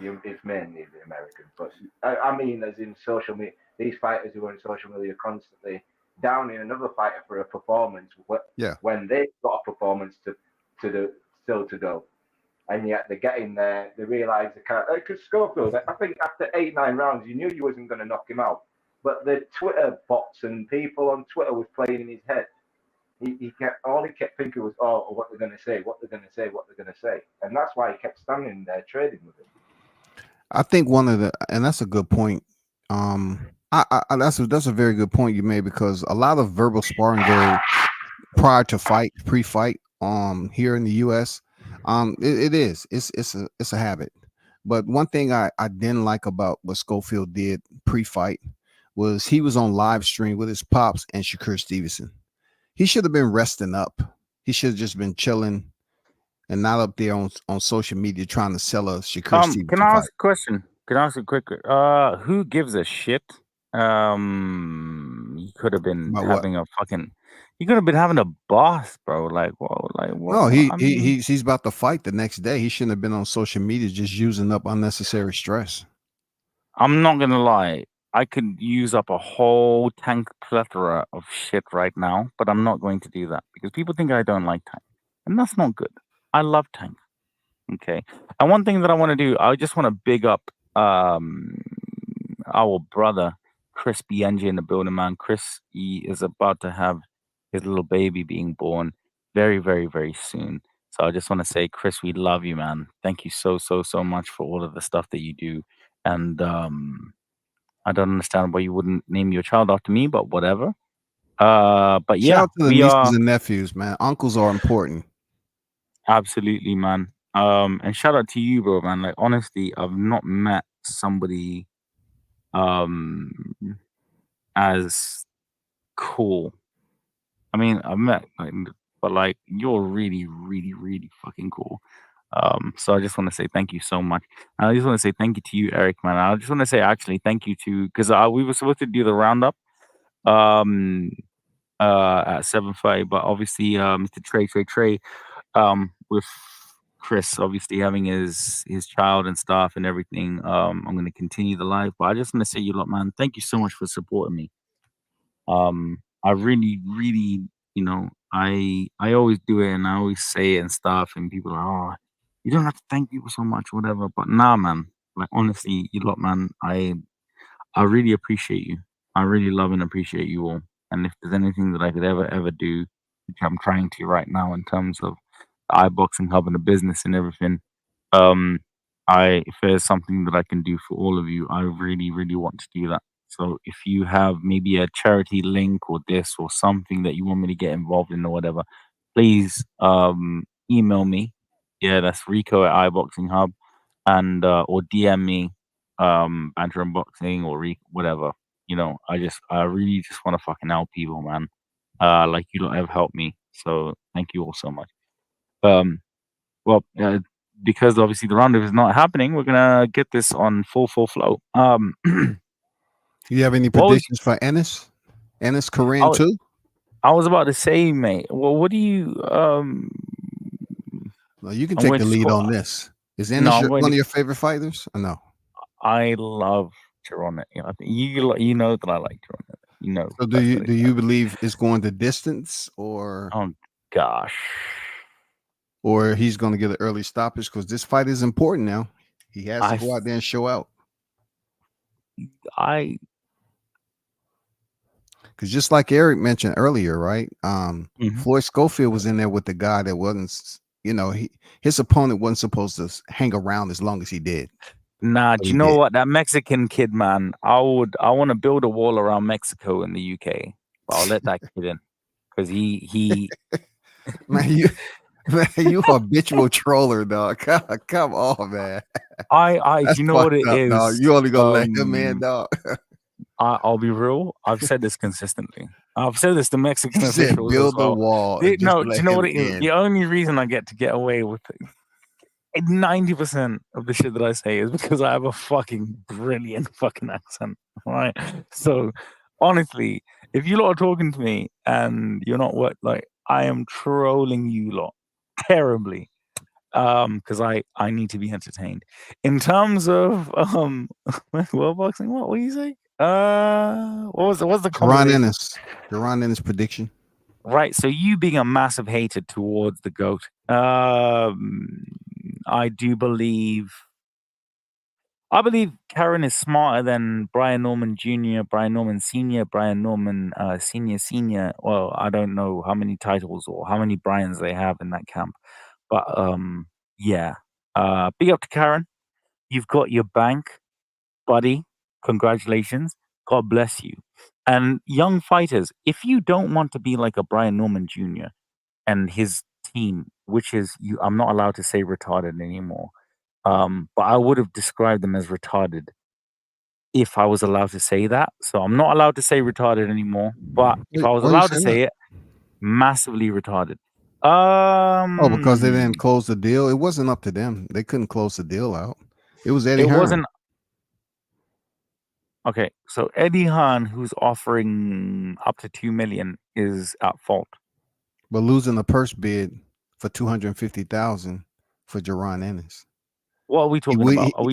It's mainly the Americans, but I mean as in social media. These fighters who are in social media constantly downing another fighter for a performance when they've got a performance to go, and yet they're getting there. They realise they can't. Because Schofield, I think after 8-9 rounds, you knew you wasn't going to knock him out, but the Twitter bots and people on Twitter was playing in his head. He kept thinking was, what they're going to say, what they're going to say, what they're going to say, and that's why he kept standing there trading with him. I think and that's a good point. That's a very good point you made, because a lot of verbal sparring go prior to fight, pre-fight, here in the U.S. It's a habit. But one thing I didn't like about what Schofield did pre-fight was he was on live stream with his pops and Shakur Stevenson. He should have been resting up. He should have just been chilling and not up there on social media trying to sell a Shakur Stevenson Can I ask fight. a question? Can I ask a quick? Who gives a shit? He could have been About having a fucking. He could have been having a boss, bro. Like, whoa, like what? No, I mean, he's about to fight the next day. He shouldn't have been on social media just using up unnecessary stress. I'm not gonna lie. I could use up a whole tank plethora of shit right now, but I'm not going to do that because people think I don't like tank, and that's not good. I love tank. Okay, and one thing that I want to do, I just want to big up our brother Chris BNG in the building, man. Chris, he is about to have his little baby being born very, very, very soon. So I just want to say, Chris, we love you, man. Thank you so, so, so much for all of the stuff that you do. And I don't understand why you wouldn't name your child after me, but whatever. But yeah, Shout out to the we nieces are and nephews, man. Uncles are important. absolutely, man. And shout out to you, bro, man. Like honestly, I've not met somebody as cool. I mean, I've met, but like you're really, really, really fucking cool. So I just want to say thank you so much. And I just want to say thank you to you, Eric, man. I just want to say actually thank you to because we were supposed to do the roundup at 7:30, but obviously Mr. Trey with Chris obviously having his child and stuff and everything. I'm gonna continue the live, but I just want to say you lot, man. Thank you so much for supporting me. I really, really, I always do it and I always say it and stuff, and people are, oh, you don't have to thank people so much, whatever. But nah, man, like honestly, you lot, man, I really appreciate you. I really love and appreciate you all. And if there's anything that I could ever do, which I'm trying to right now in terms of the iBoxing hub and the business and everything, um, if there's something that I can do for all of you, I really, really want to do that. So if you have maybe a charity link or this or something that you want me to get involved in or whatever, please email me. Yeah, that's Rico at iBoxing Hub, and or DM me, Banter Unboxing or whatever. I really just want to fucking help people, man. Like you don't have helped me, so thank you all so much. Well, because obviously the roundup is not happening, we're gonna get this on full flow. You have any What was- predictions for Ennis? And it's Korean too. I was about to say, mate. Well, what do you Well, you can I'm take going the to lead score. on this. Is No, Ennis I'm going one to. of your favorite fighters? Or no. I love Tirone. I think you know that I like Tirone. You know. So That's what do you believe it's going to distance or Oh gosh. he's going to get an early stoppage? Because this fight is important now. He has to go out there and show out. Because just like Eric mentioned earlier, right? Floyd Schofield was in there with the guy that wasn't, his opponent wasn't supposed to hang around as long as he did. Nah, But do he you know did. what? That Mexican kid, man, I want to build a wall around Mexico in the UK, but I'll let that kid in because he Man, you habitual troller, dog. Come on, man. do That's you know what fucked it up, dog. is? You only gonna let him in, dog. I'll be real. I've said this consistently. I've said this to Mexican He said, officials as build the well. wall and just No, do let you know him what it is? in. The only reason I get away with it, 90% of the shit that I say is because I have a fucking brilliant fucking accent. Right? So honestly, if you lot are talking to me and you're not I am trolling you lot terribly. Because I need to be entertained. In terms of world boxing, what do you say? What's the conversation? Ron Ennis prediction. Right. So you being a massive hater towards the GOAT, I believe Karen is smarter than Brian Norman Jr., Brian Norman Sr., Brian Norman Senior. Well, I don't know how many titles or how many Brians they have in that camp. But yeah. Big up to Karen. You've got your bank, buddy. Congratulations. God bless you. And young fighters, if you don't want to be like a Brian Norman Jr. and his team, which is I'm not allowed to say retarded anymore. But I would have described them as retarded if I was allowed to say that. So I'm not allowed to say retarded anymore. But if I was Why you allowed to saying say that? it, massively retarded. Oh, because they didn't close the deal. It wasn't up to them. They couldn't close the deal out. It was Eddie It Hearn. wasn't. Okay, so Eddie Hearn, who's offering up to $2 million, is at fault. But losing the purse bid for $250,000 for Jaron Ennis. What are we talking about? Are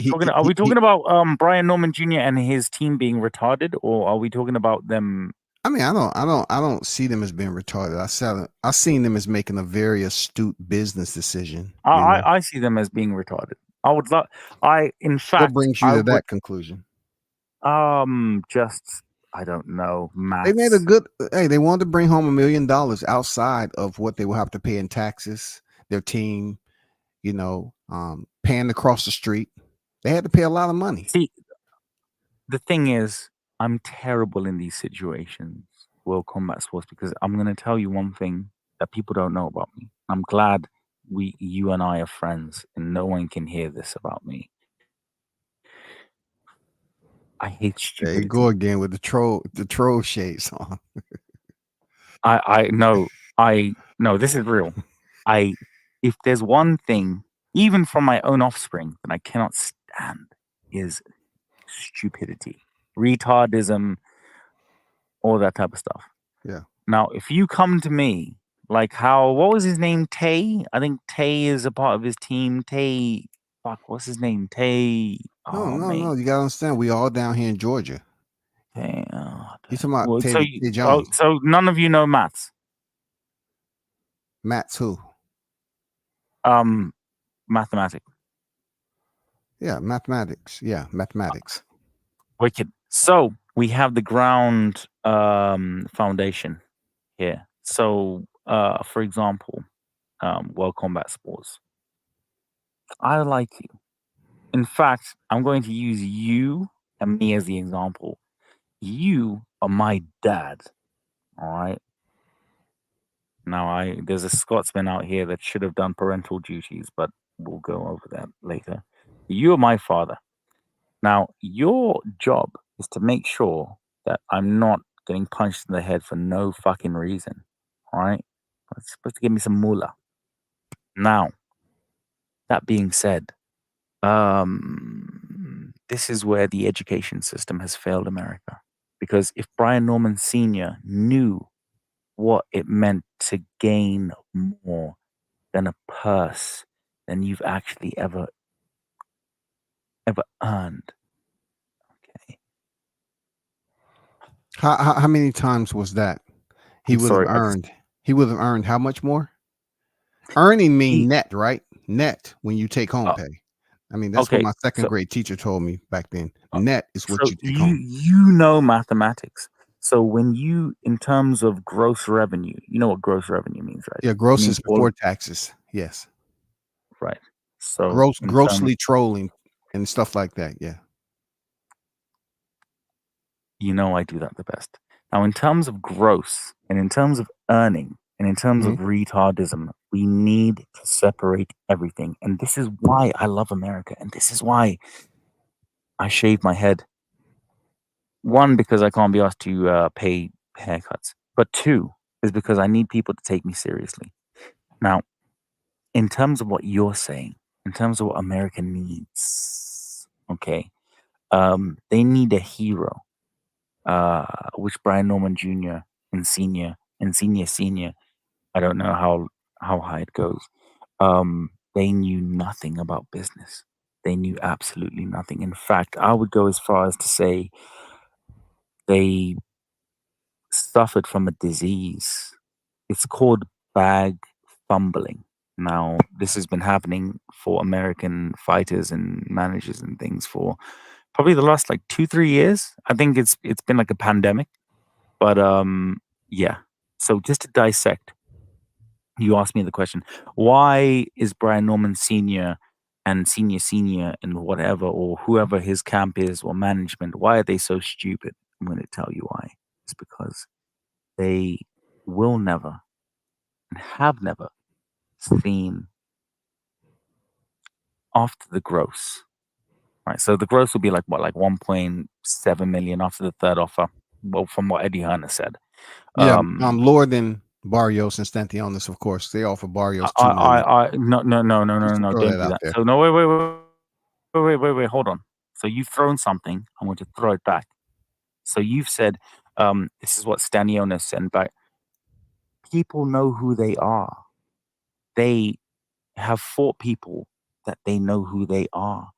we talking about Brian Norman Jr. and his team being retarded, or are we talking about them? I mean, I don't see them as being retarded. I seen them as making a very astute business decision. I see them as being retarded. I would love. In fact, what brings you to that conclusion? Just I don't know. They made a good. Hey, they wanted to bring home $1 million outside of what they will have to pay in taxes. Their team, paying across the street. They had to pay a lot of money. See, the thing is, I'm terrible in these situations, World Combat Sports, because I'm going to tell you one thing that people don't know about me. I'm glad you and I are friends, and no one can hear this about me. I hate stupidity. There you go again with the troll shades on. No, this is real. If there's one thing, even from my own offspring, that I cannot stand is stupidity, retardism, all that type of stuff. Yeah. Now, if you come to me like what was his name? Tay? I think Tay is a part of his team. Tay, fuck, what's his name? Tay. No. You gotta understand, we all down here in Georgia. Tay, you talking about Tay Jones? So none of you know maths. Matt's who? Mathematics. Yeah, mathematics. Yeah, mathematics. Wicked. So we have the ground foundation here. So, for example, World Combat Sports. I like you. In fact, I'm going to use you and me as the example. You are my dad. All right. Now, there's a Scotsman out here that should have done parental duties, but we'll go over that later. You are my father. Now, your job is to make sure that I'm not getting punched in the head for no fucking reason. All right? It's supposed to give me some moolah. Now, that being said, this is where the education system has failed America. Because if Brian Norman Sr. knew what it meant to gain more than a purse than you've actually ever earned. Okay. How many times was that? He I'm would have sorry. earned. He would have earned how much more? Earning mean He, net, right? Net when you take home uh, pay. I mean, that's what okay. my second So, grade teacher told me back then. uh, Net is what so you take home. you know mathematics. So when you, in terms of gross revenue, you know what gross revenue means, right? Yeah, It gross means is all before taxes. Yes. right. So in terms, Grossly trolling and stuff like that. Yeah. you know, I do that the best. Now, in terms of gross and in terms of earning and in terms Mhm. of retardism, we need to separate everything. And this is why I love America. And this is why I shave my head. One, because I can't be asked to pay haircuts. But two, is because I need people to take me seriously. Now, in terms of what you're saying, in terms of what America needs, okay, they need a hero, which Brian Norman Jr. and senior, I don't know how high it goes. They knew nothing about business. They knew absolutely nothing. In fact, I would go as far as to say they suffered from a disease. It's called bag fumbling. Now, this has been happening for American fighters and managers and things for probably the last like 2-3 years. I think it's been like a pandemic. But yeah. So just to dissect, you asked me the question: why is Brian Norman Senior and Senior and whatever or whoever his camp is or management? Why are they so stupid? I'm going to tell you why. It's because they will never and have never seen after the gross. Right. So the gross will be like what, like 1.7 million after the third offer. Well, from what Eddie Hearn said. Yeah. Um, Lower than Barrios and Stantionis, of course. They offer I, Barrios 2 million. no, Just to throw don't that do out that. there. So no, wait, hold on. So you've thrown something. I'm going to throw it back. So you've said, this is what Stanionis said back. People know who they are. They have fought people that they know who they are.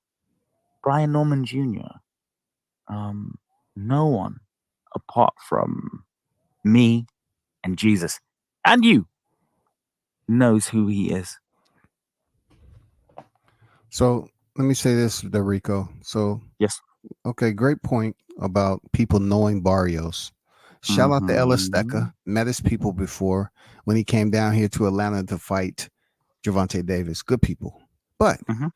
Brian Norman Jr. No one apart from me and Jesus and you knows who he is. So let me say this, Derico. So Yes. okay, great point about people knowing Barrios. Shout out to Ellis Mm-hmm. Stecker. Met his people before when he came down here to Atlanta to fight Gervonta Davis. Good people. But Mm-hmm.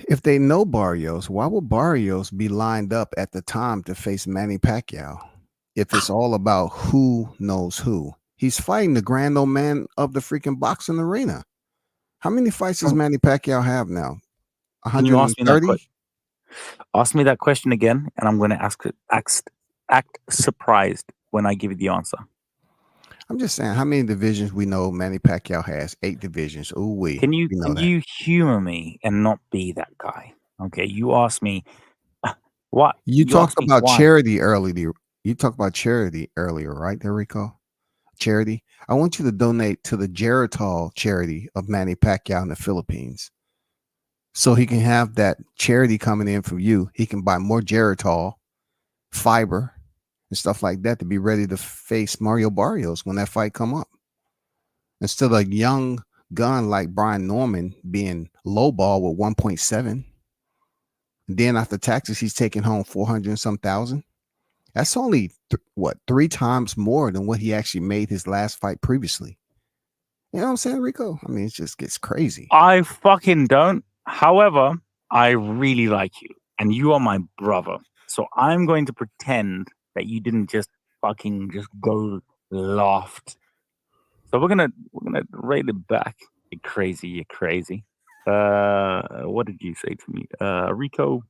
if they know Barrios, why would Barrios be lined up at the time to face Manny Pacquiao? If it's all about who knows who. He's fighting the grand old man of the freaking boxing arena. How many fights does So Manny Pacquiao have now? can you ask me that 130? Ask me that question again, and I'm going to act surprised when I give you the answer. I'm just saying, how many divisions we know Manny Pacquiao has? 8 divisions. Ooh, we know Can that. you humor me and not be that guy? Okay, you asked me what You you talked asked me about why. charity earlier. You talked about charity earlier, right, Enrico? Charity. I want you to donate to the Geritol charity of Manny Pacquiao in the Philippines. So he can have that charity coming in from you. He can buy more Geritol, fiber, and stuff like that to be ready to face Mario Barrios when that fight come up. Instead of a young gun like Brian Norman being lowball with 1.7. Then after taxes, he's taking home 400 and some thousand. That's only 3 times more than what he actually made his last fight previously. You know what I'm saying, Rico? I mean, it just gets crazy. I fucking don't. However, I really like you, and you are my brother. So I'm going to pretend that you didn't just fucking just go loft. So we're gonna rate it back. You crazy, you crazy. What did you say to me, Rico?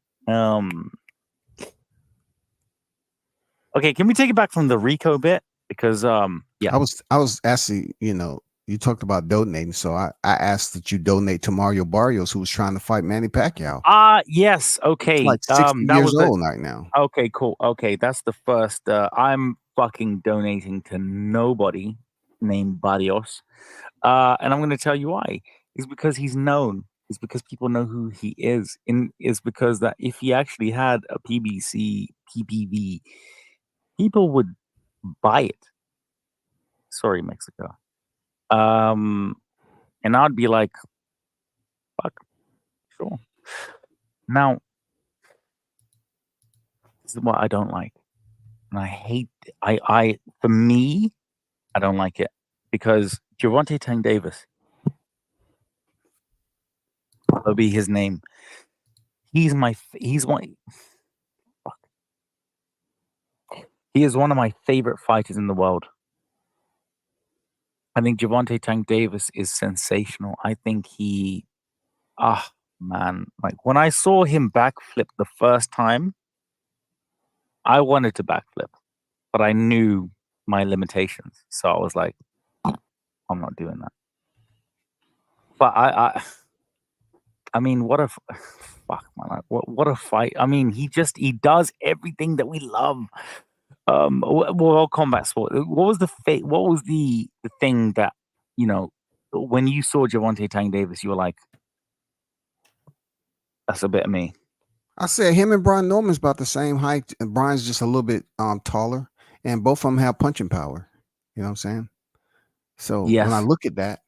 Okay, can we take it back from the Rico bit? Because yeah, I was actually, you talked about donating, so I asked that you donate to Mario Barrios, who was trying to fight Manny Pacquiao. Yes. He's Okay. like 60 That years was the old right now. okay. Cool. Okay, that's the first. I'm fucking donating to nobody named Barrios. And I'm going to tell you why. It's because he's known. It's because people know who he is. And it's because that if he actually had a PPV, people would buy it. Sorry, Mexico. And I'd be like, fuck, sure. Now, this is what I don't like. And I hate for me, I don't like it. Because Gervonta Tank Davis, that'll be his name. He's one. Fuck. He is one of my favorite fighters in the world. I think Gervonta Tank Davis is sensational. I think man, like when I saw him backflip the first time, I wanted to backflip, but I knew my limitations. So I was like, I'm not doing that. But I mean, what a fuck, man! What a fight! I mean, he does everything that we love. Well, combat sport. What was What was the thing that when you saw Gervonta Tank Davis, you were like, "That's a bit of me." I said him and Brian Norman's about the same height, and Brian's just a little bit taller, and both of them have punching power. You know what I'm saying? So when I Yes, look at that,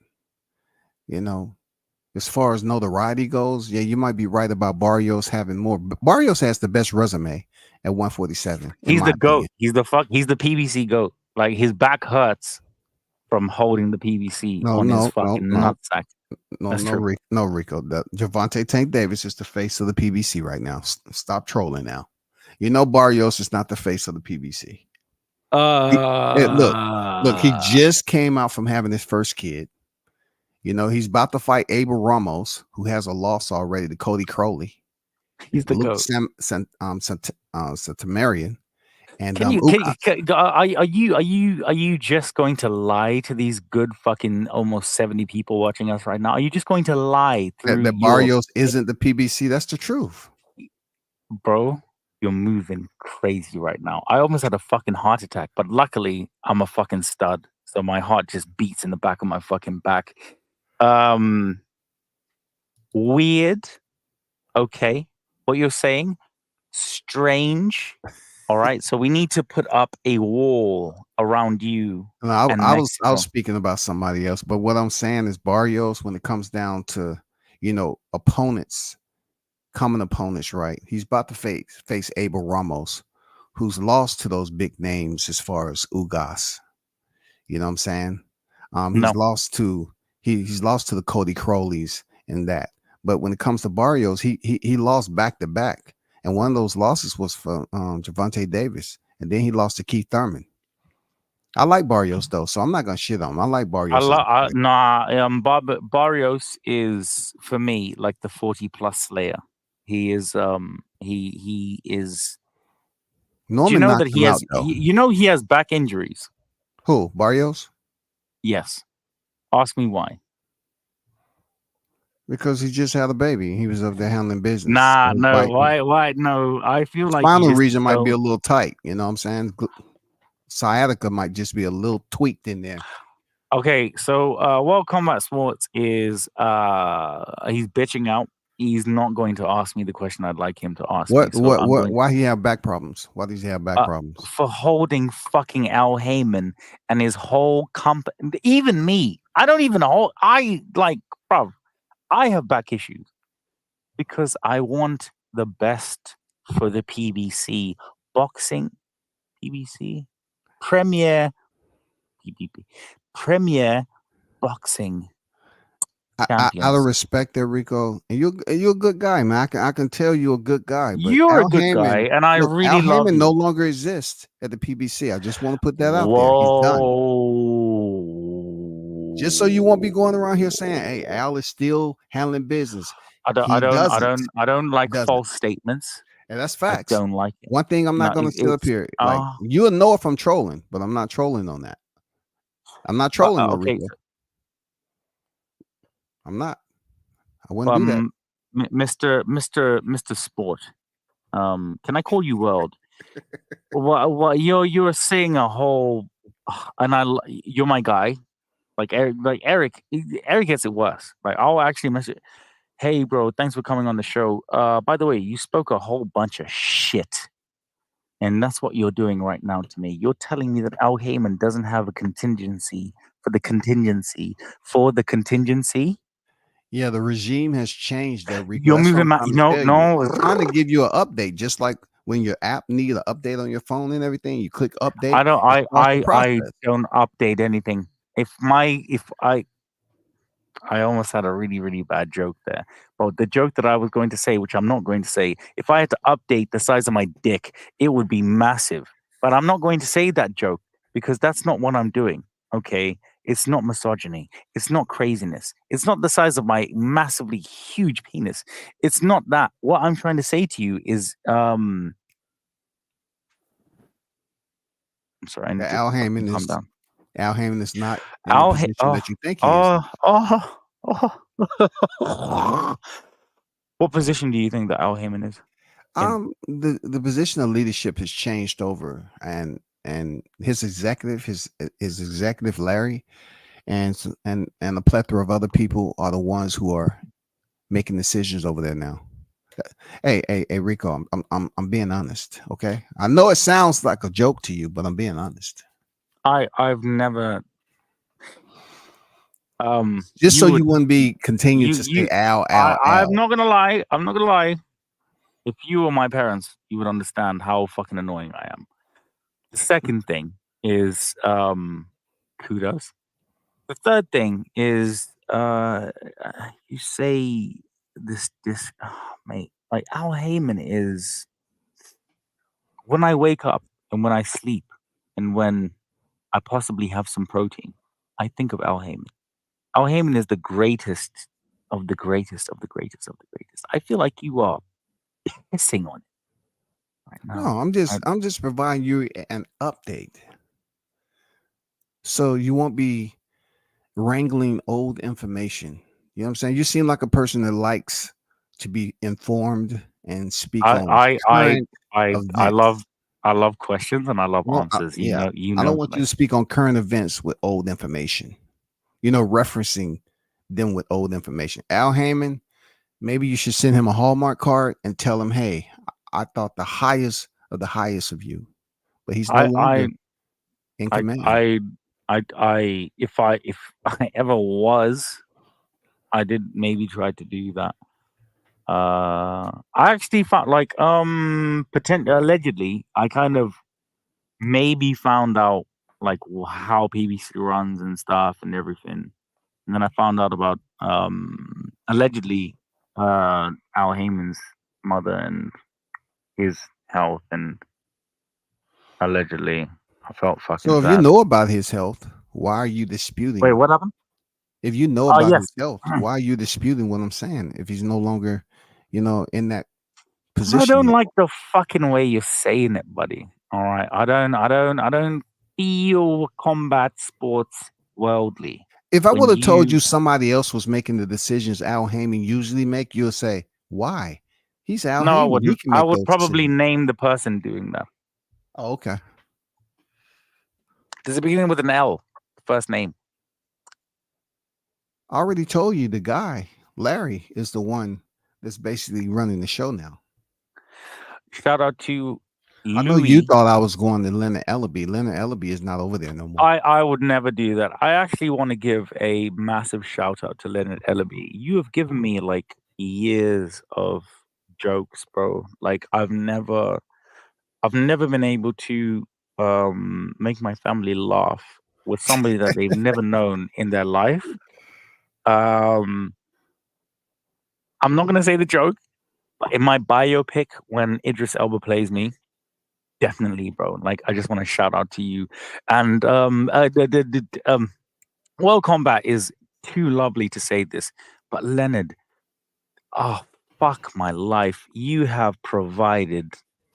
as far as notoriety goes, yeah, you might be right about Barrios having more. Barrios has the best resume at 147. he's My the goat. opinion. He's the PBC goat. Like his back hurts from holding the PBC No, on his no, no, fucking no, nutsack. no, That's no, true. Rico. Gervonta Tank Davis is the face of the PBC right now. Stop trolling now. Barrios is not the face of the PBC. Look, he just came out from having his first kid. He's about to fight Abel Ramos, who has a loss already to Cody Crowley. He's the Luke goat. Santamarian. And Can you? Are you just going to lie to these good fucking almost 70 people watching us right now? Are you just going to lie through that Barrios isn't the PBC? That's the truth, bro? You're moving crazy right now. I almost had a fucking heart attack, but luckily I'm a fucking stud, so my heart just beats in the back of my fucking back. Weird. Okay, what you're saying? Strange. All right, so we need to put up a wall around you. No, and I Mexico. was speaking about somebody else, but what I'm saying is Barrios, when it comes down to opponents, common opponents, right? He's about to face Abel Ramos, who's lost to those big names as far as Ugas. You know what I'm saying? He's No. lost to he's lost to the Cody Crowleys and that. But when it comes to Barrios, he lost back to back, and one of those losses was for Gervonta Davis, and then he lost to Keith Thurman. I like Barrios though, so I'm not gonna shit on him. I like Barrios. Barrios is for me like the 40+ Slayer. He is he is. Norman Do you know knocked that he him has? out, though. He has back injuries. Who? Barrios? Yes. Ask me why. Because he just had a baby. He was up there handling business. Nah, So no. Why? No, I feel like spinal region might be a little tight. You know what I'm saying? Sciatica might just be a little tweaked in there. Okay, so World Combat Sports is he's bitching out. He's not going to ask me the question I'd like him to ask me. So Why he have back problems? Why does he have back problems? For holding fucking Al Heyman and his whole company. Even me, I don't even hold. Bro, I have back issues because I want the best for the PBC boxing. PBC Premier Boxing Out of respect there, Rico, and you're a good guy, man. I can tell you're a good guy. But You're Al a good Heyman, guy, and I really Al love Heyman you. no longer exists at the PBC. I just want to put that out Whoa. there. He's done. Just so you won't be going around here saying, "Hey, Al is still handling business." I don't like false statements. And that's facts. I don't like it. One thing I'm not going to sit up here. Like you'll know if I'm trolling, but I'm not trolling on that. I'm not trolling on Rico. I'm not. I wouldn't do that. Mr. Sport, can I call you World? What you're saying a whole, and you're my guy. Like Eric gets it worse. Like I'll actually message, hey bro, thanks for coming on the show. By the way, you spoke a whole bunch of shit. And that's what you're doing right now to me. You're telling me that Al Heyman doesn't have a contingency for the contingency for the contingency. Yeah, the regime has changed there, Rico. You're That's what moving I'm my trying to tell you. no. I'm trying to give you an update, just like when your app need an update on your phone and everything. You click update. I don't. it starts the I process. don't update anything. If I almost had a really, really bad joke there. But the joke that I was going to say, which I'm not going to say, if I had to update the size of my dick, it would be massive. But I'm not going to say that joke because that's not what I'm doing. Okay. It's not misogyny. It's not craziness. It's not the size of my massively huge penis. It's not that. What I'm trying to say to you is I'm sorry, I need to Al fucking Heyman calm is down. Al Heyman is not in the Al position that you think he is. What position do you think that Al Heyman is? The position of leadership has changed over, and his executive Larry, and a plethora of other people are the ones who are making decisions over there now. Hey, Rico, I'm being honest, okay? I know it sounds like a joke to you, but I'm being honest. I've never just so you wouldn't be continue to say Al. I'm not gonna lie. I'm not gonna lie. If you were my parents, you would understand how fucking annoying I am. The second thing is kudos. The third thing is you say this mate, like Al Heyman is when I wake up and when I sleep and when I possibly have some protein, I think of Al Heyman. Al Heyman is the greatest of the greatest of the greatest of the greatest. I feel like you are pissing on it right now. No, I'm just providing you an update, so you won't be wrangling old information. You know what I'm saying? You seem like a person that likes to be informed and speak on current events. I love questions and I love answers. I don't want you to speak on current events with old information. Referencing them with old information. Al Heyman, maybe you should send him a Hallmark card and tell him, hey, I thought the highest of the highest of you, but he's no longer in command. If I ever was, I did maybe try to do that. I actually found allegedly, I kind of maybe found out like how PBC runs and stuff and everything. And then I found out about allegedly Al Heyman's mother and his health, and allegedly I felt fucking So if sad. you know about his health, why are you disputing? Wait, what happened? If you know about his health, why are you disputing what I'm saying? If he's no longer, in that position. I don't like the fucking way you're saying it, buddy. All right. I don't feel combat sports worldly. If I would have told you somebody else was making the decisions Al Heyman usually make, you'll say, why? He's Al Heyman. I wouldn't. I would probably name the person doing that. Oh, okay. Does it begin with an L? First name. I already told you the guy, Larry, is the one that's basically running the show now. Shout out to Louis. I know you thought I was going to Leonard Ellaby. Leonard Ellaby is not over there no more. I would never do that. I actually want to give a massive shout out to Leonard Ellaby. You have given me like years of jokes, bro. Like I've never been able to make my family laugh with somebody that they've never known in their life. I'm not gonna say the joke, but in my biopic when Idris Elba plays me, definitely, bro. Like I just want to shout out to you. And World Combat is too lovely to say this, but Leonard, oh fuck my life, you have provided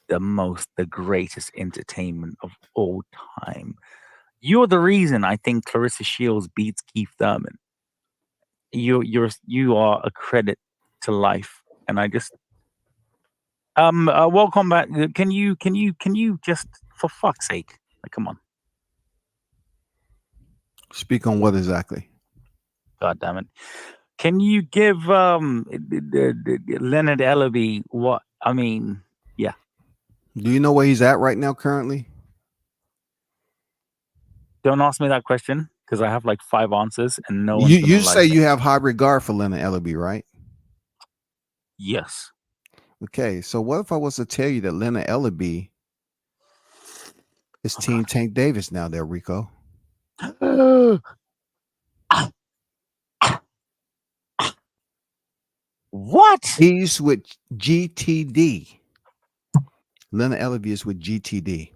the greatest entertainment of all time. You're the reason I think Clarissa Shields beats Keith Thurman. you are a credit to life, and I just welcome back. Can you just, for fuck's sake, like, come on, Speak on what exactly? god damn it. Can you give Leonard Ellaby what I mean? Yeah. Do you know where he's at right now currently? Don't ask me that question because I have like 5 answers and no You one's gonna say like it. you have high regard for Leonard Ellaby, right? Yes. Okay, so what if I was to tell you that Leonard Ellaby is Oh, Team Tank Davis now there, Rico? What? He's with GTD. Leonard Ellaby is with GTD.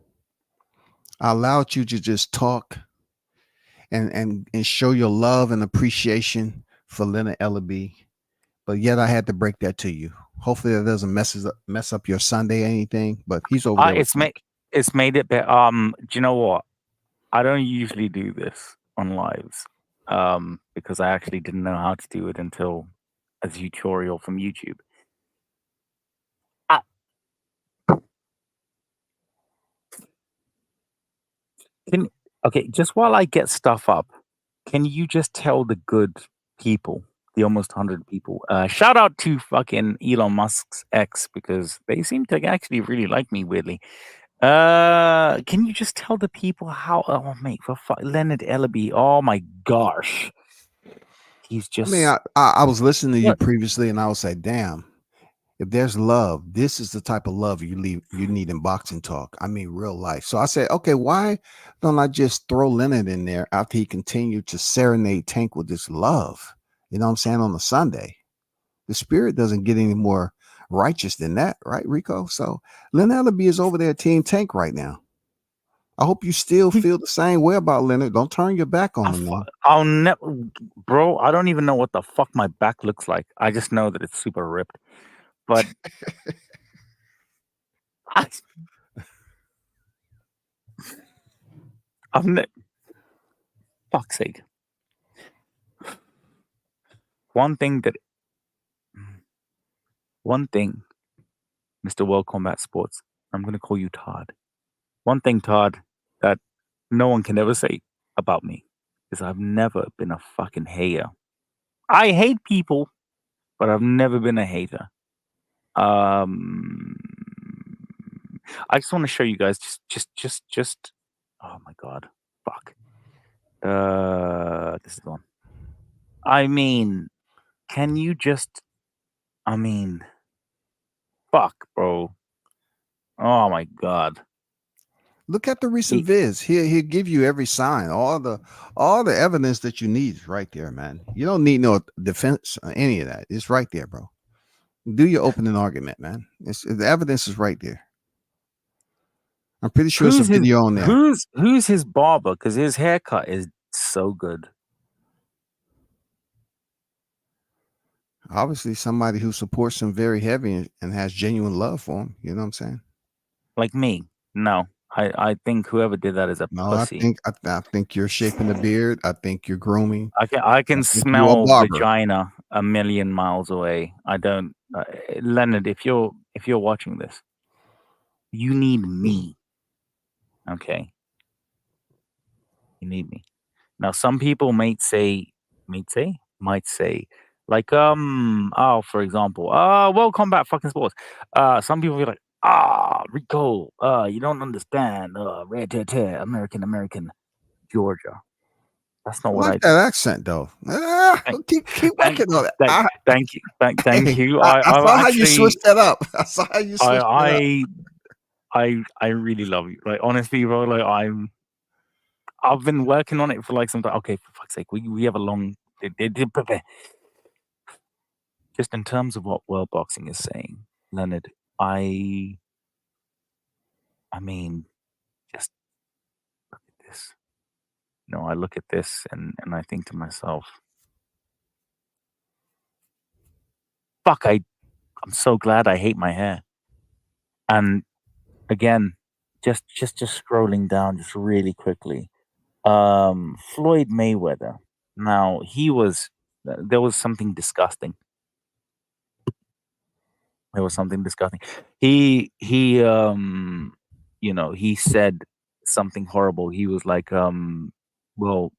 I allowed you to just talk and show your love and appreciation for Leonard Ellaby, but yet I had to break that to you. Hopefully that doesn't mess up your Sunday or anything. But he's over there. It's made it better. Do you know what? I don't usually do this on lives, because I actually didn't know how to do it until a tutorial from YouTube. Okay, just while I get stuff up, can you just tell the good people, the almost 100 people, shout out to fucking Elon Musk's ex, because they seem to actually really like me, weirdly. Can you just tell the people how? Oh, mate, for Leonard Ellaby. Oh my gosh, he's I mean, just. I was listening to you What? previously, and I would say, "Damn, if there's love, this is the type of love you need in boxing talk. I mean, real life." So I said, "Okay, why don't I just throw Leonard in there after he continued to serenade Tank with this love? You know what I'm saying, on a Sunday? The spirit doesn't get any more righteous than that, right, Rico? So Leonard Ellaby is over there at Team Tank right now. I hope you still feel the same way about Leonard. Don't turn your back on him, man. I'll never, bro. I don't even know what the fuck my back looks like. I just know that it's super ripped. But fuck's sake. One thing, Mr. World Combat Sports, I'm going to call you Todd. One thing, Todd, that no one can ever say about me is I've never been a fucking hater. I hate people, but I've never been a hater. I just want to show you guys just. Oh my god, fuck. This is on. I mean, can you just? I mean, fuck, bro. Oh my god. Look at the recent vids. He'll give you every sign, all the evidence that you need is right there, man. You don't need no defense or any of that. It's right there, bro. Do your opening argument, man. The evidence is right there. I'm pretty sure it's a video on there. Who's his barber? Because his haircut is so good. Obviously, somebody who supports him very heavy and has genuine love for him. You know what I'm saying? Like me. No. I think whoever did that is a pussy. I think you're shaping the beard. I think you're grooming. I can smell vagina a million miles away. I don't, Leonard. If you're watching this, you need me. Okay, you need me. Now, some people might say, like, for example, World Combat fucking Sports. Some people be like, Rico, you don't understand, American, Georgia. That's not what I do. That accent though. Keep working on it. Thank you. Thank you. I saw how you switched that up. I saw how you switched that up. I really love you. Like, honestly, bro, like I've been working on it for like some time. Okay, for fuck's sake, we have a long. Just in terms of what world boxing is saying, Leonard, I mean, just look at this. No, I look at this and I think to myself, fuck, I'm so glad I hate my hair. And again, just scrolling down just really quickly. Floyd Mayweather. Now, he was There was something disgusting. There was something disgusting. He he said something horrible. He was like, well,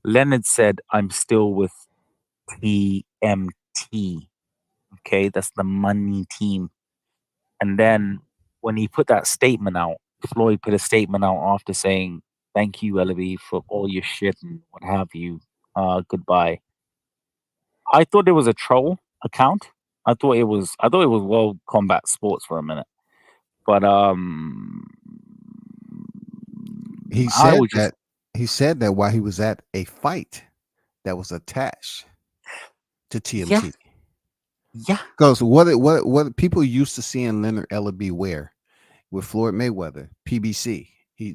Leonard said, "I'm still with TMT." Okay, that's the money team. And then when he put that statement out, Floyd put a statement out after saying, "Thank you, Ellaby, for all your shit and what have you. Goodbye." I thought it was a troll account. I thought it was World Combat Sports for a minute. But He I said was just that he said that while he was at a fight that was attached to yeah, TMT. yeah. Because what people used to seeing Leonard Ellaby wear with Floyd Mayweather, PBC.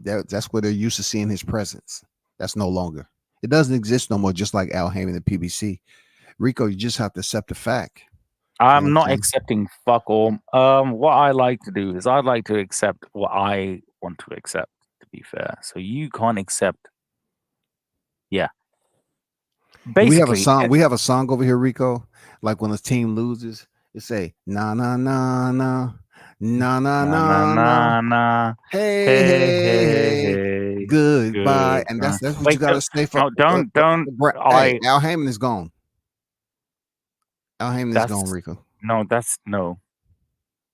That's where they're used to seeing his presence. That's no longer. It doesn't exist no more, just like Al Heyman and PBC. Rico, you just have to accept the fact. You know I'm what I'm not saying? accepting fuck all. What I like to do is I'd like to accept what I want to accept, to be fair. So you can't accept, yeah. We have a Basically, song. We have a song over here, Rico. Like when a team loses, it say na na na na na na na na na na na. na. Hey Hey, hey hey, hey. hey. Goodbye. Good. And that's what you Wait, got to say for. no, don't. Hey, I. Al Heyman is gone. Al Heyman is gone, That's Rico. no. That's no.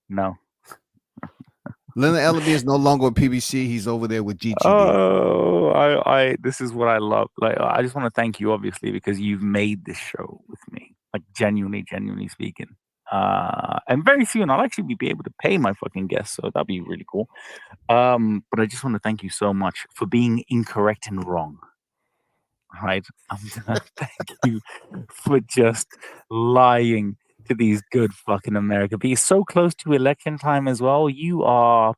No. Leonard Ellaby is no longer with PBC. He's over there with GTD. Oh, this is what I love. Like, I just want to thank you, obviously, because you've made this show with me. Like, genuinely speaking. And very soon I'll actually be able to pay my fucking guests, so that'd be really cool. But I just want to thank you so much for being incorrect and wrong. Right? I'm gonna thank you for just lying to these good fucking America. Be so close to election time as well. You are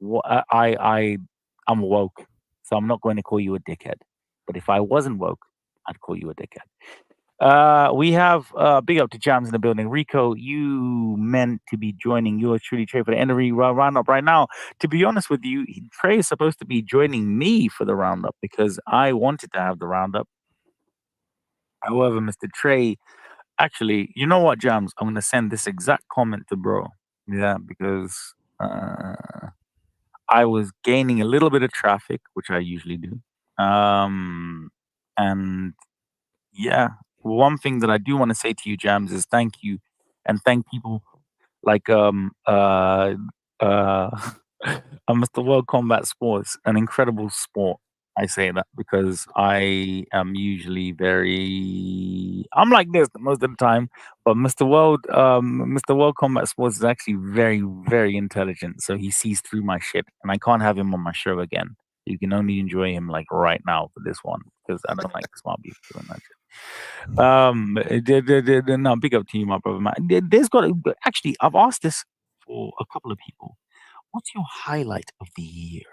I'm woke, so I'm not going to call you a dickhead. But if I wasn't woke, I'd call you a dickhead. We have big up to Jams in the building. Rico, you meant to be joining yours truly, Trey, for the end of the roundup right now. To be honest with you, Trey is supposed to be joining me for the roundup because I wanted to have the roundup. However, Mr. Trey, actually, you know what, Jams? I'm going to send this exact comment to bro. Yeah, because I was gaining a little bit of traffic, which I usually do. And yeah, one thing that I do want to say to you, Jams, is thank you and thank people like uh Mr. World Combat Sports, an incredible sport. I say that because I am usually I'm like this most of the time, but Mr. World Combat Sports is actually very, very intelligent. So he sees through my shit and I can't have him on my show again. You can only enjoy him like right now for this one because I don't like smart people doing that shit. No, big up to you, my brother, man. There's got actually, I've asked this for a couple of people. What's your highlight of the year?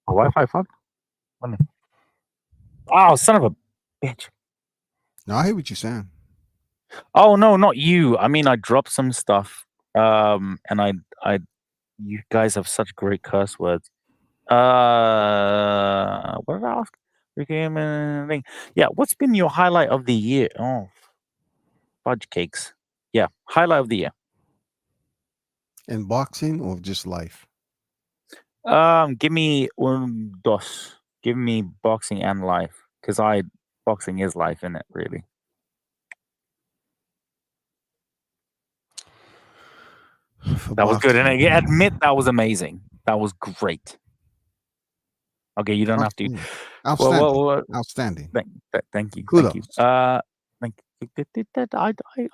A Wi-Fi fuck? Let me. Oh, son of a bitch! No, I hear what you're saying. Oh no, not you. I mean, I dropped some stuff. And you guys have such great curse words. What did I ask? Thing. Yeah, what's been your highlight of the year? Oh, fudge cakes. Yeah, highlight of the year. In boxing or just life? Give me dos. Give me boxing and life, because boxing is life, isn't it? Really. For That was good, and boxing. admit that was amazing. That was great. Okay, you don't have to. Outstanding. Well, Outstanding. thank you. Kudos. Thank you. Thank you.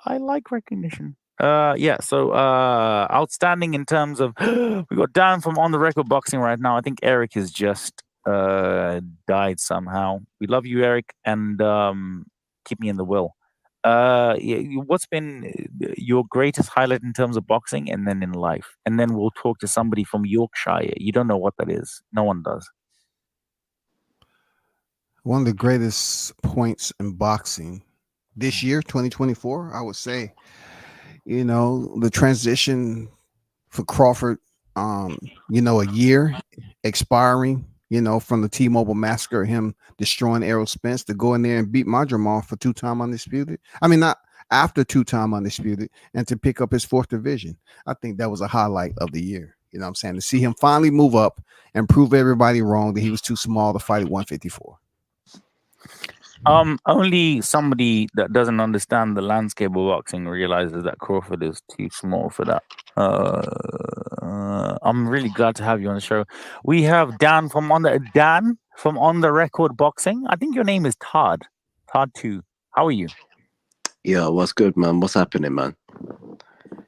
I like recognition. Yeah. So, outstanding in terms of we got Dan from On the Record Boxing right now. I think Eric has just died somehow. We love you, Eric, and keep me in the will. What's been your greatest highlight in terms of boxing, and then in life, and then we'll talk to somebody from Yorkshire. You don't know what that is. No one does. One of the greatest points in boxing this year, 2024, I would say, the transition for Crawford, you know, a year expiring, you know, from the T-Mobile massacre, him destroying Errol Spence, to go in there and beat Madrimov for 2-time undisputed. I mean, not after 2-time undisputed, and to pick up his 4th division. I think that was a highlight of the year. You know what I'm saying? To see him finally move up and prove everybody wrong that he was too small to fight at 154. Only somebody that doesn't understand the landscape of boxing realizes that Crawford is too small for that. I'm really glad to have you on the show. We have Dan from On the Record Boxing. I think your name is Todd. Todd 2. How are you? Yeah, what's good, man? What's happening, man?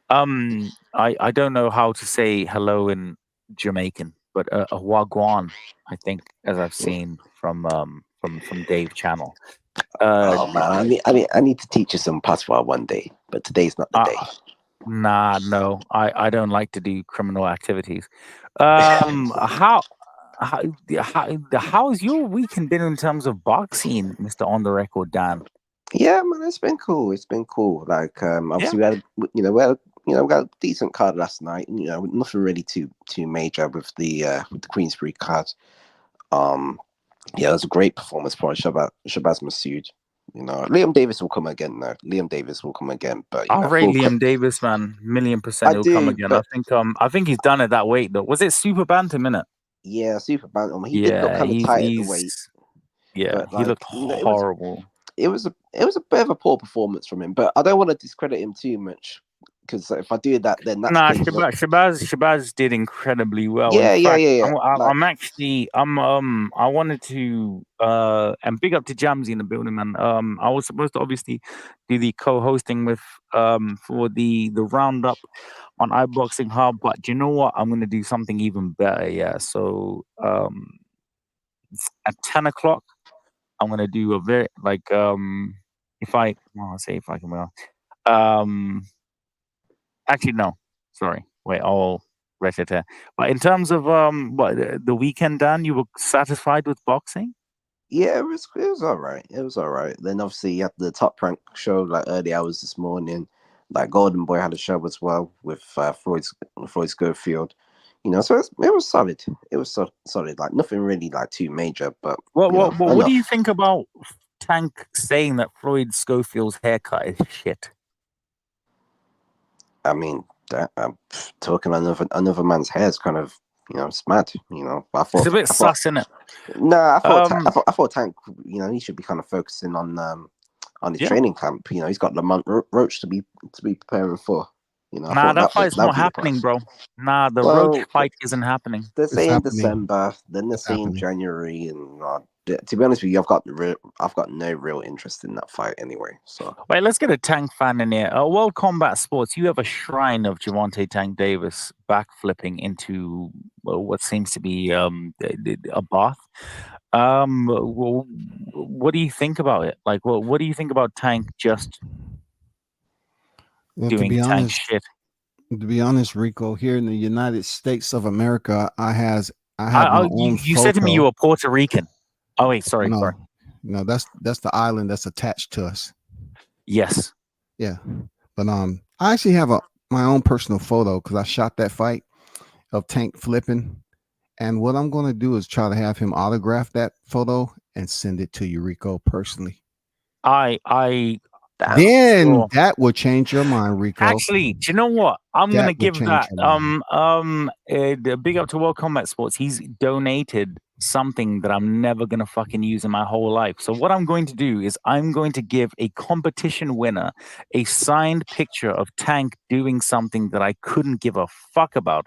I don't know how to say hello in Jamaican, but a wagwan, I think, as I've seen from Dave Channel. Oh man, I need to teach you some patois one day, but today's not the day. Nah, no, I don't like to do criminal activities. How's your weekend been in terms of boxing, Mr. On the Record Dan? Yeah, man, it's been cool. It's been cool. Like, obviously we had a decent card last night. You know, nothing really too major with the Queensbury card. Yeah, it was a great performance for Shabazz Masoud. You know, Liam Davies will come again though. Liam Davies will come again, but I rate Liam Davies, man, 1,000,000%. He'll come again. I think he's done it that weight though. Was it super bantam in it? Yeah, super bantam. He did look kind of tight at the weight. Yeah, he looked horrible. It was a bit of a poor performance from him, but I don't want to discredit him too much, because if I do that, then that's Shabazz did incredibly well. Yeah. I wanted to and big up to Jamsy in the building, man. I was supposed to obviously do the co-hosting with for the roundup on iBoxing Hub, but do you know what? I'm gonna do something even better. Yeah, so at 10 o'clock. I'm gonna do a very if I can. Actually, no. Sorry. Wait. I'll write it here. But in terms of the weekend, Dan, you were satisfied with boxing? Yeah, it was all right. It was all right. Then obviously you had the Top Rank show like early hours this morning. Like Golden Boy had a show as well with Floyd Schofield. You know, so it was solid. It was solid. Like nothing really like too major. But what do you think about Tank saying that Floyd Schofield's haircut is shit? I mean, talking another man's hair is kind of, you know, it's mad. You know, it's a bit sus, isn't it? No, I thought Tank, you know, he should be kind of focusing on his training camp. You know, he's got Lamont Roach to be preparing for. You know, that fight's not happening, bro. Nah, the Roach fight isn't happening. They're saying December, then they're saying January, and to be honest with you, I've got no real interest in that fight anyway. So wait, let's get a Tank fan in here. World Combat Sports, you have a shrine of Gervonta Tank Davis backflipping into what seems to be a bath. What do you think about it? Like, what do you think about Tank just doing Tank shit? To be honest, Rico, here in the United States of America, I have you said to me you were Puerto Rican. Oh wait, sorry. No, that's the island that's attached to us. Yes. Yeah, but I actually have my own personal photo because I shot that fight of Tank flipping, and what I'm going to do is try to have him autograph that photo and send it to you, Rico, personally. That will change your mind, Rico. Actually, do you know what? I'm gonna give that big up to World Combat Sports. He's donated something that I'm never gonna fucking use in my whole life. So what I'm going to do is I'm going to give a competition winner a signed picture of Tank doing something that I couldn't give a fuck about.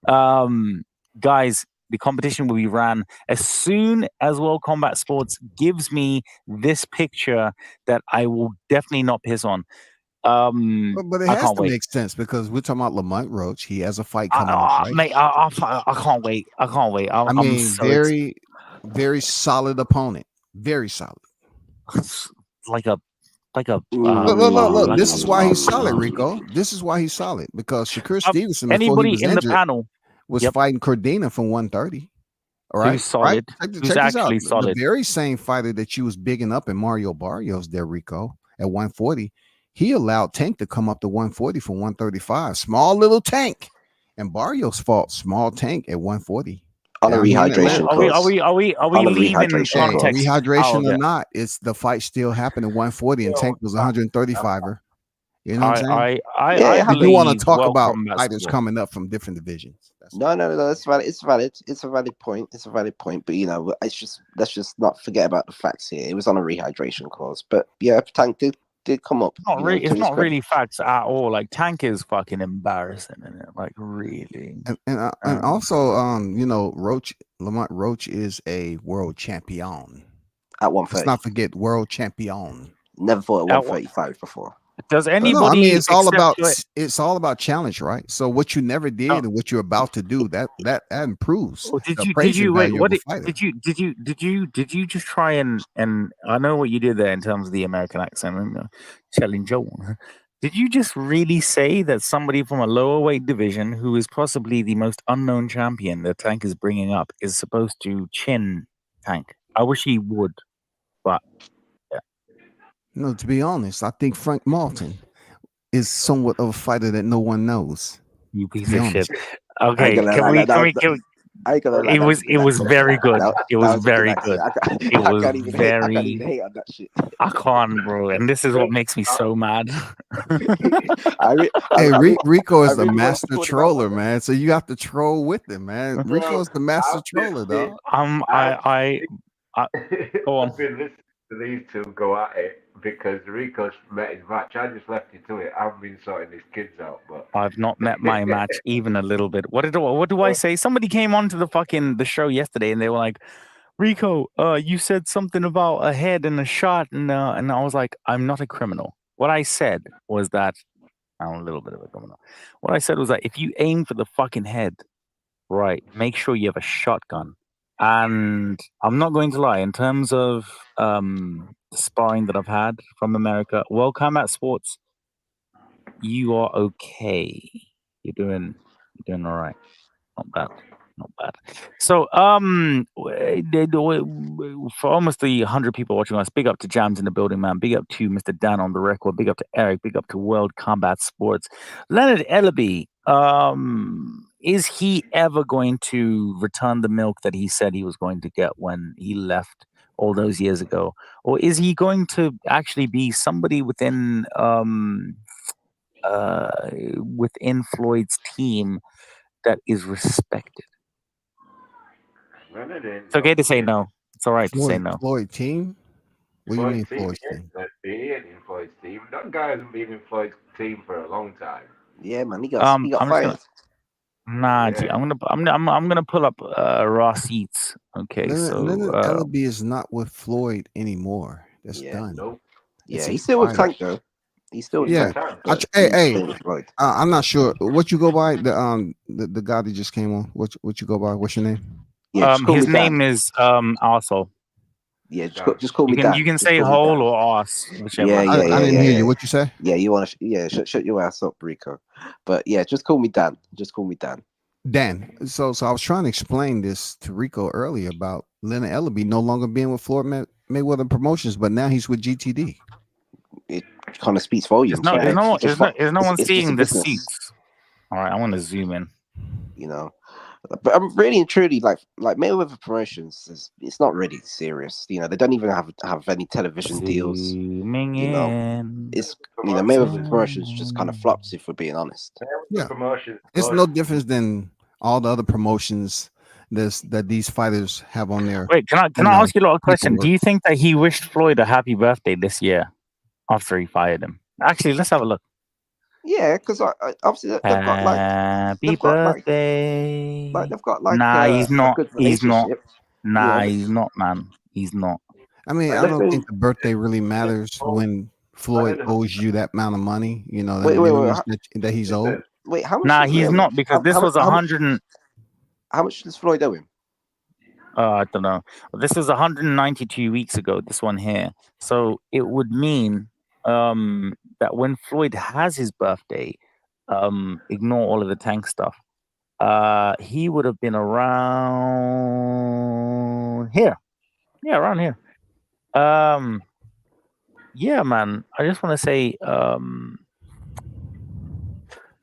Guys, the competition will be ran as soon as World Combat Sports gives me this picture that I will definitely not piss on. But it has to make sense because we're talking about Lamont Roach. He has a fight coming up, right? Mate, I can't wait. I mean, very, very solid opponent. Very solid. Look. This is why he's solid, Rico. This is why he's solid because Shakur Stevenson, anybody in the panel, was fighting Cordina from 130. All right, he was solid. Right? He was actually solid. The very same fighter that you was bigging up in Mario Barrios there, Rico, at 140, he allowed Tank to come up to 140 from 135. Small little Tank, And Barrios fought small tank at 140 On a down here in rehydration Atlanta. clause. Are we On a leaving rehydration Hey, clause. context out rehydration of or it? not, it's the fight still happened at 140, and Tank was 135er. You know what I'm saying? Yeah, I it We do want to believe talk World about Combat fighters Sport. coming up from different divisions. That's No, it's valid. It's valid. It's a valid point. It's a valid point. But you know, it's just let's just not forget about the facts here. It was on a rehydration clause. But yeah, Tank did come up. It's not You know, really, to it's his not credit. really facts at all. Like Tank is fucking embarrassing, isn't it? Like really. and also, you know, Lamont Roach is a world champion. At Let's 130. not forget world champion. Never fought at At 135 before. Does No, anybody? I mean it's all about except challenge, right? So what you never did and what you're about to do, that improves Oh, the did appraisal you wait? value What of a fighter. did you just try and I know what you did there in terms of the American accent and challenge. Did you just really say that somebody from a lower weight division who is possibly the most unknown champion that Tank is bringing up is supposed to chin Tank? I wish he would, but yeah. No, to be honest, I think Frank Martin is somewhat of a fighter that no one knows. You To piece be of honest. shit. Okay, can we? I ain't gonna lie, It was very good. It was very good. It was I can't even hate on that shit. I can't, bro, and this is what makes me so mad. Rico is the really wanted to master call him out troller, on that. man. So you have to troll with him, man. Rico is the master troller, dog. I go on. I've been listening to these two go at it because Rico's met his match. I just left you to it. I've been sorting his kids out, but I've not met my match even a little bit. What do I say? Somebody came onto the show yesterday and they were like, Rico, you said something about a head and a shot, and I was like, I'm not a criminal. What I said was that I'm a little bit of a criminal. What I said was that if you aim for the fucking head, right, make sure you have a shotgun. And I'm not going to lie, in terms of sparring that I've had from America, World Combat Sports, you are okay. You're doing all right. Not bad. Not bad. So, for almost 100 people watching us, big up to Jams in the building, man. Big up to Mr. Dan on the record. Big up to Eric. Big up to World Combat Sports. Leonard Ellaby, is he ever going to return the milk that he said he was going to get when he left all those years ago? Or is he going to actually be somebody within Floyd's team that is respected? It's okay to say no. It's all right to say no. Floyd team? What do you mean Floyd's team? He ain't in Floyd's team. That guy hasn't been in Floyd's team for a long time. Yeah, man, he got fired. I'm gonna pull up raw seats. Okay, Leonard Ellaby is not with Floyd anymore. That's done. Nope. Yeah, he's still with Tank though. He's still with Tank. I'm not sure what you go by. The guy that just came on. What you go by? What's your name? Yeah, his name is Arsehole. Yeah, just call me Dan. You can say hole or arse, whichever. Yeah, I didn't hear you. What you say? Yeah, you want to? Shut your ass up, Rico. But yeah, just call me Dan. Just call me Dan. Dan. So I was trying to explain this to Rico earlier about Leonard Ellaby no longer being with Floyd Mayweather Promotions, but now he's with GTD. It kind of speaks volumes. Is no one seeing the seats? All right, I want to zoom in. You know, but I'm really and truly like Mayweather Promotions. It's not really serious. You know, they don't even have any television deals. Zooming you know, in. it's Mayweather Promotions just kind of flops, if we're being honest. Yeah, it's no difference than all the other promotions that these fighters have on there. Wait, can I ask you a little question? Do you think that he wished Floyd a happy birthday this year after he fired him? Actually, let's have a look. Yeah, because obviously they've got like happy birthday. They've got like nah, he's not. He's not. Nah, he's not, man. He's not. I mean, I don't think the birthday really matters when Floyd owes you that amount of money. You know, that he's owed. Wait, how much? Nah, he's not, because this was 100. How much does Floyd owe him? I don't know. This was 192 weeks ago. This one here, so it would mean that when Floyd has his birthday, ignore all of the Tank stuff. He would have been around here. Yeah, around here. Yeah, man. I just want to say,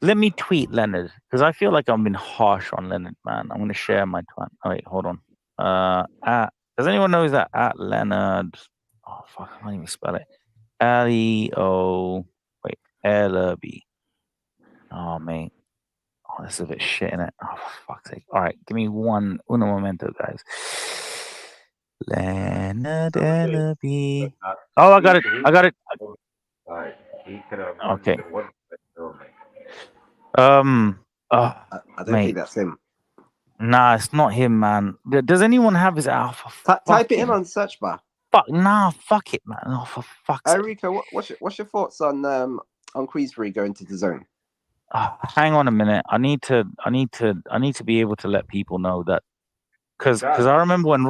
Let me tweet Leonard because I feel like I've been harsh on Leonard, man. I'm gonna share my tweet. Oh, wait, hold on. Does anyone know that at Leonard? Oh fuck, I can't even spell it. L-E-O. Wait, L-B. Oh mate. Oh, this is a bit shit in it. Oh, for fuck's sake. All right, give me uno momento, guys. Leonard L-B. Oh, I got it. I got it. He could have Okay. one. I don't mate. think that's him. Nah, it's not him, man. Does anyone have his alpha? Type it in on the search bar. Fuck it, man. Oh, for fuck's sake. Rico, what's your thoughts on Queensbury going to the zone? Hang on a minute. I need to be able to let people know that because I remember when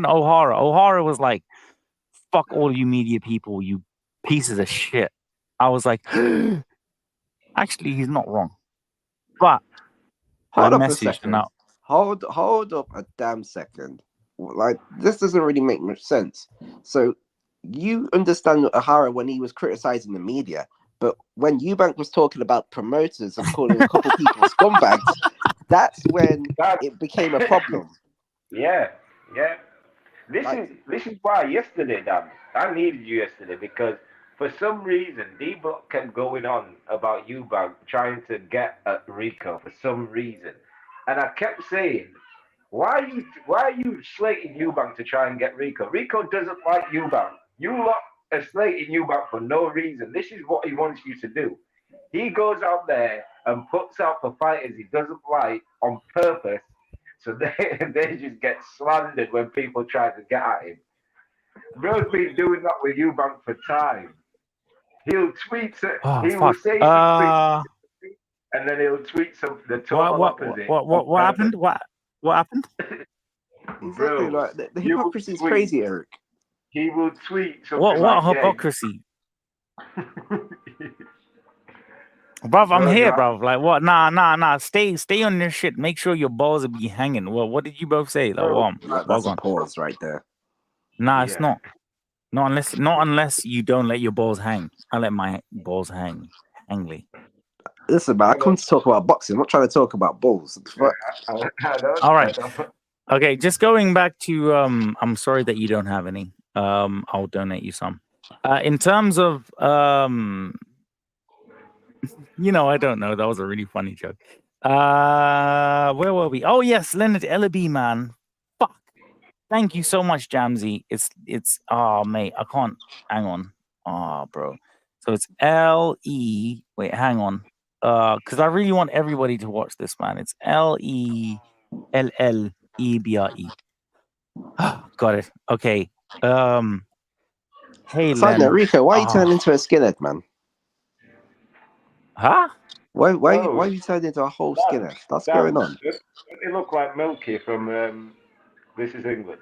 O'Hara was like, "Fuck all you media people, you pieces of shit." I was like, actually, he's not wrong. But hold I up a messaged second. him out. Hold up a damn second. Like, this doesn't really make much sense. So you understand O'Hara when he was criticizing the media, but when Eubank was talking about promoters and calling a couple people scumbags, that's when it became a problem. Yeah. This is why yesterday, Dan, I needed you yesterday because for some reason D-Block kept going on about Eubank trying to get at Rico for some reason, and I kept saying, why are you slating Eubank to try and get Rico? Rico doesn't like Eubank. You lot are slating Eubank for no reason. This is what he wants you to do. He goes out there and puts out for fighters he doesn't like on purpose, so they just get slandered when people try to get at him. Bro's been doing that with Eubank for time. He'll tweet it. Will say and then he'll tweet the total opposite. What happened? What happened? Exactly, like the hypocrisy is crazy, Eric. He will tweet something what hypocrisy? Bruv, I'm here, bruv. Like what? Nah. Stay on your shit. Make sure your balls will be hanging. Well, what did you both say? Like, that's a pause right there. Nah, it's not. Not unless you don't let your balls hang. I let my balls hang. Hangly. Listen, man, I come to talk about boxing. I'm not trying to talk about balls. All right. Okay, just going back to I'm sorry that you don't have any. I'll donate you some. In terms of I don't know. That was a really funny joke. Where were we? Oh yes, Leonard Ellaby, man. Fuck. Thank you so much, Jamsey. It's mate, I can't hang on. Bro. So it's L-E. Wait, hang on. Because I really want everybody to watch this, man. It's L-E-L-L-E-B-R-E. Got it. Okay. Hey, Len. Rico, why are you turning into a skinhead, man? Huh? Why are you turning into a whole skinhead? What's going on? It look like Milky from This Is England.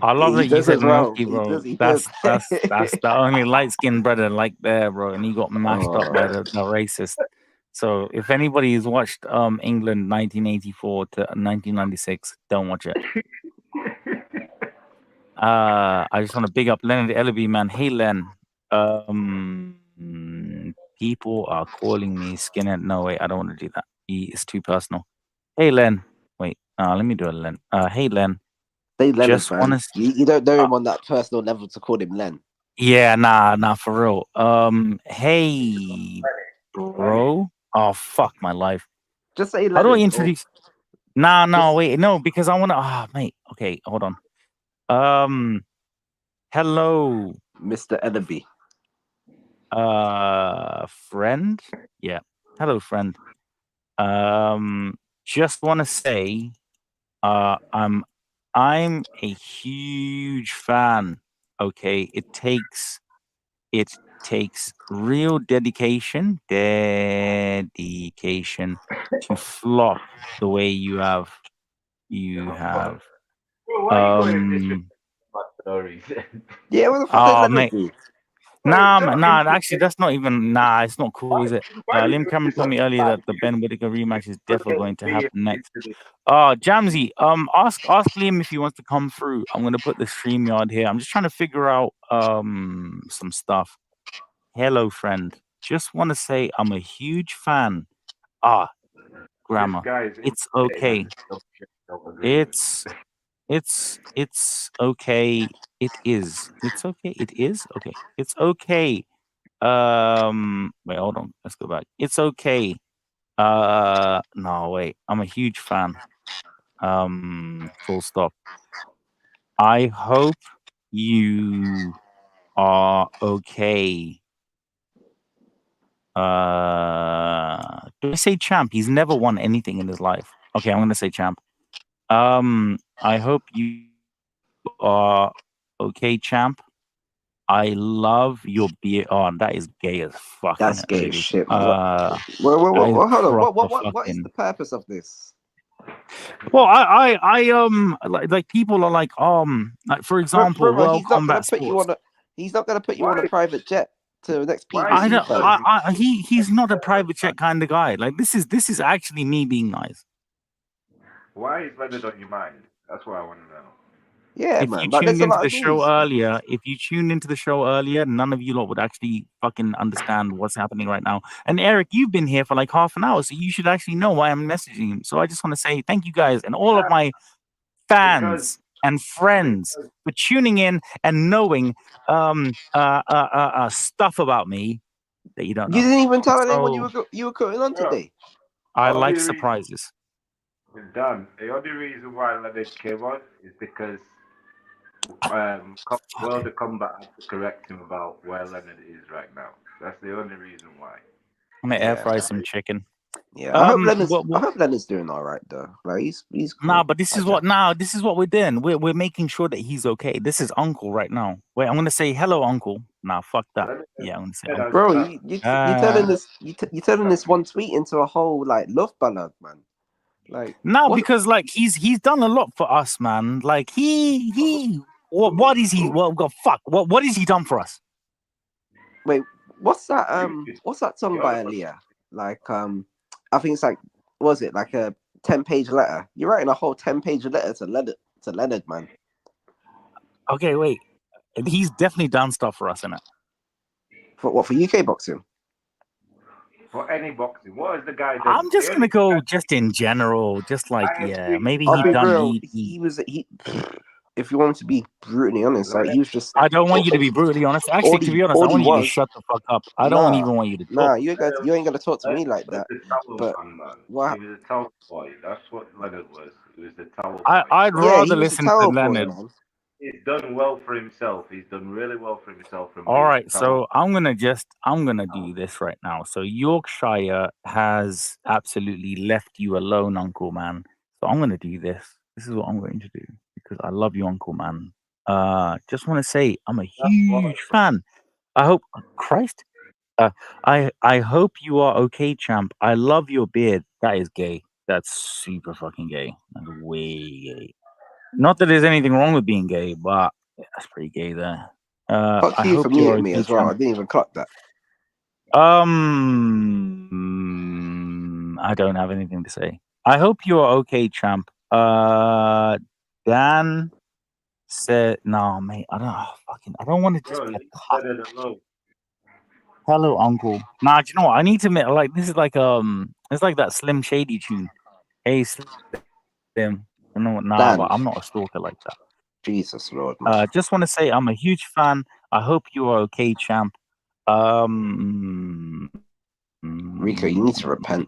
I love that you said Milky, bro. That's the only light skinned brother like there, bro, and he got mashed up by the racist. So if anybody has watched England 1984 to 1996, don't watch it. I just want to big up Leonard Ellaby, man. Hey Len. People are calling me skinhead. No, wait, I don't want to do that. It's too personal. Hey Len. Wait, let me do it, Len. Hey Len. Say Len, just man. You don't know him on that personal level to call him Len. Yeah, nah, for real. Hey, bro. Oh, fuck my life. Just say Len. How do I introduce? Wait, no, because I want to. Mate. Okay, hold on. Hello, Mr. Ellaby. Friend. Yeah. Hello, friend. Just want to say, I'm a huge fan. Okay, it takes real dedication to flop the way you have. Well, why are you going to no reason? Yeah, what the fuck mate. Nah, actually, that's not even. Nah, it's not cool, is it? Liam Cameron told me earlier that the Ben Whittaker rematch is definitely going to happen next. Jamsey, ask Liam if he wants to come through. I'm gonna put the StreamYard here. I'm just trying to figure out some stuff. Hello, friend. Just want to say I'm a huge fan Grammar. This guy's It's insane okay. and don't agree with. It's okay. It is. It's okay. It is okay. It's okay. Wait, hold on. Let's go back. It's okay. No, wait. I'm a huge fan. Full stop. I hope you are okay. Do I say champ? He's never won anything in his life. Okay, I'm gonna say champ. I hope you are okay, champ. I love your beard. Oh, that is gay as fuck. That's gay as Really. shit. That is Hold on. proper What is fucking. the purpose of this? Well, like people are like, like for example, Brother, World Combat Sports. He's not gonna put you on a private jet to the next Why I PVC don't. fight. He's not a private jet kind of guy. Like this is actually me being nice. Why is Leonard on your mind? That's what I want to know. Yeah, If man. you But there's tuned a into lot the of show news. earlier, none of you lot would actually fucking understand what's happening right now. And Eric, you've been here for like half an hour, so you should actually know why I'm messaging him. So I just want to say thank you guys and all of my Because fans and friends for tuning in and knowing stuff about me that you don't You know. didn't even tell anyone So you were cutting on today. I only like reason, surprises. Dan, the only reason why Leonard came on is because World of Combat had to correct him about where Leonard is right now. That's the only reason why. I'm gonna air Yeah, fry man. some chicken. Yeah, I hope What, I hope Leonard's doing all right though. Like he's cool. nah, but this is what we're doing. We're making sure that he's okay. This is Uncle right now. Wait, I'm gonna say hello, Uncle. Nah, fuck that. Leonard, Yeah, I'm gonna say Leonard, Uncle. Bro, you turning this one tweet into a whole like love ballad, man. Like No, what? because like he's done a lot for us, man. Like what is he? Well, God, fuck. What has he done for us? Wait, what's that song by Aaliyah? Like I think it's like was it like a 10-page letter? You're writing a whole 10-page letter to Leonard, man. Okay, wait. He's definitely done stuff for us, innit? For what, for UK boxing? for any boxing, what has the guy done? I'm just gonna go just in general, just like maybe I'll be he done. real. He if you want to be brutally honest, like he was just. I don't want you to be brutally honest. Actually, to be honest, I want you to shut the fuck up. I don't even want you to talk. Nah, you ain't gonna talk to me like that. But what? He was a towel boy. That's what Leonard was. He was the towel boy. I'd rather listen to Leonard. He's done well for himself. He's done really well for himself. All right, so I'm gonna do this right now. So Yorkshire has absolutely left you alone, Uncle Man. So I'm gonna do this. This is what I'm going to do because I love you, Uncle Man. Just want to say I'm a huge fan. I hope Christ. I hope you are okay, champ. I love your beard. That is gay. That's super fucking gay. That's way gay. Not that there's anything wrong with being gay, but that's pretty gay there. Fuck I you hope for you're muting me okay, as well. champ. I didn't even clock that. I don't have anything to say. I hope you are okay, champ. Dan said, "No, mate. I don't want to just be a cuck." Hello, Uncle. Nah, do you know what? I need to admit, like this is like it's like that Slim Shady tune. Hey, Slim. You know what? Nah, but I'm not a stalker like that. Jesus Lord, man. Just want to say I'm a huge fan. I hope you are okay, champ. Rico, you need to repent.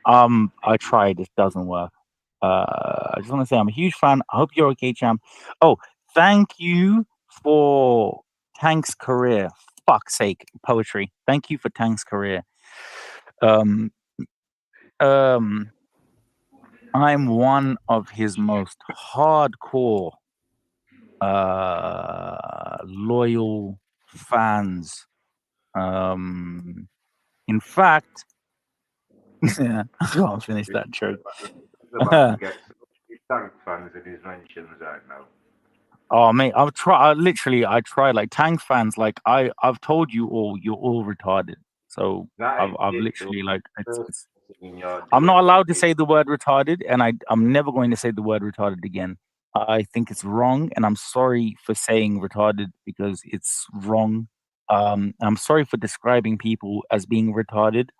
I tried. It doesn't work. I just want to say I'm a huge fan. I hope you're okay, champ. Oh, thank you for Tank's career. Fuck's sake, poetry. Thank you for Tank's career. I'm one of his most hardcore, loyal fans. In fact, I can't finish that joke. About to get Tank fans in his mentions right now. Oh mate, I tried like Tank fans. Like I've told you all, you're all retarded. So I've literally like I'm not allowed to say the word retarded, and I'm never going to say the word retarded again. I think it's wrong, and I'm sorry for saying retarded because it's wrong. I'm sorry for describing people as being retarded,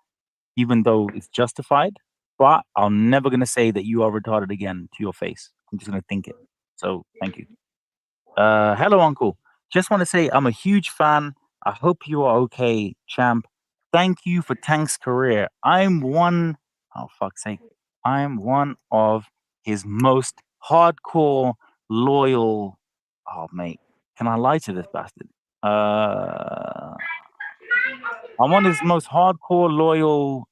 even though it's justified. But I'm never gonna say that you are retarded again to your face. I'm just gonna think it. So thank you. Hello, Uncle. Just want to say I'm a huge fan. I hope you are okay, champ. Thank you for Tank's career. Oh, fuck's sake. I'm one of his most hardcore, loyal. Oh, mate. Can I lie to this bastard? I'm one of his most hardcore, loyal.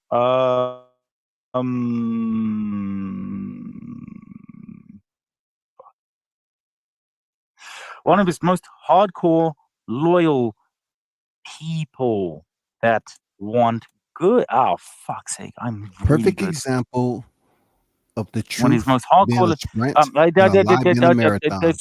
One of his most hardcore, loyal people that want good. Oh, fuck's sake! I'm really Perfect good. example of the One of his truth most being a hardcore. sprint and a lie being a marathon.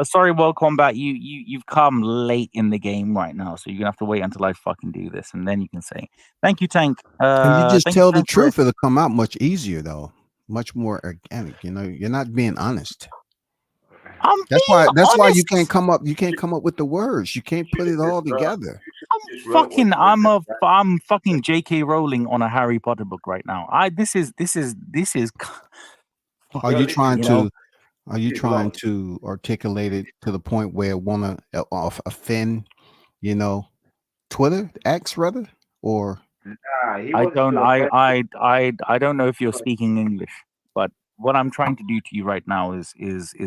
Sorry, World Combat. You've come late in the game right now, so you're gonna have to wait until I fucking do this, and then you can say thank you, Tank. And you just Thank you, tell the Tank, for it. truth, it'll come out much easier though, much more organic. You know, you're not being honest. I'm That's being why you honest. can't come up. You can't come up with the words. You can't put it all together. I'm fucking J.K. Rowling on a Harry Potter book right now. This is. Are you trying You know? to? Are you trying to articulate it to the point where it want to offend, you know, Twitter, X rather, or? I don't know if you're speaking English, but what I'm trying to do to you right now is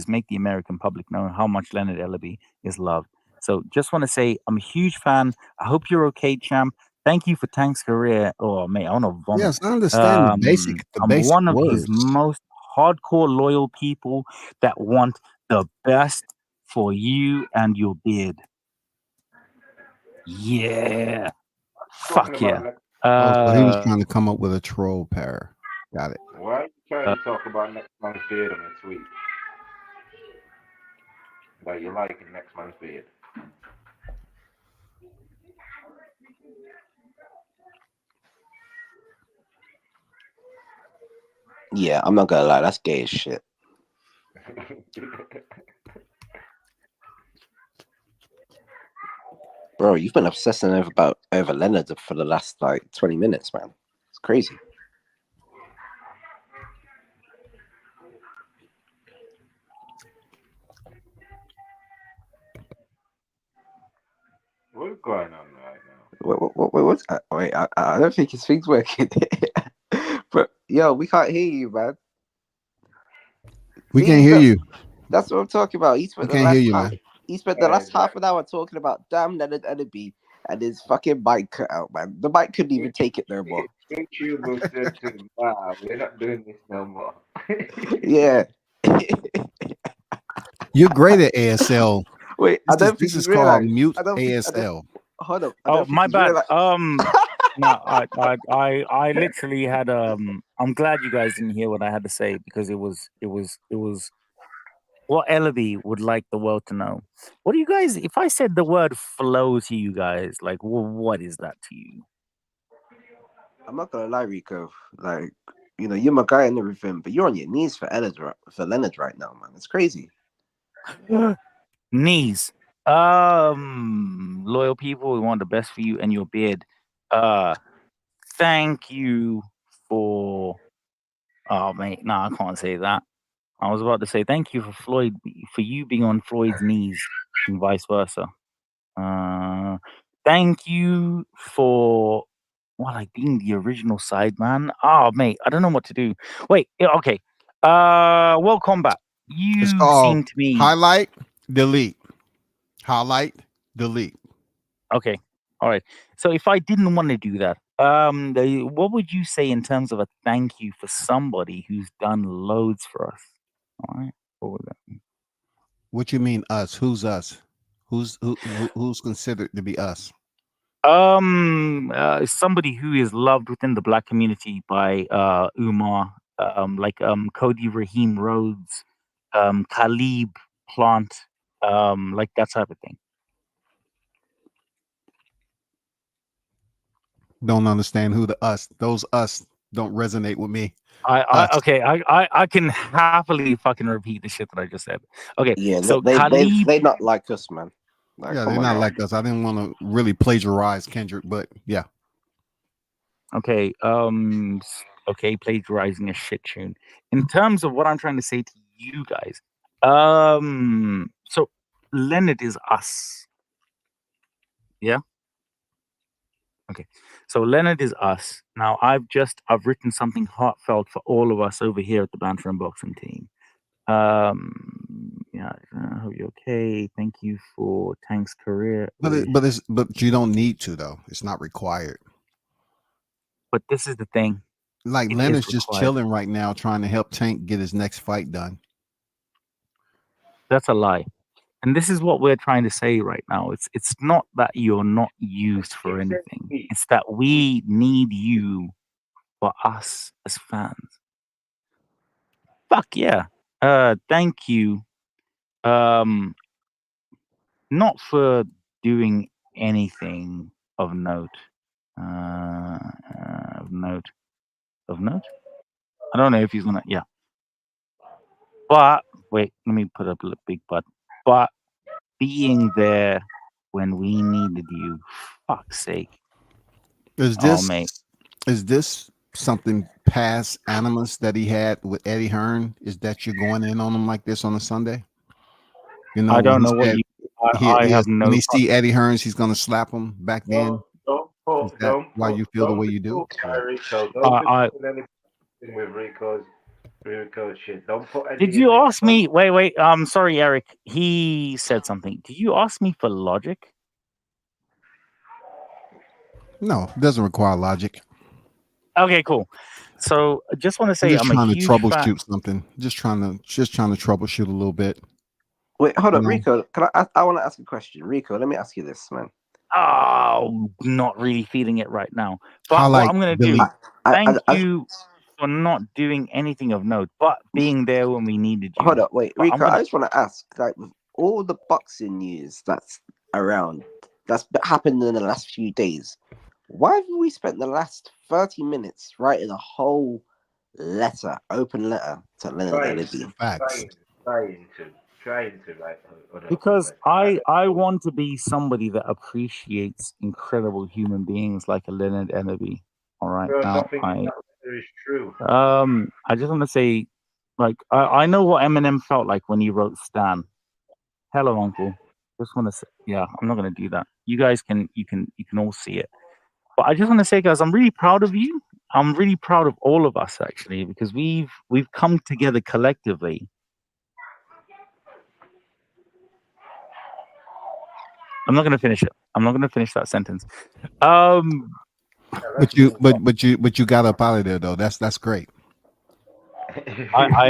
make the American public know how much Leonard Ellaby is loved. So just want to say I'm a huge fan. I hope you're okay, champ. Thank you for Tank's career. Oh mate, I want to vomit. Yes, I understand the I'm basic one of his words. most hardcore loyal people that want the best for you and your beard. Yeah. Fuck yeah. So he was trying to come up with a troll pair. Got it. Why are you trying to talk about next man's beard on the tweet? Like you like next man's beard. Yeah, I'm not gonna lie, that's gay as shit. Bro, you've been obsessing over Leonard for the last like 20 minutes, man. It's crazy. What's going on right now? What's wait, I don't think his thing's working. But yo, we can't hear you, man. We can't hear you. That's what I'm talking about. He spent the last half an hour talking about damn Leonard Ellaby and his fucking mic cut out, man. The mic couldn't even take it no more. YouTube said to him, wow, we're not doing this no more. Yeah. You're great at ASL. Wait, this is called mute ASL. Hold up. Oh, my bad. No, I literally had I'm glad you guys didn't hear what I had to say because it was what Ellaby would like the world to know. What do you guys? If I said the word flow to you guys, like what is that to you? I'm not gonna lie, Rico. Like, you know, you're my guy and everything, but you're on your knees for Leonard right now, man. It's crazy. Knees. Loyal people, we want the best for you and your beard. Thank you for. Oh mate, no, I can't say that. I was about to say thank you for you being on Floyd's knees and vice versa. Thank you for being the original sideman. Oh mate, I don't know what to do. Wait, okay. World Combat. You It's called seem to be highlight, delete. Highlight, delete. Okay. All right. So if I didn't want to do that, what would you say in terms of a thank you for somebody who's done loads for us? All right. What would that mean? What you mean us? Who's us? Who's considered to be us? Somebody who is loved within the Black community by Umar, Cody Raheem Rhodes, Khalib Plant, like that type of thing. Don't understand who the us. Those us don't resonate with me. I can happily fucking repeat the shit that I just said. Okay, Yeah, so they Khalib, not like us, man. Like, Yeah, come they're on not now. like us. I didn't want to really plagiarize Kendrick, but yeah. Okay. Okay, plagiarizing a shit tune. In terms of what I'm trying to say to you guys, so Leonard is us. Yeah. Okay. So Leonard is us. Now I've written something heartfelt for all of us over here at the Banter Unboxing team. Yeah, I hope you're okay. Thank you for Tank's career. But you don't need to though. It's not required. But this is the thing. Like It is Leonard's just required. chilling right now, trying to help Tank get his next fight done. That's a lie. And this is what we're trying to say right now. It's not that you're not used for anything. It's that we need you for us as fans. Fuck yeah. Thank you. Not for doing anything of note. Of note. Of note? I don't know if he's gonna. Yeah. But wait, let me put up a big but. But being there when we needed you, fuck's sake. Is Oh, mate. this something past animus that he had with Eddie Hearn? Is that you're going in on him like this on a Sunday? You know, I when don't he know what said you. I have when no. he see Eddie Hearns, he's gonna slap him back then. Is that why you feel the way you do? Rico. Don't be putting anything with Rico's shit. Don't put any. Did you ask me? Wait. Sorry, Eric. He said something. Did you ask me for logic? No, it doesn't require logic. Okay, cool. So I just want to say I'm just I'm a trying to huge fan. troubleshoot something. Just trying to troubleshoot a little bit. Wait, hold You up, know? Rico. Can I want to ask a question, Rico? Let me ask you this, man. Oh, not really feeling it right now. But Highlight what I'm going to do, delete. thank you for not doing anything of note, but being there when we needed you. Hold up, wait, But Rico. I just want to ask, like, with all the boxing news that's around, that's happened in the last few days, why have we spent the last 30 minutes writing a whole letter, open letter to Leonard Ellerby? Trying to like. Because I want to be somebody that appreciates incredible human beings like a Leonard Ellerby. All right, now is true. I just want to say, like, I know what Eminem felt like when he wrote Stan. Hello, Uncle. Just want to say, yeah, I'm not gonna do that. You guys can all see it. But I just want to say, guys, I'm really proud of you. I'm really proud of all of us actually, because we've come together collectively. I'm not gonna finish it. I'm not gonna finish that sentence. But you got up out of there though. That's great. I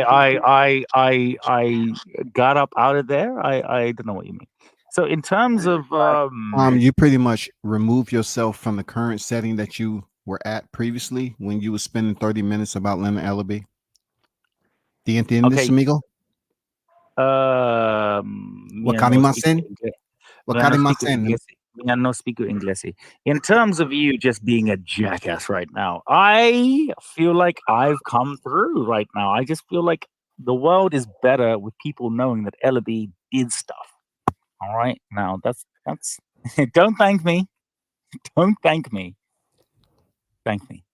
got up out of there. I don't know what you mean. So in terms of you pretty much remove yourself from the current setting that you were at previously when you were spending 30 minutes about Leonard Ellerby. ¿Te entiendes, amigo? No speak English. In terms of you just being a jackass right now, I feel like I've come through right now. I just feel like the world is better with people knowing that Ellerby did stuff. All right, now that's don't thank me. Don't thank me. Thank me.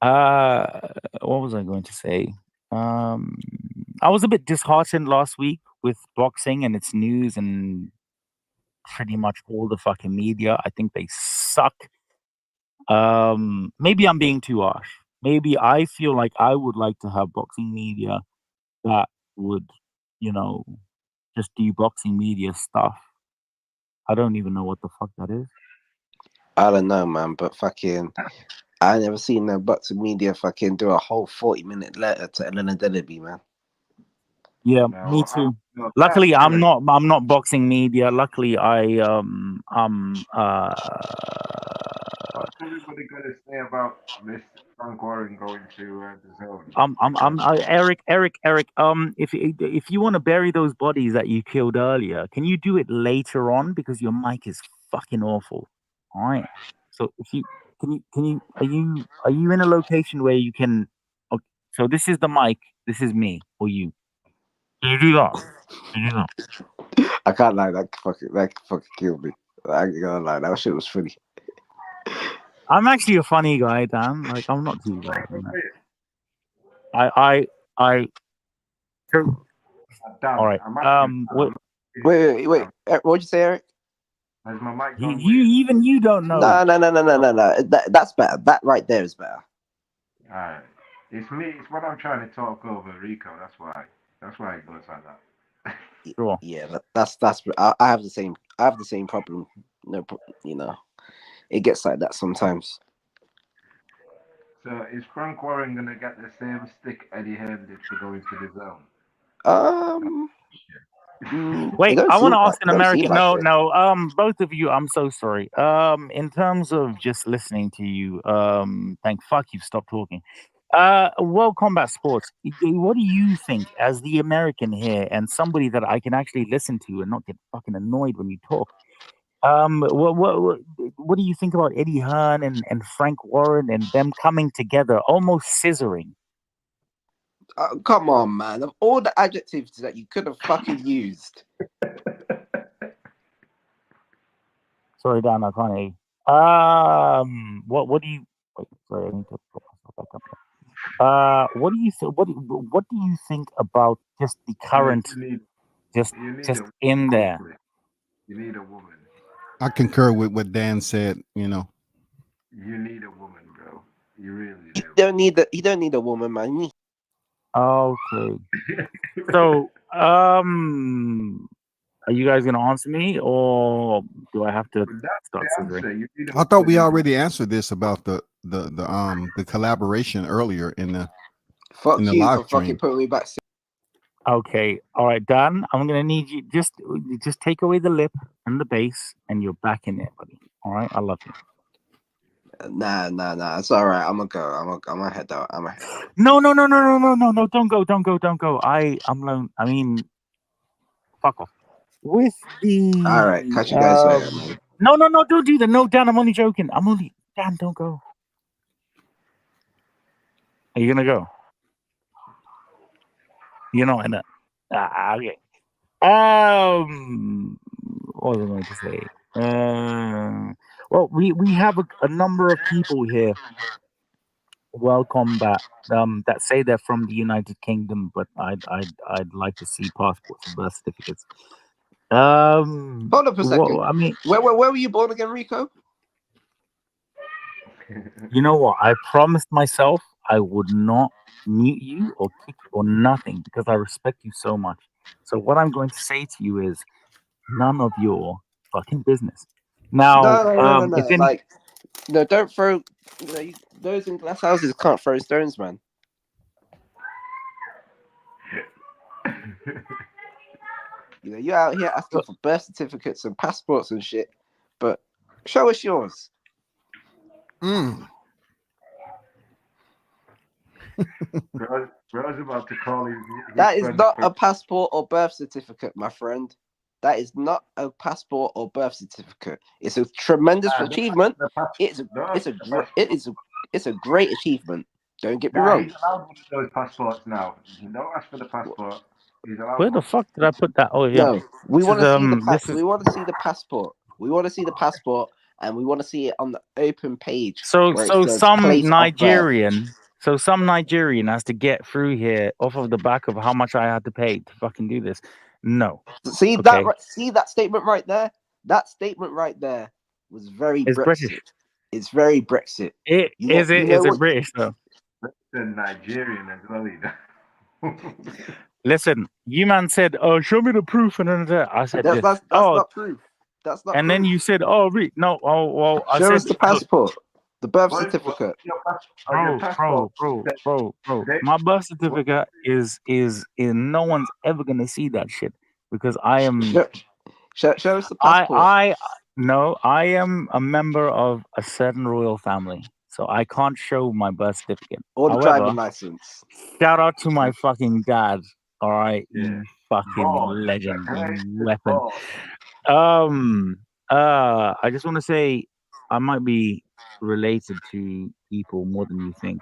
What was I going to say? I was a bit disheartened last week with boxing and its news and pretty much all the fucking media. I think they suck. Maybe I'm being too harsh. Maybe I feel like I would like to have boxing media that would, just do boxing media stuff. I don't even know what the fuck that is. I don't know, man, but fucking, I never seen no boxing media fucking do a whole 40-minute letter to Leonard Ellerby, man. Yeah, me too. Luckily, I'm not boxing media. Luckily, What's everybody going to say about Mr. Frank Warren going to the zone? Eric. If you want to bury those bodies that you killed earlier, can you do it later on because your mic is fucking awful. All right. So if you are you in a location where you can? Okay, so this is the mic. This is me or you. Can you do that? Can you do that? I can't lie. That fucking killed me. I ain't gonna lie. That shit was funny. I'm actually a funny guy, Dan. Like, I'm not too bad. I. So, Dan, all right. I'm asking. Wait. What'd you say, Eric? Has my mic You gone weird? even you don't know. No. That's better. That right there is better. Alright. It's me. It's when I'm trying to talk over Rico. That's why. That's why it goes like that. Sure. Yeah, that's. I have the same. I have the same problem. No, you know, it gets like that sometimes. So is Frank Warren gonna get the same stick Eddie Hearn did for going to the zone? It Wait, don't I want seem to like. ask an Don't seem American. like No, it. no. Both of you, I'm so sorry. In terms of just listening to you, thank fuck you've stopped talking. World Combat Sports. What do you think, as the American here and somebody that I can actually listen to and not get fucking annoyed when you talk? What do you think about Eddie Hearn and Frank Warren and them coming together, almost scissoring? Come on, man! Of all the adjectives that you could have fucking used, Sorry, Dan, I can't hear you. What do you? Wait, sorry, I need to put myself back up here. What do you what do you think about just the current, just You need just a in there? conflict. You need a woman. I concur with what Dan said. You know, You need a woman, bro. You really he do. don't need the. He don't need a woman, man. Okay. So, are you guys gonna answer me, or do I have to That's start the scissoring? answer. You need a I thought we woman. already answered this about the collaboration earlier in the Fuck you live for fucking stream. putting me back. Okay, all right, Dan. I'm gonna need you just take away the lip and the bass, and you're back in there, buddy. All right, I love you. Nah. It's all right. I'm gonna go. I'm gonna head out. No, don't go. I'm alone. I mean, fuck off. With the All right. Catch you guys later, man. no, don't do that. No, Dan, I'm only joking. Dan, don't go. Are you gonna go? You're not in it. Okay. What was I going to say? Well, we have a number of people here. Welcome back. That say they're from the United Kingdom, but I'd like to see passports and birth certificates. Hold up a second. I mean, Where were you born again, Rico? you know what? I promised myself I would not mute you or kick you or nothing because I respect you so much. So what I'm going to say to you is none of your fucking business. Now, No. if any, Like, no, don't throw. Those in glass houses can't throw stones, man. You're out here asking for birth certificates and passports and shit, but show us yours. Bro's about to call his That is friend not for- a passport or birth certificate, my friend. That is not a passport or birth certificate. It's a tremendous achievement. It's a great achievement. Don't get me wrong. He's allowed one of those passports now. Don't ask for the passport. He's allowed where the one. fuck did I put that? Oh yeah, No, we This want to is, see the this is we want to see the passport. We want to see the passport, and we want to see it on the open page so where it so says some place of birth. Some Nigerian has to get through here off of the back of how much I had to pay to fucking do this. No, See okay. See that statement right there. That statement right there was very It's Brexit. British. It's very Brexit. Is it British though? The Nigerian as well, you know. Listen, you man said, "Oh, show me the proof," and then I said, That's not proof. That's not. And proof. then you said, "Oh, no, oh, well." I Show said, us the passport, the birth certificate. Bro. My birth certificate is no one's ever gonna see that shit because I am. Show us the passport. I am a member of a certain royal family, so I can't show my birth certificate. Or the However, driving license. shout out to my fucking dad. All right, Yeah. you fucking legend, you weapon. Ball. I just want to say I might be related to people more than you think.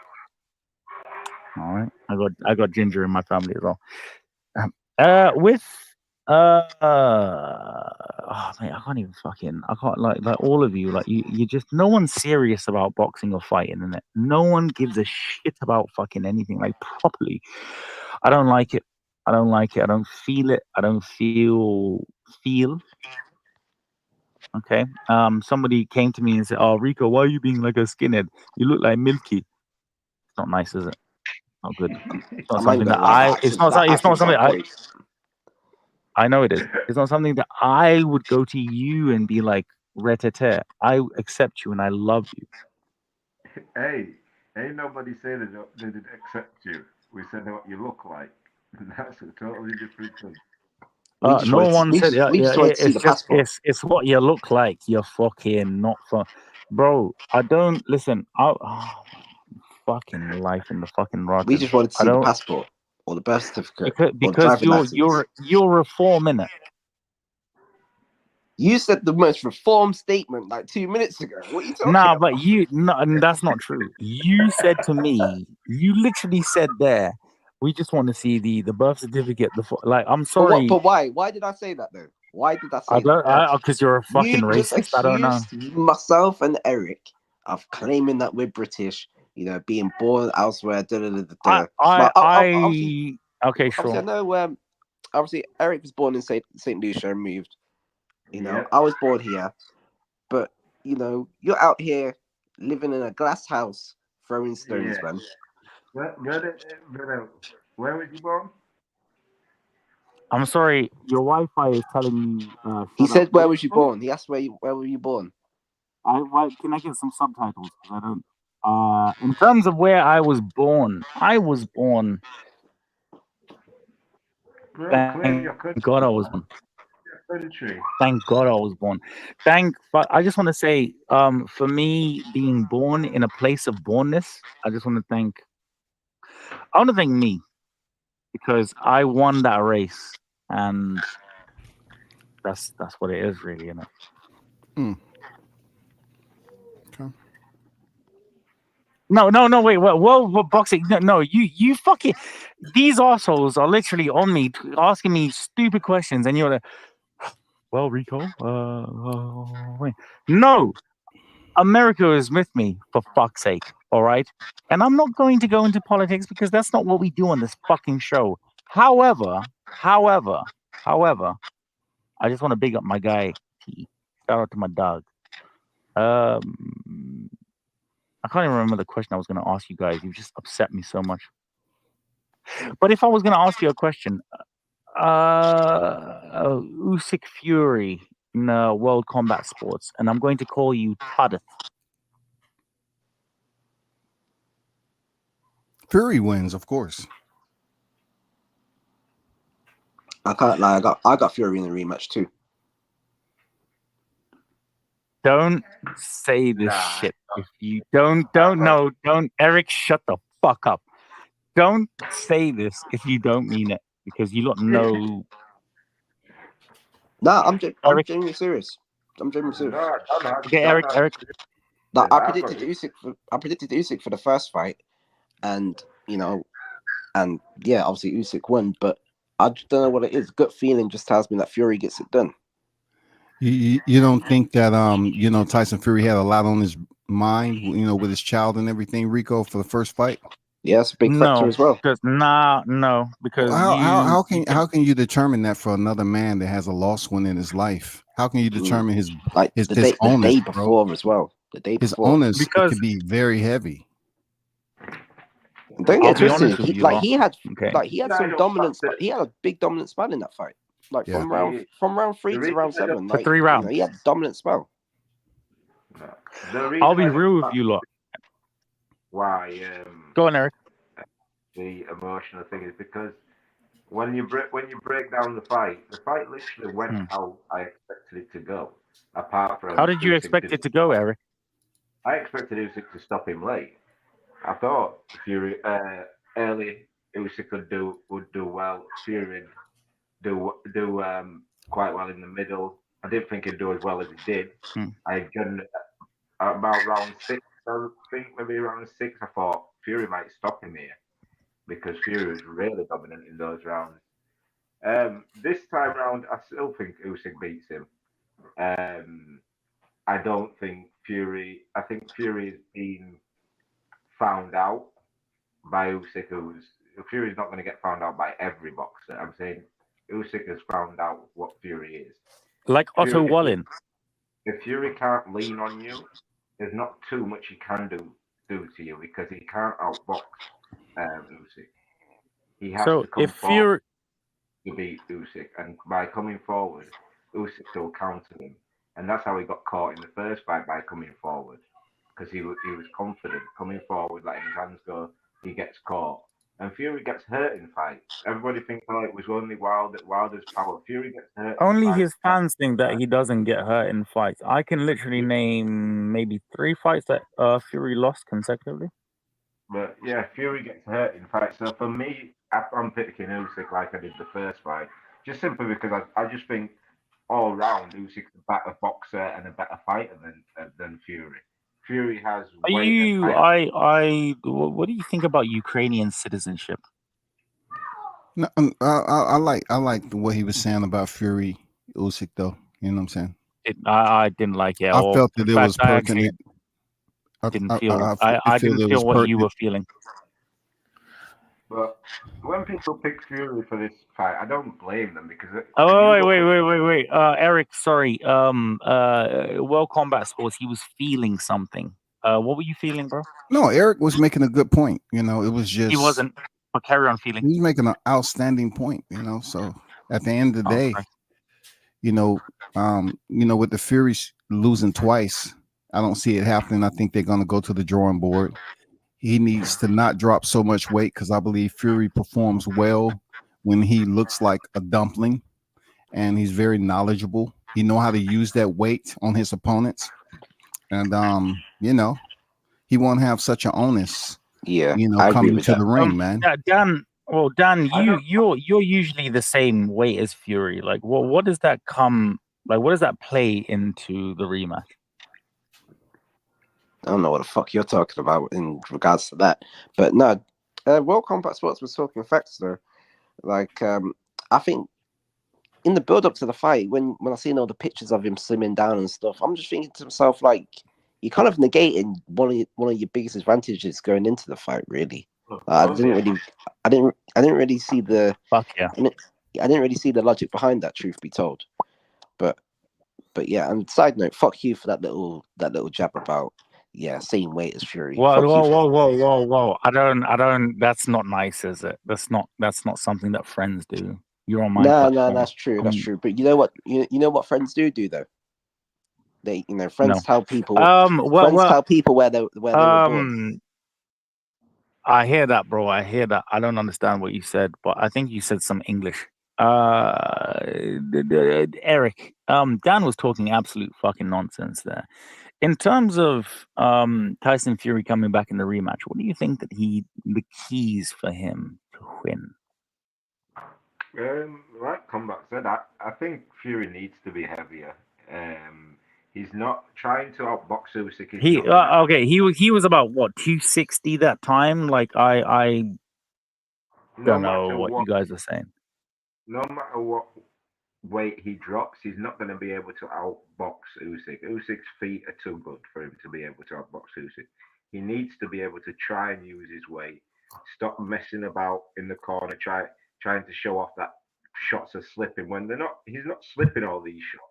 All right, I got ginger in my family as well. With Oh, mate, I can't even I can't like all of you, like you just no one's serious about boxing or fighting, innit? No one gives a shit about fucking anything, like properly. I don't like it. I don't like it. I don't feel it. I don't feel. Okay. Somebody came to me and said, "Oh, Rico, why are you being like a skinhead? You look like Milky." It's not nice, is it? Not good. It's not I'm not even something that gonna lie. That It's accent, not. that It's not accent's something on point. I know it is. It's not something that I would go to you and be like, "Retete." I accept you and I love you. Hey, ain't nobody saying they didn't accept you. We said what you look like. That's a totally different thing. We just No wanted to, one said. Yeah, we yeah. just wanted to see It's the just passport. it's what you look like. You're fucking not for, bro. I don't listen. Fucking life in the fucking We rotten. just wanted to I see the don't passport or the birth certificate or the because driving license. you're reform in it. You said the most reformed statement like 2 minutes ago. What are you talking Nah, about? but no, and that's not true. You said to me, you literally said there, we just want to see the birth certificate. Like, I'm But what? sorry, But why? Why did I say that though? Why did I I say that? don't, because you're a fucking You just racist. I don't know. accused myself and Eric of claiming that we're British. You know, being born elsewhere. Da, da, da, da, da. But Okay, obviously, I sure. know. Obviously, Eric was born in Saint Lucia and moved. You know, Yeah. I was born here, but you know, you're out here living in a glass house, throwing stones, Yeah. man. Where was you born? I'm sorry, your Wi-Fi is telling me He shut up. said, "Where was you born?" He asked, "Where were you born?" Can I get some subtitles? Because I don't. In terms of where I was born, Bro, claim your Thank country. God I was born. Country. Thank God I was born. I just want to say, for me being born in a place of bornness, I just want to thank me because I won that race, and that's what it is, really, isn't it? Mm. Okay. No, wait, what boxing? No, you fucking, these assholes are literally on me, asking me stupid questions, and you're like, well, Rico, wait, no, America is with me for fuck's sake, all right? And I'm not going to go into politics because that's not what we do on this fucking show. However, I just want to big up my guy T. Shout out to my dog. I can't even remember the question I was going to ask you guys. You just upset me so much. But if I was going to ask you a question, Usyk Fury in World Combat Sports, and I'm going to call you Todd. Fury wins, of course. I can't lie. I got Fury in the rematch too. Don't say this shit. If you don't, Eric, shut the fuck up. Don't say this if you don't mean it because you don't know. Nah, I'm Eric, genuinely serious. I'm genuinely serious. No, okay, don't have Eric. Like, I I've got predicted you. Usyk for the first fight, and you know, and yeah, obviously Usyk won, but I just don't know what it is. Gut feeling just tells me that Fury gets it done. You don't think that Tyson Fury had a lot on his mind, with his child and everything, Rico, for the first fight? Yeah, it's a big factor as well. Because because How can you determine that for another man that has a lost one in his life? How can you determine his the onus, day bro? before as well? The day His before. onus, it because could be very heavy. Don't I'll get be honest twisted. with you, lot. He had Yeah, I some don't dominance. factor- He had a big dominant spell in that fight. Like Yeah. from round 3 The to reason round I don't- 7. For Like 3 rounds. he had a dominant spell. no. The reason I'll be I don't real with factor you, lot. why Go on, Eric. the emotional thing is because when you break down the fight literally went how I expected it to go. Apart from How did you Usyk expect it to go, Eric? I expected Usyk to stop him late. I thought Fury early Usyk would do well. Fury would do quite well in the middle. I didn't think he'd do as well as he did. I had done about round 6. I think maybe round 6. I thought Fury might stop him here because Fury was really dominant in those rounds. This time round, I still think Usyk beats him. I don't think Fury. I think Fury has been found out by Usyk. Fury's not going to get found out by every boxer. I'm saying Usyk has found out what Fury is. Like Otto Fury, Wallin. if Fury can't lean on you, there's not too much he can do to you because he can't outbox Usyk. He has So to come if forward Fury, to beat Usyk, and by coming forward, Usyk will counter him, and that's how he got caught in the first fight by coming forward, because he was confident coming forward, letting his hands go. He gets caught, and Fury gets hurt in fights. Everybody thinks, oh, it was only Wilder's power. Fury gets hurt in only fights. his fans think that he doesn't get hurt in fights. I can literally name maybe 3 fights that Fury lost consecutively. But yeah, Fury gets hurt in fights. So for me, I'm picking Usyk like I did the first fight, just simply because I just think all round Usyk's a better boxer and a better fighter than Fury. Fury has Are weight and you? height. What do you think about Ukrainian citizenship? No, I like what he was saying about Fury Usyk though. You know what I'm saying? I didn't like it. I Or felt in that it fact, was I actually pertinent. I didn't I, feel. I, I feel didn't it feel was what you pertinent. were feeling. But when people pick Fury for this fight, I don't blame them because Oh, you look wait. Eric, sorry. World Combat Sports. He was feeling something. What were you feeling, bro? No, Eric was making a good point. You know, it was He just wasn't. But carry on he feeling. was making an outstanding point. You know, so at the end of the Oh, day, Christ. with the Furies losing twice, I don't see it happening. I think they're going to go to the drawing board. He needs to not drop so much weight because I believe Fury performs well when he looks like a dumpling, and he's very knowledgeable. He know how to use that weight on his opponents, and he won't have such an onus, Yeah, I agree coming with to that. the ring, man. Dan. Well, Dan, I don't. you're usually the same weight as Fury. Like, what does that come? Like, what does that play into the rematch? I don't know what the fuck you're talking about in regards to that, but no, World Combat Sports was talking facts though. Like, I think in the build up to the fight, when I seen all the pictures of him slimming down and stuff, I'm just thinking to myself, like, you're kind of negating one of your biggest advantages going into the fight. Really, I didn't really see the Fuck yeah. I didn't really see the logic behind that. Truth be told, but yeah. And side note, fuck you for that little jab about same weight as Fury. Whoa, Fuck you. whoa. I don't. That's not nice, is it? That's not something that friends do. You're on my No, platform. that's true. That's true. But you know what? You know what friends do though. They, friends No. tell people. Well, tell people where they were born. I hear that, bro. I hear that. I don't understand what you said, but I think you said some English. Eric, Dan was talking absolute fucking nonsense there. In terms of Tyson Fury coming back in the rematch, what do you think that the keys for him to win? Like Combat said, I think Fury needs to be heavier. He's not trying to outbox Usyk. He was about what 260 that time. Like I No don't know matter what you what, guys are saying. no matter what weight he drops, he's not going to be able to outbox Usyk. Usyk's feet are too good for him to be able to outbox Usyk. He needs to be able to try and use his weight. Stop messing about in the corner, trying to show off that shots are slipping when they're not. He's not slipping all these shots.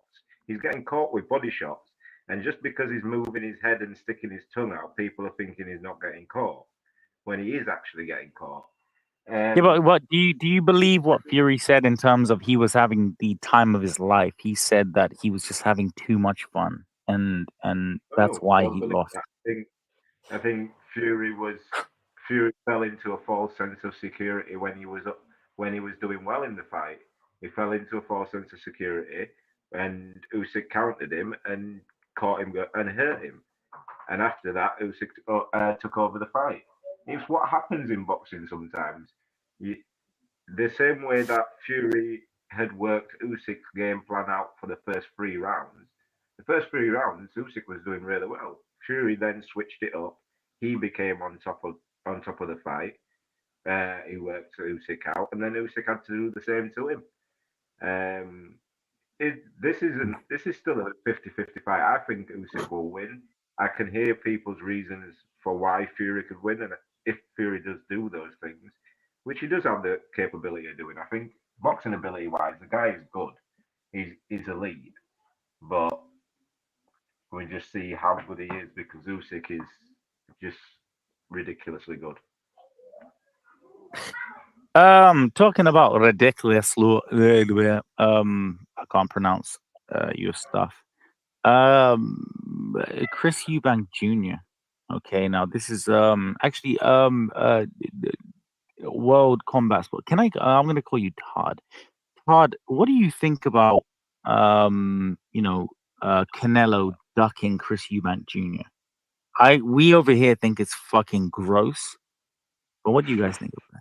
He's getting caught with body shots, and just because he's moving his head and sticking his tongue out, people are thinking he's not getting caught when he is actually getting caught. Yeah, but what do you believe what Fury said in terms of he was having the time of his life? He said that he was just having too much fun, and that's why he lost. I think Fury fell into a false sense of security when he was doing well in the fight. He fell into a false sense of security, and Usyk countered him and caught him and hurt him. And after that, Usyk took over the fight. It's what happens in boxing sometimes. The same way that Fury had worked Usyk's game plan out for the first 3 rounds. The first 3 rounds, Usyk was doing really well. Fury then switched it up. He became on top of the fight. He worked Usyk out, and then Usyk had to do the same to him. This is still a 50-50 fight. I think Usyk will win. I can hear people's reasons for why Fury could win, and if Fury does do those things, which he does have the capability of doing, I think boxing ability wise, the guy is good. He's elite, but we just see how good he is because Usyk is just ridiculously good. Talking about ridiculous, I can't pronounce your stuff. Chris Eubank Jr. Okay, now this is actually World Combat Sport. Can I'm going to call you Todd. Todd, what do you think about Canelo ducking Chris Eubank Jr.? We over here think it's fucking gross, but what do you guys think of that?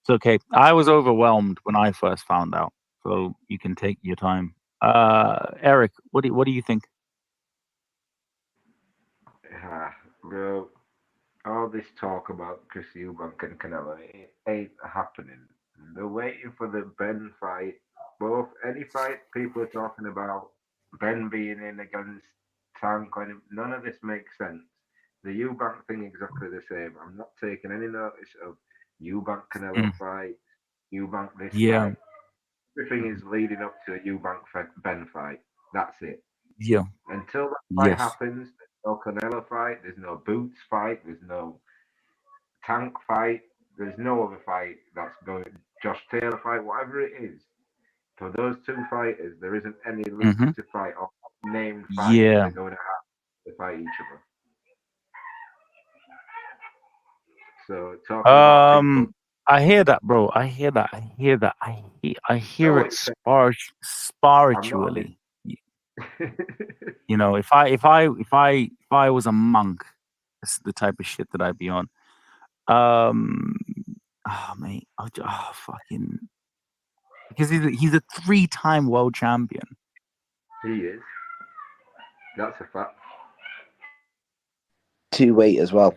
It's okay. I was overwhelmed when I first found out, so you can take your time. Eric, what do you think? Bro, all this talk about Chris Eubank and Canelo, it ain't happening. They're waiting for the Ben fight. Any fight people are talking about, Ben being in against Tank, none of this makes sense. The Eubank thing exactly the same. I'm not taking any notice of Eubank Canelo fight, Eubank this fight. Everything is leading up to a Eubank Ben fight. That's it. Yeah. Until that fight happens, there's no Canelo fight, there's no Boots fight, there's no Tank fight, there's no other fight that's going, Josh Taylor fight, whatever it is. For those two fighters, there isn't any lucrative fight or named fight they're going to have to fight each other. So talking about people, I hear that, bro. I hear it spiritually. You know, if I was a monk, this is the type of shit that I'd be on. Mate, fucking, because he's a 3-time world champion. He is. That's a fact. 2-weight as well.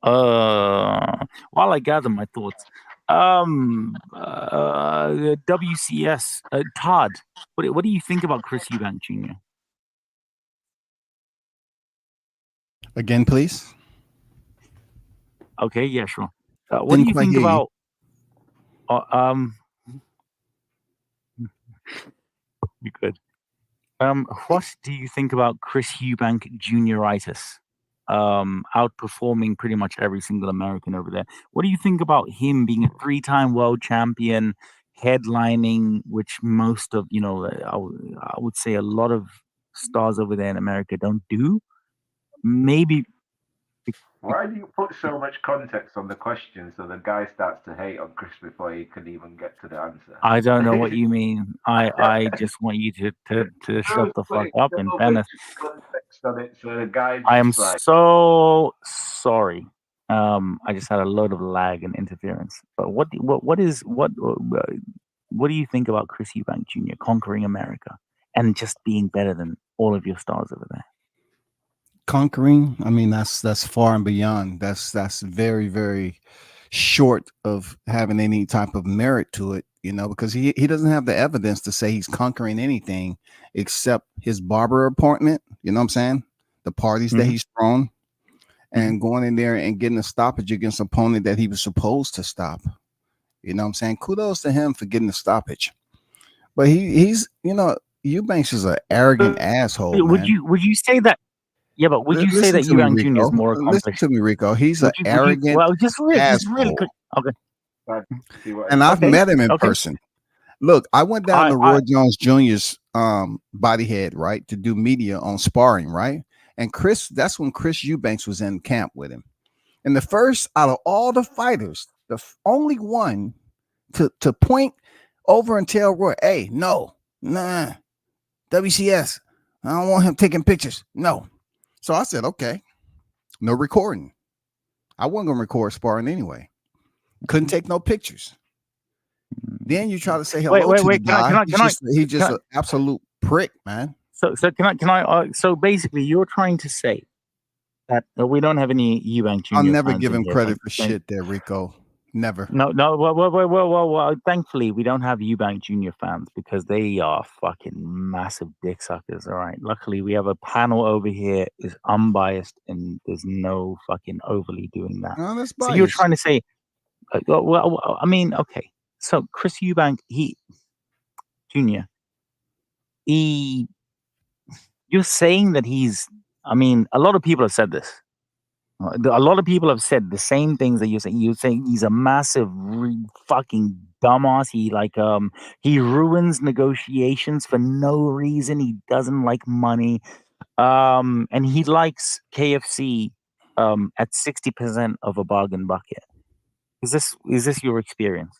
While I gather my thoughts, WCS, Todd, what do you think about Chris Eubank Jr.? Again, please. Okay, yeah, sure. What do you think about? You could. What do you think about Chris Eubank Jr.itis? Outperforming pretty much every single American over there. What do you think about him being a 3-time world champion, headlining, which most of, I would say a lot of stars over there in America don't do? Maybe. Why do you put so much context on the question so the guy starts to hate on Chris before he can even get to the answer? I don't know what you mean. I just want you to shut the fuck up and fairness. Context on it so the guy I am so sorry. I just had a load of lag and interference. But what do you think about Chris Eubank Jr. conquering America and just being better than all of your stars over there? Conquering, I mean, that's far and beyond. That's very, very short of having any type of merit to it, because he doesn't have the evidence to say he's conquering anything except his barber appointment, you know what I'm saying? The parties that he's thrown and going in there and getting a stoppage against an opponent that he was supposed to stop. You know what I'm saying? Kudos to him for getting the stoppage. But he's, Eubanks is an arrogant asshole. Would you say that? Yeah, but would you say that Eubank Jr. is more accomplished? Listen to me, Rico. He's an arrogant just really quick. Okay. And I've met him in person. Look, I went down to Roy Jones Jr.'s bodyhead, right, to do media on sparring, right? And that's when Chris Eubanks was in camp with him. And the first out of all the fighters, the only one to point over and tell Roy, hey, no, nah, WCS, I don't want him taking pictures. No. So I said, okay, no recording. I wasn't going to record sparring anyway. Couldn't take no pictures. Then you try to say hello to the guy. He's just an absolute prick, man. So can I? So basically, you're trying to say that we don't have any Eubank Jr. I'll never fans give in him here, credit but for saying- shit there, Rico. Never. No. Well, thankfully, we don't have Eubank Jr. fans because they are fucking massive dick suckers. All right. Luckily, we have a panel over here is unbiased and there's no fucking overly doing that. No, that's So you're biased. trying to say, I mean, okay. So Chris Eubank, he Jr. He, you're saying that he's. I mean, a lot of people have said this. A lot of people have said the same things that you're saying. You're saying he's a massive fucking dumbass. He ruins negotiations for no reason. He doesn't like money. And he likes KFC at 60% of a bargain bucket. Is this your experience?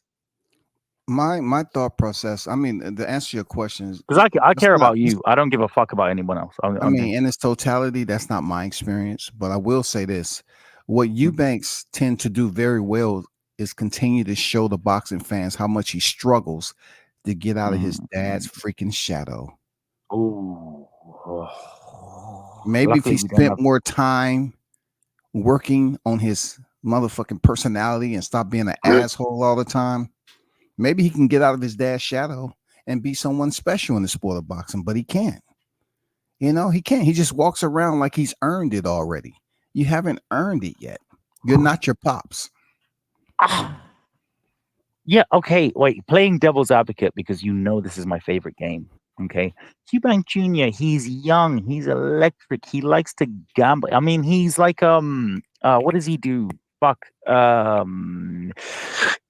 My thought process. I mean, to answer your questions, Because I care not- about you. I don't give a fuck about anyone else. I mean, in its totality, that's not my experience. But I will say this: what Eubanks tend to do very well is continue to show the boxing fans how much he struggles to get out of his dad's freaking shadow. Oh. Maybe if he spent more time working on his motherfucking personality and stop being an asshole all the time, maybe he can get out of his dad's shadow and be someone special in the sport of boxing, but he can't. You know, he can't. He just walks around like he's earned it already. You haven't earned it yet. You're not your pops. Yeah, okay. Wait, playing devil's advocate because you know this is my favorite game. Okay. Eubank Jr., he's young, he's electric, he likes to gamble. I mean, he's like what does he do? Fuck.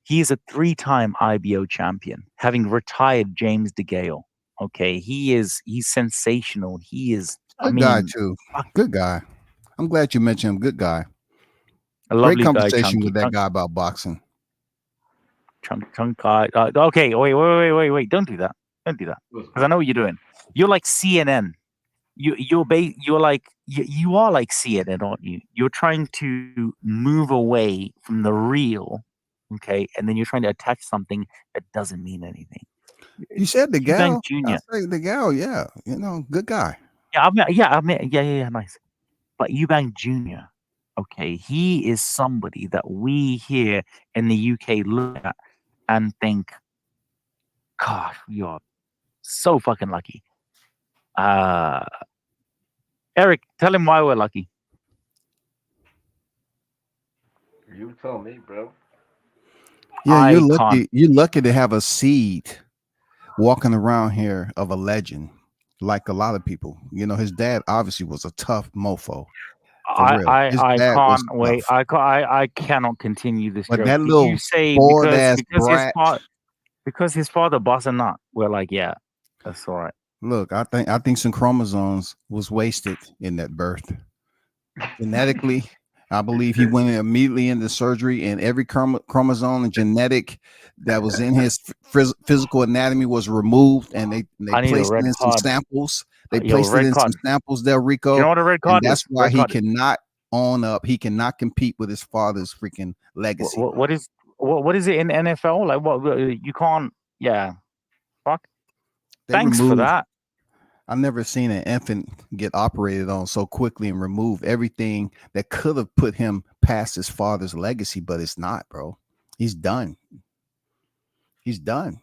He is a 3-time IBO champion, having retired James DeGale. Okay, he's sensational. He is Good guy too. Good guy. I'm glad you mentioned him. Good guy. A lovely Great conversation guy, Chunky. with that guy about boxing. Chunk guy. Okay, wait. Don't do that. Don't do that. Because I know what you're doing. You're like CNN. You are like CNN, aren't you? You're trying to move away from the real, okay, and then you're trying to attach something that doesn't mean anything. You said the gal. Eubank Jr. I say the gal, yeah. You know, good guy. Yeah, nice. But Eubank Jr., okay, he is somebody that we here in the UK look at and think, God, you're so fucking lucky. Eric, tell him why we're lucky. You tell me, bro. Yeah, you're lucky. You're lucky to have a seed walking around here of a legend, like a lot of people. You know, his dad obviously was a tough mofo. I can't wait. I cannot continue this but joke. that Did little you say because his father boss a nut? We're like, yeah, that's all right. Look, I think some chromosomes was wasted in that birth. Genetically, I believe he went immediately into surgery, and every chromosome and genetic that was in his physical anatomy was removed, and they placed it in some samples. They placed it in some samples there, Rico. You know what a red card and that's is? why he cannot own up. He cannot compete with his father's freaking legacy. What is it in NFL? Like what you can't? Yeah, fuck. Thanks for that. I've never seen an infant get operated on so quickly and remove everything that could have put him past his father's legacy, but it's not, bro. He's done. He's done.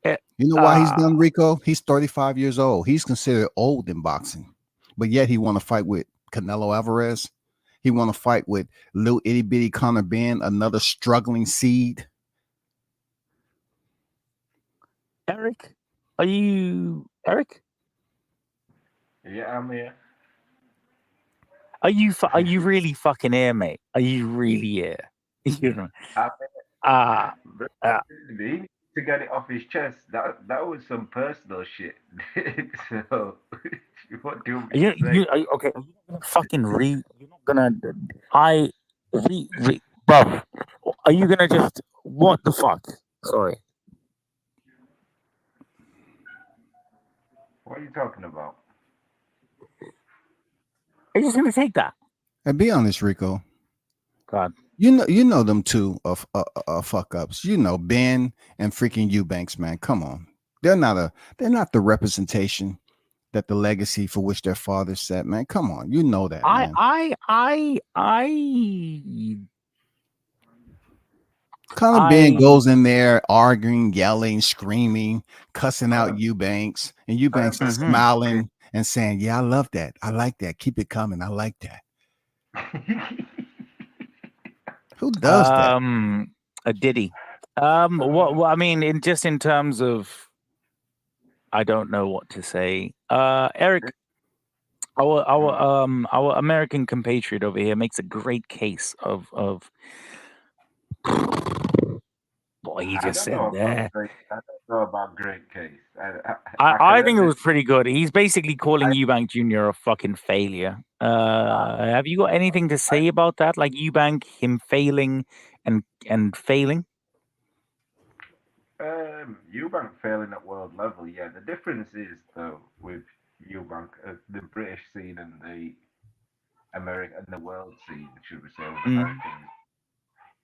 You know why he's done, Rico? He's 35 years old. He's considered old in boxing, but yet he want to fight with Canelo Alvarez. He want to fight with little itty bitty Conor Ben, another struggling seed. Eric, are you Eric? Yeah, I'm here. Are you really fucking here, mate? Are you really here? You know. To get it off his chest, that was some personal shit. So what do you okay? Are you gonna fucking You're not gonna. Bro, are you gonna just what the fuck? Sorry. What are you talking about? Are you just gonna take that? And be honest, Rico. God. You know them two of fuck ups. You know Ben and freaking Eubanks, man. Come on, they're not the representation that the legacy for which their father set, man. Come on, you know that, man. Conor Ben goes in there arguing, yelling, screaming, cussing out Eubanks, and Eubanks is smiling and saying, "Yeah, I love that. I like that. Keep it coming. I like that." Who does that? A Diddy. What I mean, in terms of, I don't know what to say. Eric, our American compatriot over here makes a great case of boy, he just said there. I don't know about great case. I think it was pretty good. He's basically calling Eubank Jr. a fucking failure. Have you got anything to say about that? Like Eubank, him failing and failing? Eubank failing at world level, yeah. The difference is though with Eubank, the British scene and the American and the world scene, should we say, with Americans.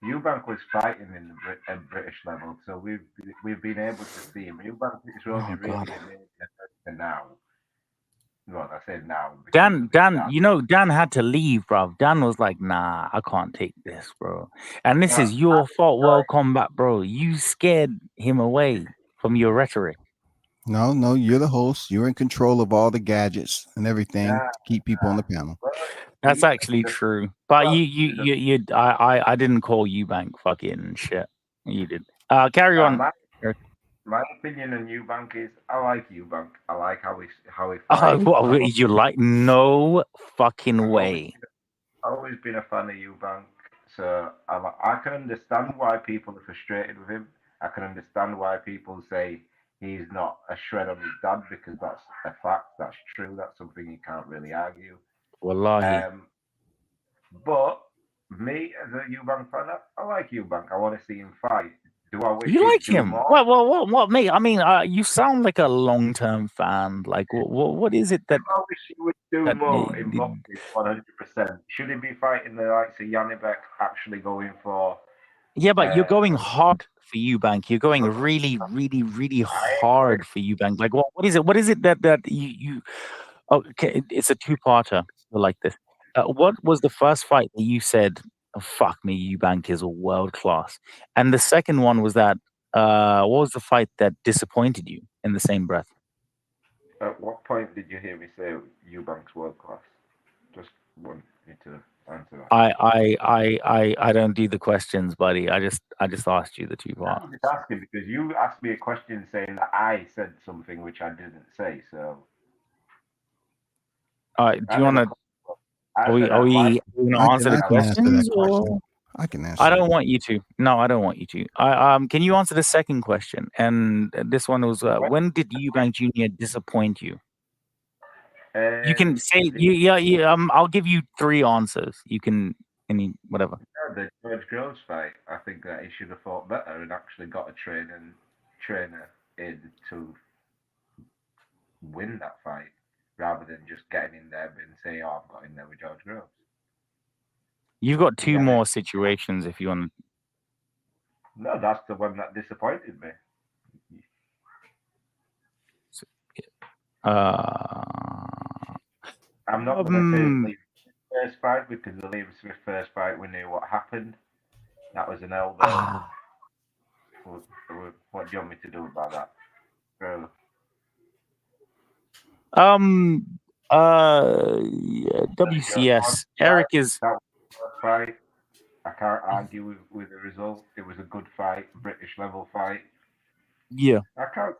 Eubank was fighting in the British level, so we've been able to see him. Eubank is only really amazing now. Well, I said now. Dan, Dan had to leave, bro. Dan was like, "Nah, I can't take this, bro." And this is your fault, World Combat, bro. You scared him away from your rhetoric. No, you're the host. You're in control of all the gadgets and everything to keep people on the panel. That's actually true. But I didn't call Eubank fucking shit. You did. Carry on. My opinion on Eubank is I like Eubank. I like how he fights. What you like? No fucking way. I've always been a fan of Eubank, so I can understand why people are frustrated with him. I can understand why people say he's not a shred on his dad, because that's a fact. That's true. That's something you can't really argue. Wallahi. But me as a Eubank fan, I like Eubank. I want to see him fight. Do I wish you like him? More? What, mate? I mean, you sound like a long-term fan. Like, what is it that? I wish he would do more in boxing. 100%. Should he be fighting the likes of Janibek, actually going for? Yeah, but you're going hard for Eubank. You're going really, really, really hard for Eubank. Like, what is it? What is it that you? Okay, it's a two-parter like this. What was the first fight that you said, oh, "Fuck me, Eubank is a world class," and the second one was that? What was the fight that disappointed you in the same breath? At what point did you hear me say Eubank's world class? Just want you to answer that. I don't do the questions, buddy. I just asked you the two parts. I'm just asking because you asked me a question saying that I said something which I didn't say. So. Do you want to? Are we going to answer the questions? I can answer. I don't want you to. No, I don't want you to. Can you answer the second question? And this one was, when did Eubank Jr. disappoint you? You can say I'll give you three answers. You can whatever. The George Groves fight. I think that he should have fought better and actually got a trainer in to win that fight, rather than just getting in there and say, "Oh, I've got in there with George Groves." You've got two more situations if you want. No, that's the one that disappointed me. I'm not going to say Liam's first fight, because the Liam Smith first fight, we knew what happened. That was an elbow. What do you want me to do about that? WCS. Eric is. That was the first fight. I can't argue with the result. It was a good fight, British level fight. Yeah. I can't.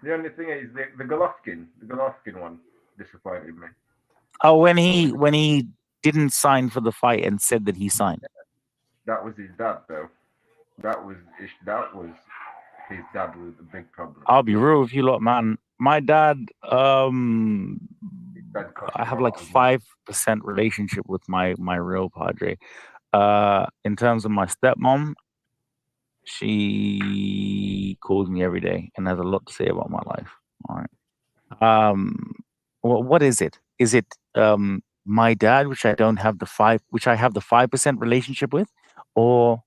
The only thing is the Golovkin one disappointed me. Oh, when he didn't sign for the fight and said that he signed. That was his dad, though. That was his dad was the big problem. I'll be real with you, lot, man. My dad, I have like 5% relationship with my real padre. In terms of my stepmom, she calls me every day and has a lot to say about my life. All right. What is it? Is it my dad, which I have the 5% relationship with, or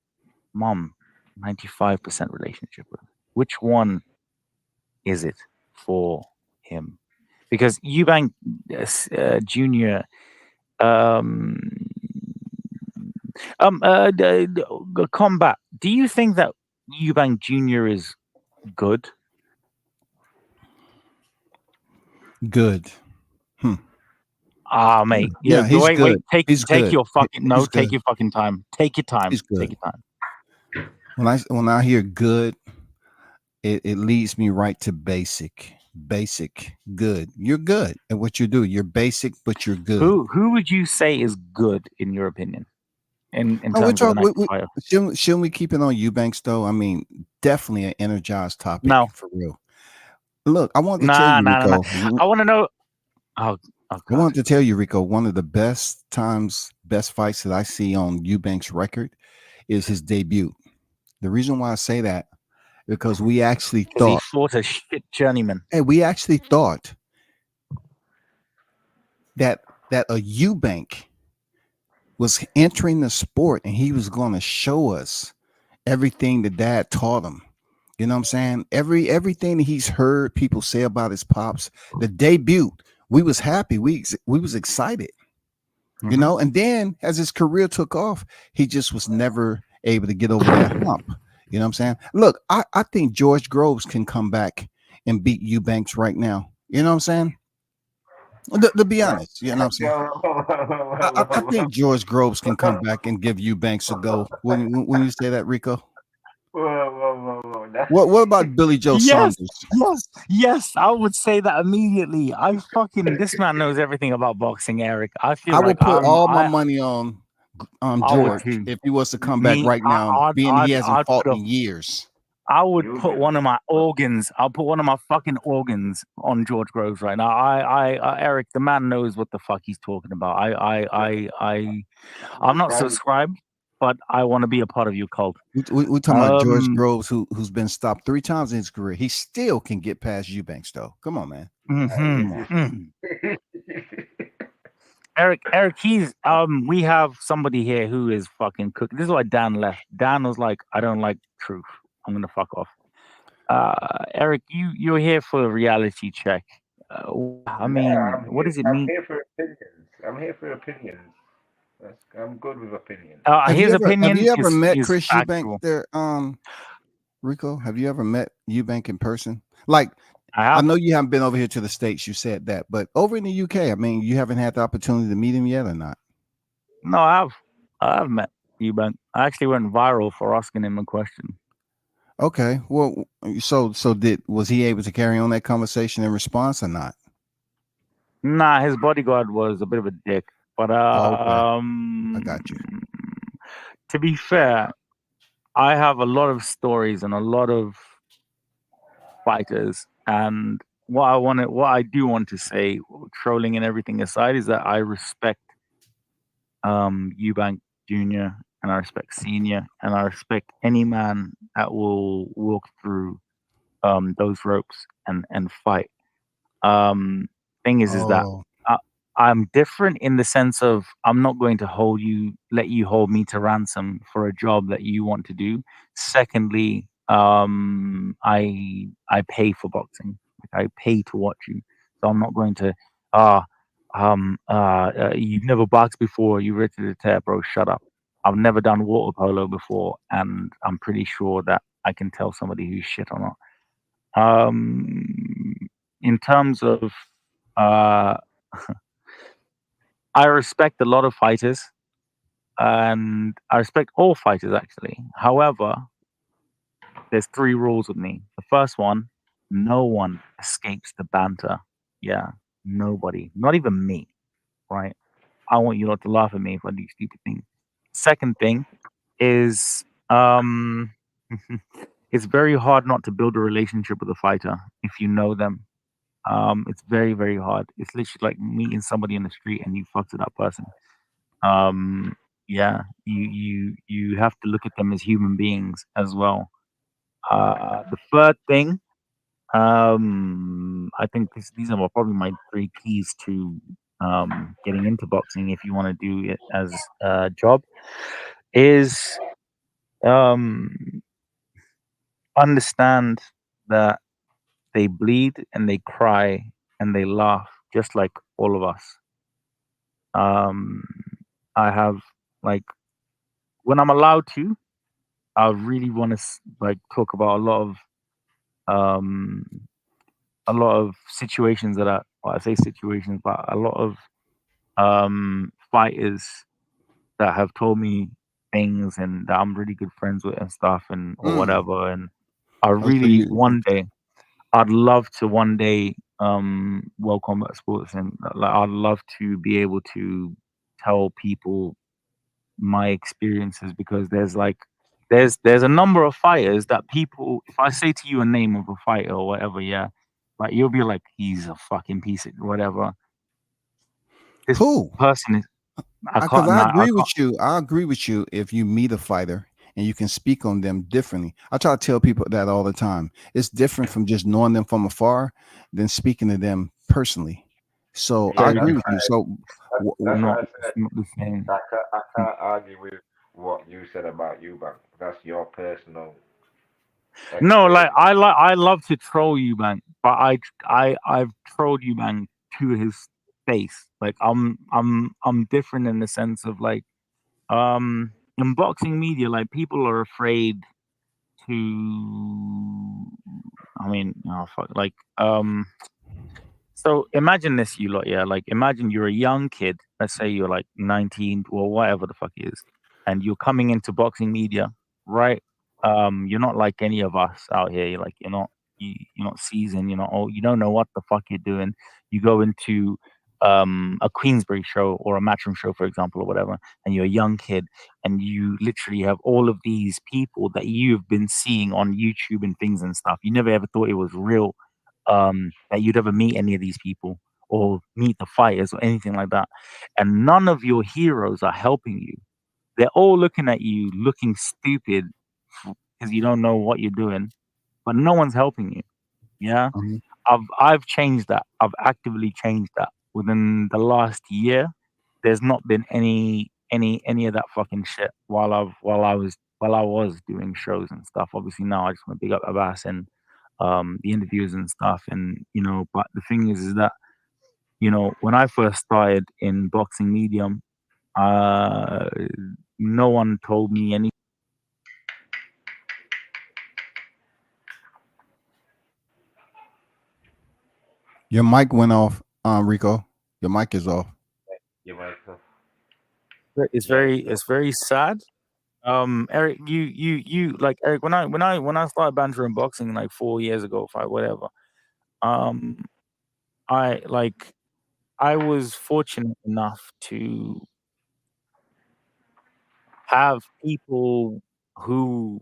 mom, 95% relationship with? Which one is it for him? because Eubank Junior. Um, Combat. Do you think that Eubank Junior is good? Good. Ah, mate. Yeah, he's Wait, good. Take He's good. your fucking He's take good. your fucking time. Take your time. He's Take good. your time. When I hear good, it leads me right to basic. Basic, good. You're good at what you do. You're basic, but you're good. Who would you say is good in your opinion? In No, we're terms of an talking. active fighter? Shouldn't we keep it on Eubanks though? I mean, definitely an energized topic No. for real. Look, I wanted to tell you, Nah. Rico. I want to know. Oh, I wanted to tell you, Rico. One of the best fights that I see on Eubanks' record is his debut. The reason why I say that because we actually because he thought, fought a shit journeyman. hey, we actually thought that a Eubank was entering the sport and he was going to show us everything that dad taught him. You know what I'm saying? Everything that he's heard people say about his pops, the debut, we was happy. We was excited. You know, and then as his career took off, he just was never able to get over that hump. You know what I'm saying? Look, I think George Groves can come back and beat Eubanks right now. You know what I'm saying? To be honest, you know what I'm saying? I think George Groves can come back and give Eubanks a go. When you say that, Rico? Whoa. What about Billy Joe Saunders? Yes, I would say that immediately. This man knows everything about boxing, Eric. I feel I will like put all my money on I would George too. if he was to come back right now, being he hasn't fought in years. I would put one of my organs. I'll put one of my fucking organs on George Groves right now. Eric, the man knows what the fuck he's talking about. I'm not subscribed, but I want to be a part of your cult. We're talking about George Groves, who's been stopped 3 times in his career. He still can get past Eubanks, though. Come on, man. Eric, we have somebody here who is fucking cooking. This is why Dan left. Dan was like, I don't like truth. I'm gonna fuck off. Eric, you're here for a reality check. I mean, what does it mean? I'm here for opinions. I'm good with opinions. Have His you opinion ever met is Chris factual. Eubank there, Rico? Have you ever met Eubank in person? Like, I know you haven't been over here to the States. You said that, but over in the UK, I mean, you haven't had the opportunity to meet him yet, or not? No, I've met Eubank. I actually went viral for asking him a question. Okay, well, so was he able to carry on that conversation in response or not? Nah, his bodyguard was a bit of a dick, but okay. I got you. To be fair, I have a lot of stories and a lot of fighters, and what I do want to say, trolling and everything aside, is that I respect Eubank Junior and I respect Senior and I respect any man that will walk through those ropes and fight. Thing is that I'm different in the sense of I'm not going to let you hold me to ransom for a job that you want to do. Secondly, I pay for boxing. Like, I pay to watch you, so I'm not going to. You've never boxed before. You ready to tear, bro? Shut up. I've never done water polo before, and I'm pretty sure that I can tell somebody who's shit or not. In terms of, I respect a lot of fighters, and I respect all fighters actually. However, there's 3 rules with me. The first one: no one escapes the banter. Yeah, nobody, not even me. Right? I want you not to laugh at me if I do stupid things. Second thing is, it's very hard not to build a relationship with a fighter if you know them. It's very, very hard. It's literally like meeting somebody in the street and you fuck to that person. Yeah, you have to look at them as human beings as well. The third thing, I think these are probably my 3 keys to getting into boxing if you want to do it as a job, is understand that they bleed and they cry and they laugh just like all of us. Um, I have like when I'm allowed to, I really want to like talk about um a lot of situations that are well, I say situations, but a lot of fighters that have told me things and that I'm really good friends with and stuff and or Mm. whatever. And I Oh, so really you one day I'd love to one day World Combat Sports and like I'd love to be able to tell people my experiences because there's a number of fighters that people if I say to you a name of a fighter or whatever, yeah, like you'll be like, he's a fucking piece of whatever. This who? person is I Because can't I not I agree with can't you. I agree with you if you meet a fighter and you can speak on them differently. I try to tell people that all the time. It's different from just knowing them from afar than speaking to them personally. So I Yeah, very agree that's with you. different. why So It's that's why not I it's said not the same. I can't argue with what you said about you, but that's your personal No, like experience. I love to troll you, man. But I've trolled you, man, to his face. Like I'm different in the sense of like in boxing media, like people are afraid to. I mean, oh fuck, like So imagine this, you lot, yeah. Like imagine you're a young kid. Let's say you're like 19 or whatever the fuck it is, and you're coming into boxing media, right? You're not like any of us out here. You're not seasoned. You're not. Oh, you don't know what the fuck you're doing. You go into a Queensbury show or a Matchroom show, for example, or whatever, and you're a young kid, and you literally have all of these people that you've been seeing on YouTube and things and stuff. You never ever thought it was real that you'd ever meet any of these people or meet the fighters or anything like that. And none of your heroes are helping you. They're all looking at you looking stupid because you don't know what you're doing, but no one's helping you. Yeah. mhm. I've changed that. I've actively changed that. Within the last year, there's not been any of that fucking shit while I was doing shows and stuff. Obviously now I just want to big up Abbas and the interviews and stuff. And but the thing is that when I first started in boxing medium, uh, no one told me any. Your mic went off, Rico. Your mic is off. You might have, yeah, It's very sad. Eric, you like Eric when I started bantering boxing like 4 years ago, five whatever. Um, I like I was fortunate enough to have people who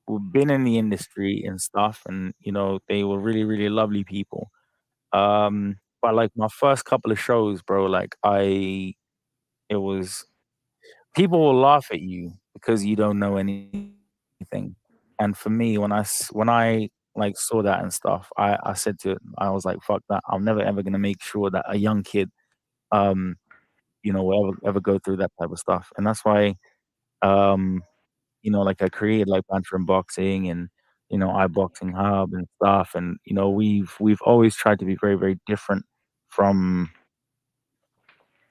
who've been in the industry and stuff, and they were really really lovely people. But like my first couple of shows, bro, like it was people will laugh at you because you don't know anything. And for me, when I like saw that and stuff, I said to it, I was like, fuck that. I'm never ever gonna make sure that a young kid, um, will ever go through that type of stuff. And that's why, um, like I created like Banter and Boxing and iBoxing Hub and stuff. And we've always tried to be very very different from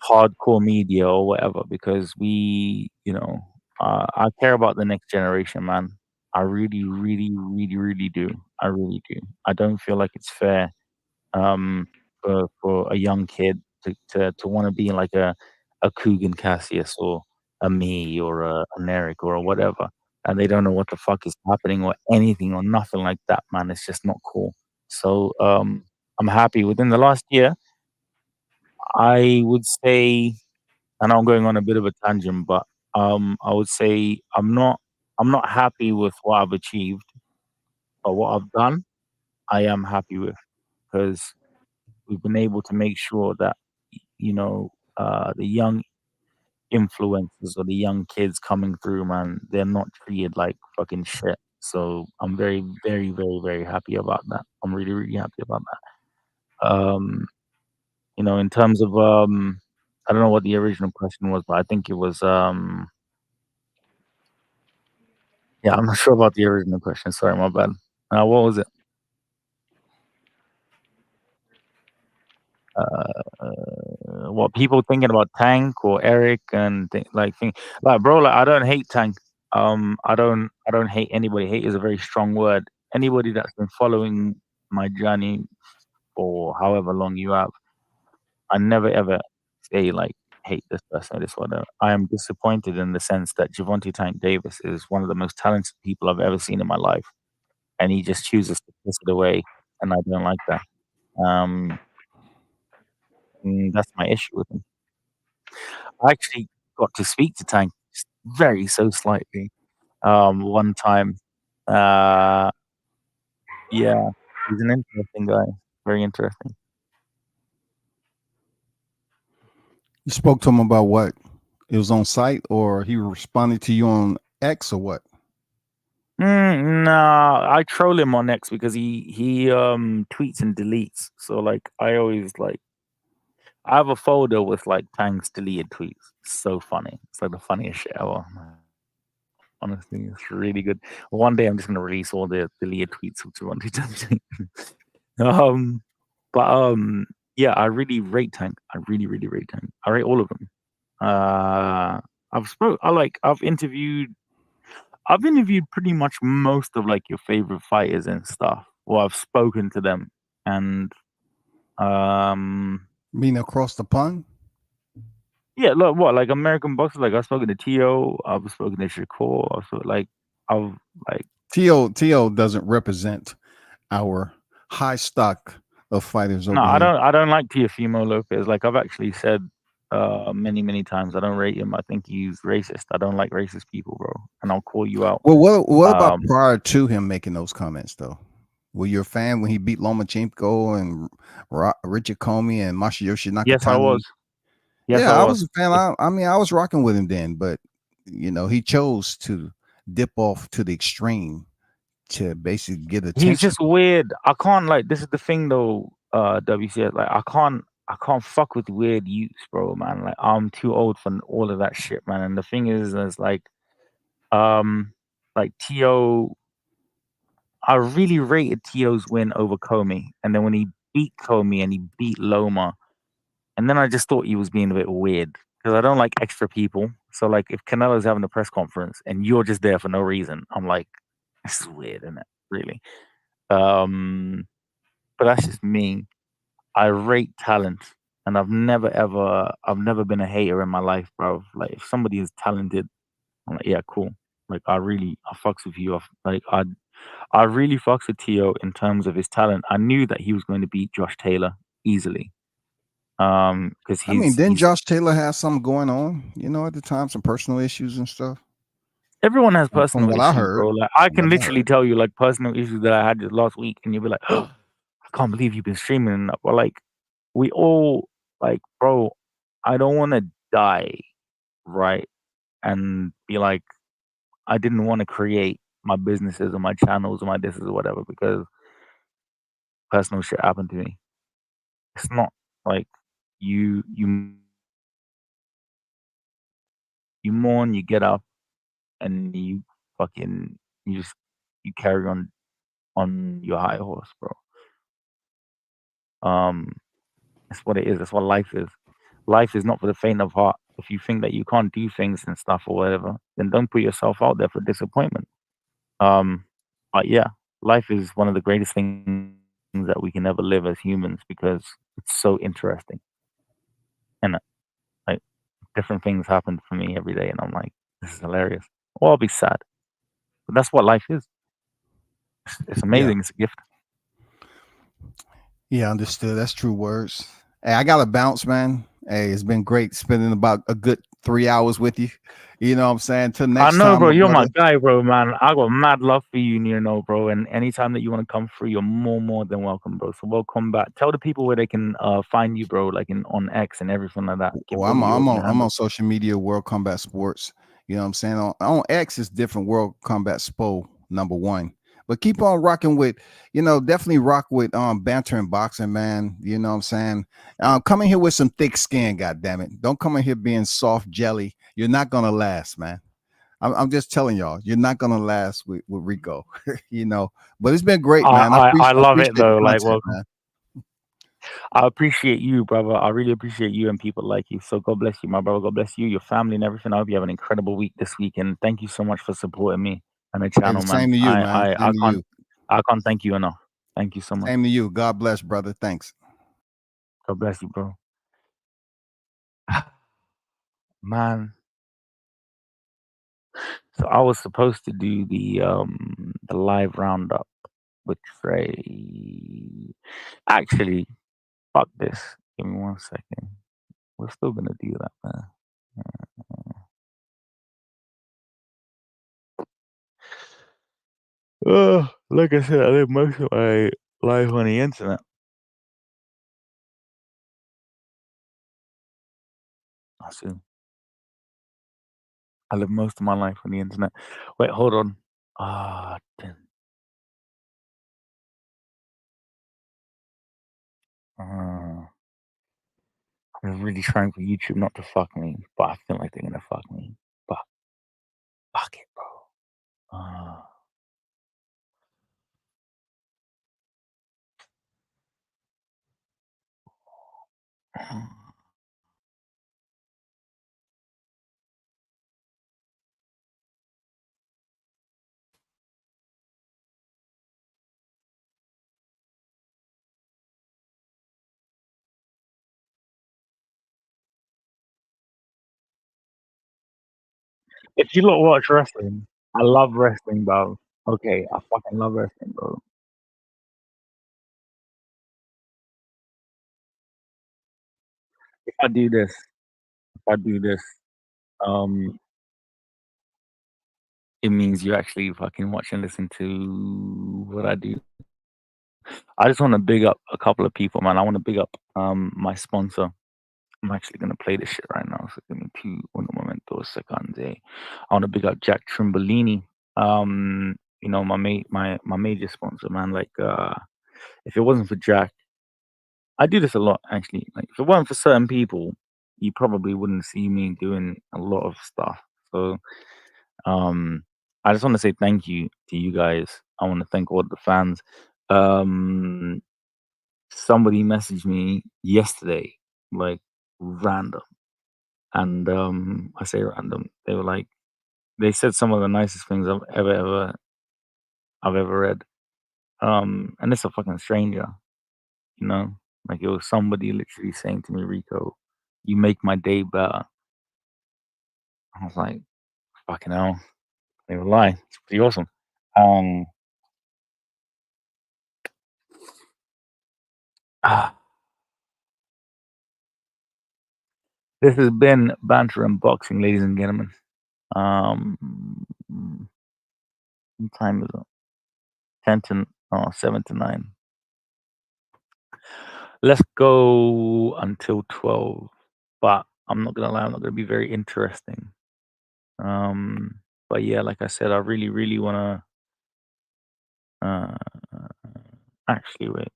hardcore media or whatever because I care about the next generation, man. I really, really, really, really do. I really do. I don't feel like it's fair um, for a young kid to want to be like a Coogan Cassius or a me or an Eric or a whatever, and they don't know what the fuck is happening or anything or nothing like that, man. It's just not cool. So I'm happy. Within the last year, I would say, and I'm going on a bit of a tangent, but I would say I'm not happy with what I've achieved, but what I've done, I am happy with because we've been able to make sure that the young influencers or the young kids coming through, man, they're not treated like fucking shit. So I'm very, very, very, very happy about that. I'm really, really happy about that. In terms of I don't know what the original question was, but I think it was yeah, I'm not sure about the original question. Sorry, my bad. What was it? what people thinking about Tank or Eric and like bro, like I don't hate Tank. I don't hate anybody. Hate is a very strong word. Anybody that's been following my journey for however long you have, I never ever say like hate this person or this one. I am disappointed in the sense that Javonte Tank Davis is one of the most talented people I've ever seen in my life, and he just chooses to piss it away, and I don't like that. Um, that's my issue with him. I actually got to speak to Tank just very so slightly one time. Uh, yeah, he's an interesting guy. Very interesting. You spoke to him about what? It was on site, or he responded to you on X, or what? Nah, I troll him on X because he tweets and deletes. So like I always like I have a folder with like Tank's deleted tweets. It's so funny. It's like the funniest shit ever. Honestly, it's really good. One day I'm just gonna release all the deleted tweets of 2020. um, yeah, I really rate Tank. I really, really rate Tank. I rate all of them. I've interviewed pretty much most of like your favorite fighters and stuff. Well, I've spoken to them, and Mean across the pond? yeah, look, what like American boxers? Like I've spoken to Tio, I've spoken to Shakur, I've like T.O. doesn't represent our high stock of fighters over no, here. I don't like Teofimo Lopez. Like I've actually said many times, I don't rate him. I think he's racist. I don't like racist people, bro. And I'll call you out. Well, what about prior to him making those comments, though? Were you a fan when he beat Lomachenko and Richard Comey and Masayoshi Nakatani? Yes, I was. Yes, I was a fan. I mean, I was rocking with him then, but he chose to dip off to the extreme to basically get attention. He's just weird. I can't like. This is the thing, though. WCS, like I can't fuck with weird youths, bro, man. Like I'm too old for all of that shit, man. And the thing is like Tio. I really rated Tio's win over Comey, and then when he beat Comey and he beat Loma, and then I just thought he was being a bit weird because I don't like extra people. So like, if Canelo's having a press conference and you're just there for no reason, I'm like, this is weird, isn't it? Really. But that's just me. I rate talent, and I've never been a hater in my life, bro. Like if somebody is talented, I'm like, yeah, cool. Like I fucks with you. I really fucks with Tio in terms of his talent. I knew that he was going to beat Josh Taylor easily. Because didn't Josh Taylor have something going on, at the time, some personal issues and stuff? Everyone has personal From what issues, I heard, bro. Like I can literally tell you like personal issues that I had last week, and you'll be like, oh, I can't believe you've been streaming enough. But like we all like, bro, I don't want to die, right? And be like, I didn't want to create my businesses or my channels or my this or whatever because personal shit happened to me. It's not like you mourn, you get up, and you fucking you carry on your high horse, bro. That's what it is. That's what life is. Life is not for the faint of heart. If you think that you can't do things and stuff or whatever, then don't put yourself out there for disappointment. But yeah, life is one of the greatest things that we can ever live as humans because it's so interesting. And like different things happen for me every day, and I'm like, this is hilarious. Or I'll be sad. But that's what life is. It's amazing. Yeah. It's a gift. Yeah, understood. That's true words. Hey, I gotta bounce, man. Hey, it's been great spending about a good 3 hours with you. You know what I'm saying? Till next time. I know, bro. You're brother. my guy, bro, man. I got mad love for you, bro. And anytime that you want to come through, you're more than welcome, bro. So welcome back. Tell the people where they can find you, bro, like on X and everything like that. Well, I'm on social media, World Combat Sports. You know what I'm saying? On X is different, World Combat Spo #1. But keep on rocking with, definitely rock with banter and boxing, man. You know what I'm saying? Come in here with some thick skin, goddammit. Don't come in here being soft jelly. You're not gonna last, man. I'm just telling y'all, you're not gonna last with Rico, But it's been great, man. I love it though. Like, well, man. I appreciate you, brother. I really appreciate you and people like you. So God bless you, my brother. God bless you, your family, and everything. I hope you have an incredible week this weekend. Thank you so much for supporting me and the Hey, channel, the man. same to you, man. Same to you. I can't thank you enough. Thank you so much. Same to you. God bless, brother. Thanks. God bless you, bro. Man. So I was supposed to do the live roundup with Trey. Actually, fuck this. Give me 1 second. We're still gonna do that, man. Like I said, I live most of my life on the internet. I see. I live most of my life on the internet. Wait, hold on. Ah, damn. I'm really trying for YouTube not to fuck me, but I feel like they're gonna fuck me. But fuck it, bro. If you lot watch wrestling, I love wrestling, bro. Okay, I fucking love wrestling, bro. If I do this, um, it means you actually fucking watch and listen to what I do. I just want to big up a couple of people, man. I want to big up my sponsor. I'm actually gonna play this shit right now. So give me un momento secondi. I want to big up Jack Trimbolini. You know, my major sponsor, man. Like, if it wasn't for Jack, I do this a lot actually. Like, if it weren't for certain people, you probably wouldn't see me doing a lot of stuff. So, I just want to say thank you to you guys. I want to thank all the fans. Somebody messaged me yesterday, like random, and I say random. They were like, they said some of the nicest things I've ever read. And it's a fucking stranger, you know. Like it was somebody literally saying to me, Rico, you make my day better. I was like, fucking hell, they were lying. It's pretty awesome. Um, ah, this has been Banter and Boxing, ladies and gentlemen. What time is it? 7 to 9. Let's go until 12. But I'm not gonna lie, I'm not gonna be very interesting. But yeah, like I said, I really, really wanna uh actually wait.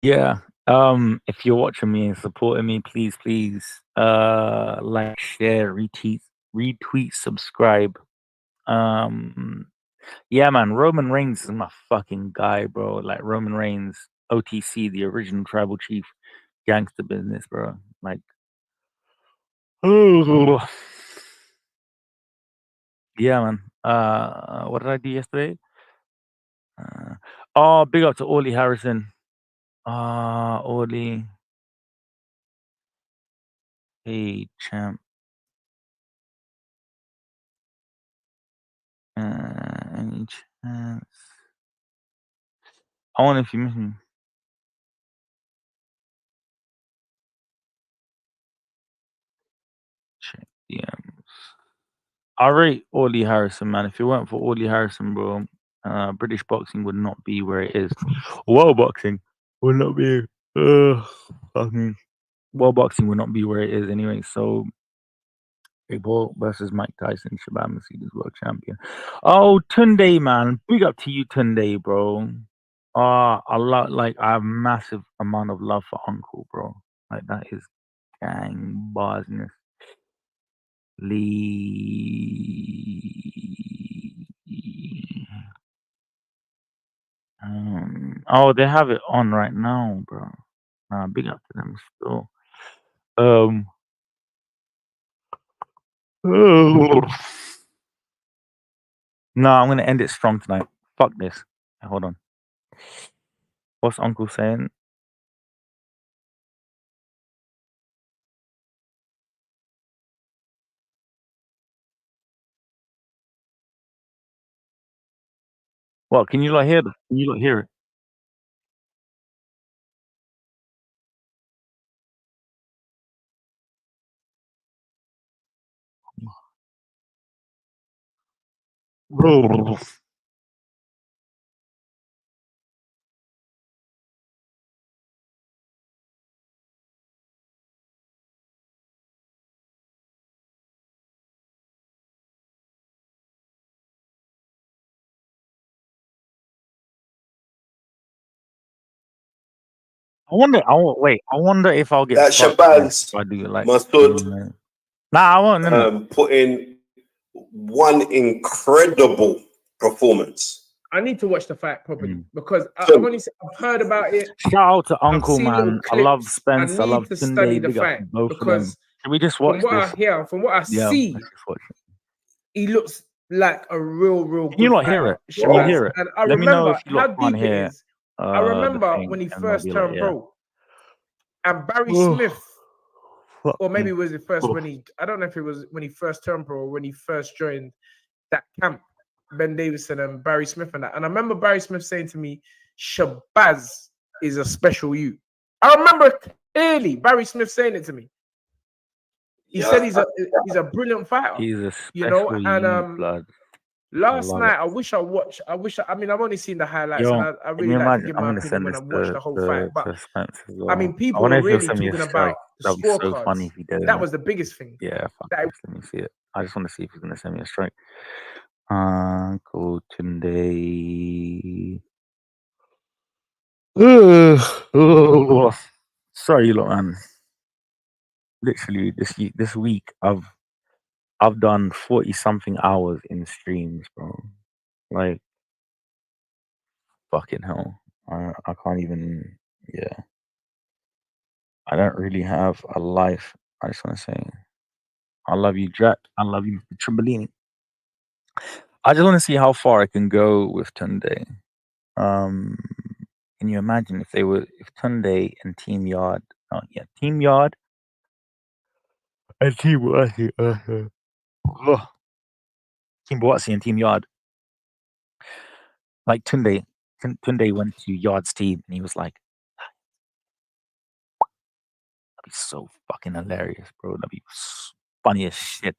Yeah. If you're watching me and supporting me, please, like, share, retweet, subscribe. Yeah, man, Roman Reigns is my fucking guy, bro. Like Roman Reigns, OTC, the original tribal chief, gangster business, bro. Like, oh, yeah, man. What did I do yesterday? Oh, big up to Orly Harrison. Orly. Hey, champ. Any chance? I wonder if you miss me. Check DMs. I rate Orly Harrison, man. If it weren't for Orly Harrison, bro, British boxing would not be where it is. World boxing would not be. Fucking world boxing would not be where it is anyway. So, Big Bull versus Mike Tyson, Shabbat Masoud is world champion. Oh, Tunde, man, big up to you, Tunde, bro. I have massive amount of love for Uncle, bro. Like that is gang business. Oh, they have it on right now, bro. Big up to them still. No, I'm gonna end it strong tonight. Fuck this. Hold on. What's Uncle saying? What? Can you not hear? Can you not hear it? Bro. Wait. I wonder if I'll get That fucked off Shabazz if I do it like. Masoud Nah, I won't. No. put in one incredible performance. I need to watch the fight properly because So- I've heard about it. Shout out to Uncle, I've seen little man. I love clips. Spence. I need love to study Tunde. the Big up fight to both of them. because Can we just watch from what this? I hear, from what I see, let's just watch it. he looks like a real Can you good not hear fighter, it? Can you Shabazz. hear it? And I Let me know remember if you how lot can't deep it hear is. I the remember thing, when he and I'll first be turned like, yeah. pro, and Barry Smith, or maybe it was the first when he, I don't know if it was when he first turned pro or when he first joined that camp, Ben Davison and Barry Smith and that. And I remember Barry Smith saying to me, Shabazz is a special you. I remember clearly Barry Smith saying it to me. He said he's a brilliant fighter. He's a you know, special and blood. last love night I wish I watched. I mean, I've only seen the highlights, Yo, and I can really you like to imagine? give I'm my gonna opinion send when this I watch the whole fight. But to Spence as well. I mean, I people wonder were if he'll really send me a talking strike. about the That'd be so scorecards. funny if he did. That was the biggest thing. Yeah, fuck That- this. Let me see it. I just want to see if he's gonna send me a strike. Uncle Tunde. Sorry, lot, man. Literally, this week I've done 40 something hours in streams, bro. Like, fucking hell. I can't even. Yeah. I don't really have a life. I just want to say, I love you, Jack. I love you, Mr. Trimbolini. I just want to see how far I can go with Tunde. Can you imagine if Tunde and Team Yard, Team Yard and Team Boatsi, Team Boatsi and Team Yard, like Tunde went to Yard's team and he was like, that'd be so fucking hilarious, bro. That'd be funny as shit.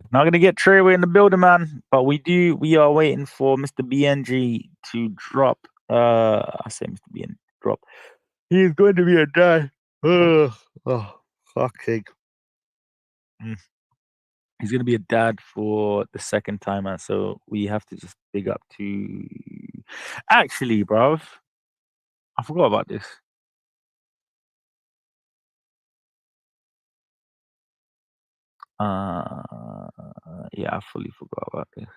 Not gonna get Treyway in the building, man. But we are waiting for Mr. BNG to drop. I say Mr. BNG drop. He's going to be a dad. Oh, fuck's sake. He's gonna be a dad for the second time, man. So we have to just big up to. Actually, bruv, I forgot about this. Yeah, I fully forgot about this.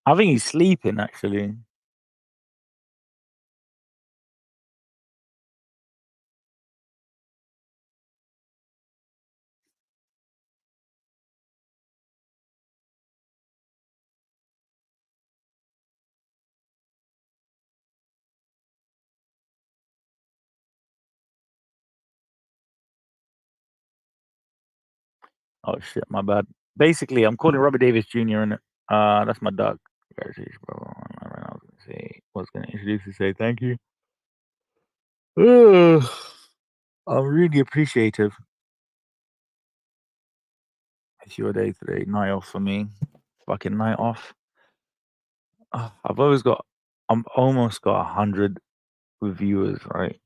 I think he's sleeping, actually. Oh shit, my bad. Basically, I'm calling Robert Davis Jr. and that's my dog. Congratulations, bro. I was gonna introduce and say thank you. I'm really appreciative. It's your day today. Night off for me. Fucking night off. I've almost got 100 reviewers, right?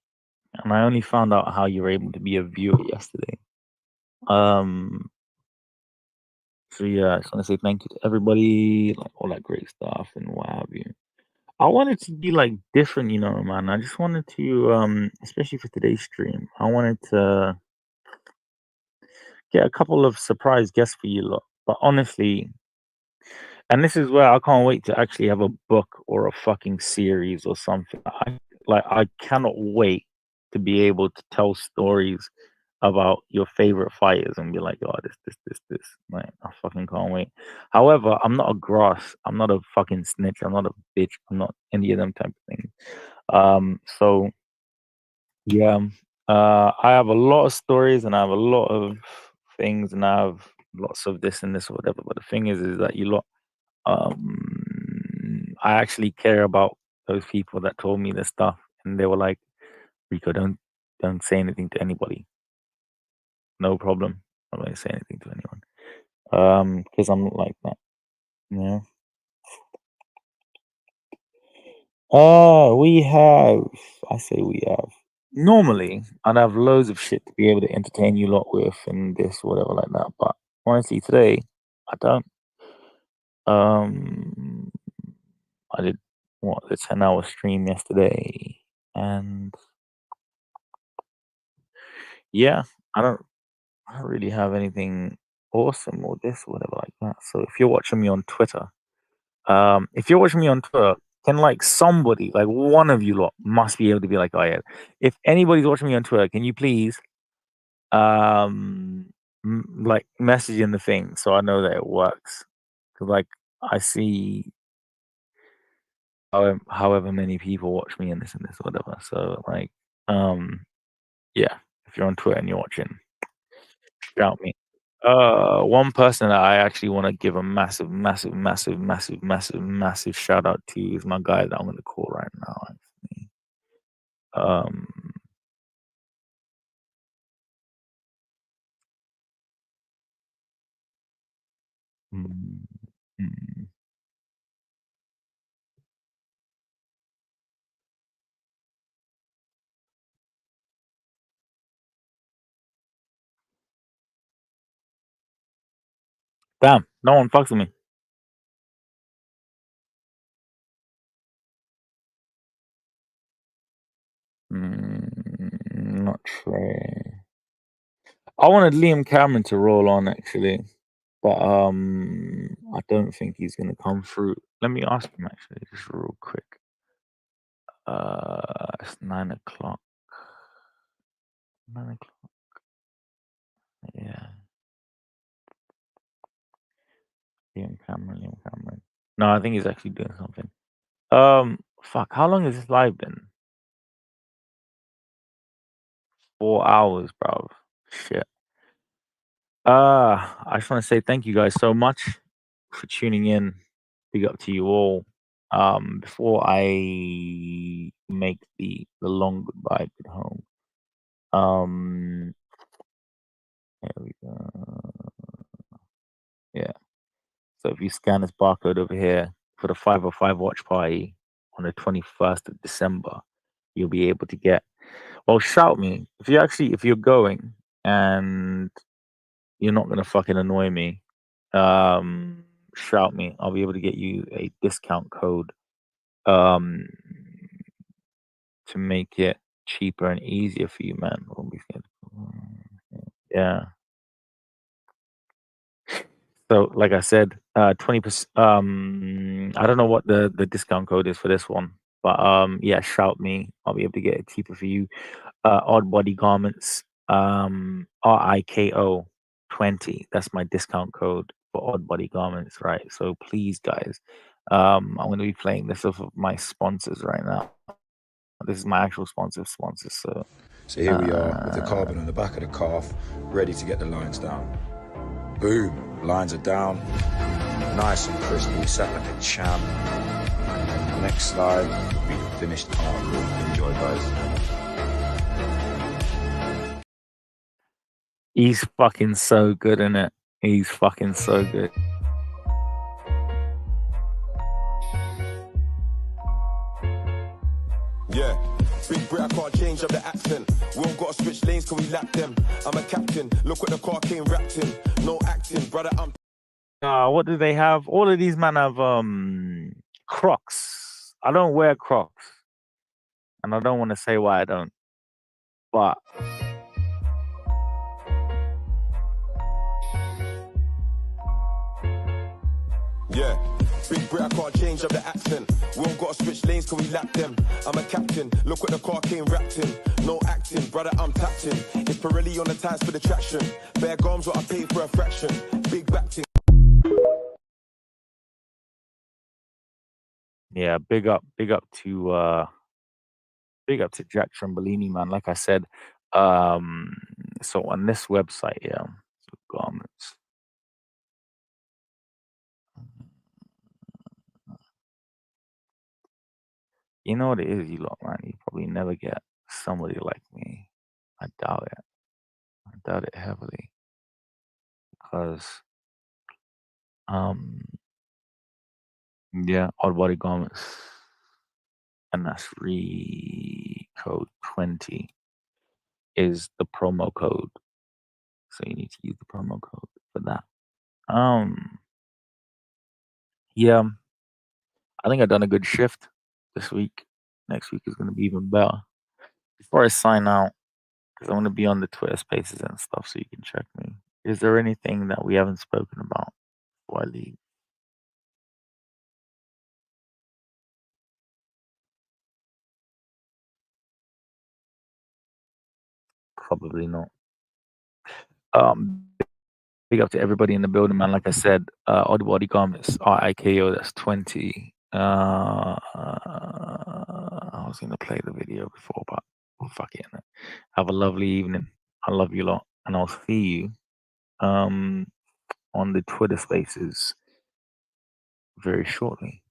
And I only found out how you're able to be a viewer yesterday. So yeah, I just want to say thank you to everybody, like all that great stuff and what have you. I wanted to be like different, man. I just wanted to, especially for today's stream, I wanted to get a couple of surprise guests for you lot. But honestly, and this is where I can't wait to actually have a book or a fucking series or something. I cannot wait to be able to tell stories about your favorite fighters and be like, oh, this. Like, I fucking can't wait. However, I'm not a grass. I'm not a fucking snitch. I'm not a bitch. I'm not any of them type of things. So yeah, I have a lot of stories and I have a lot of things and I have lots of this and this or whatever. But the thing is that you lot, I actually care about those people that told me this stuff, and they were like, Rico, don't say anything to anybody. No problem. I'm not going to say anything to anyone. Because I'm not like that. Yeah. I say we have. Normally, I'd have loads of shit to be able to entertain you lot with and this, whatever like that. But honestly, today, I don't. I did, the 10-hour stream yesterday. And yeah, I don't really have anything awesome or this or whatever like that. So if you're watching me on Twitter, can like somebody, like one of you lot must be able to be like, oh yeah. If anybody's watching me on Twitter, can you please like message in the thing so I know that it works? Because like I see however many people watch me and this or whatever. So like yeah, if you're on Twitter and you're watching, shout me. One person that I actually want to give a massive shout out to is my guy that I'm going to call right now. Actually, mm, mm. Damn, no one fucks with me. Not Trey. I wanted Liam Cameron to roll on actually, but I don't think he's gonna come through. Let me ask him actually, just real quick. It's 9 o'clock. 9 o'clock. Yeah. Liam Cameron. No, I think he's actually doing something. Fuck. How long has this live been? 4 hours, bro. Shit. I just want to say thank you guys so much for tuning in. Big up to you all. Before I make the long goodbye to home. Here we go. Yeah. So if you scan this barcode over here for the 505 watch party on the 21st of December, you'll be able to get. Well, shout me if you're going and you're not gonna fucking annoy me. Shout me. I'll be able to get you a discount code. To make it cheaper and easier for you, man. Yeah. So, like I said, 20%. I don't know what the discount code is for this one, but yeah, shout me. I'll be able to get it cheaper for you. Odd Body Garments, RIKO 20. That's my discount code for Odd Body Garments, right? So please, guys, I'm going to be playing this off of my sponsors right now. This is my actual sponsors. So here we are with the carbon on the back of the calf, ready to get the lines down. Boom, lines are down, nice and crispy, set like a champ. Next slide will be the finished artwork. Enjoy, guys. He's fucking so good in it. He's fucking so good. Yeah, big Brit, I can't change up the accent. We all gotta switch lanes, can we lap them? I'm a captain, look what the car came wrapped in. No acting, brother, I'm... What do they have? All of these men have Crocs. I don't wear Crocs. And I don't want to say why I don't. But Yeah, big Brit, I can't change up the accent. We all gotta switch lanes, can we lap them? I'm a captain, look what the car came wrapped in. No acting, brother, I'm tapped in. It's Pirelli on the tires for the traction. Bare gums, what I pay for a fraction. Big back thing. yeah, big up to Jack Trembolini, man. Like I said, so on this website, yeah, so garments. You know what it is, you lot, man. You probably never get somebody like me. I doubt it. I doubt it heavily. Because yeah, odd body garments. And that's code 20 is the promo code. So you need to use the promo code for that. Yeah, I think I've done a good shift this week. Next week is going to be even better. Before I sign out, because I want to be on the Twitter Spaces and stuff, so you can check me. Is there anything that we haven't spoken about before I leave? Probably not. Big up to everybody in the building, man. Like I said, Odd Body Garments, RIKO, that's 20. I was going to play the video before, but fuck it. Have a lovely evening. I love you lot. And I'll see you on the Twitter Spaces very shortly.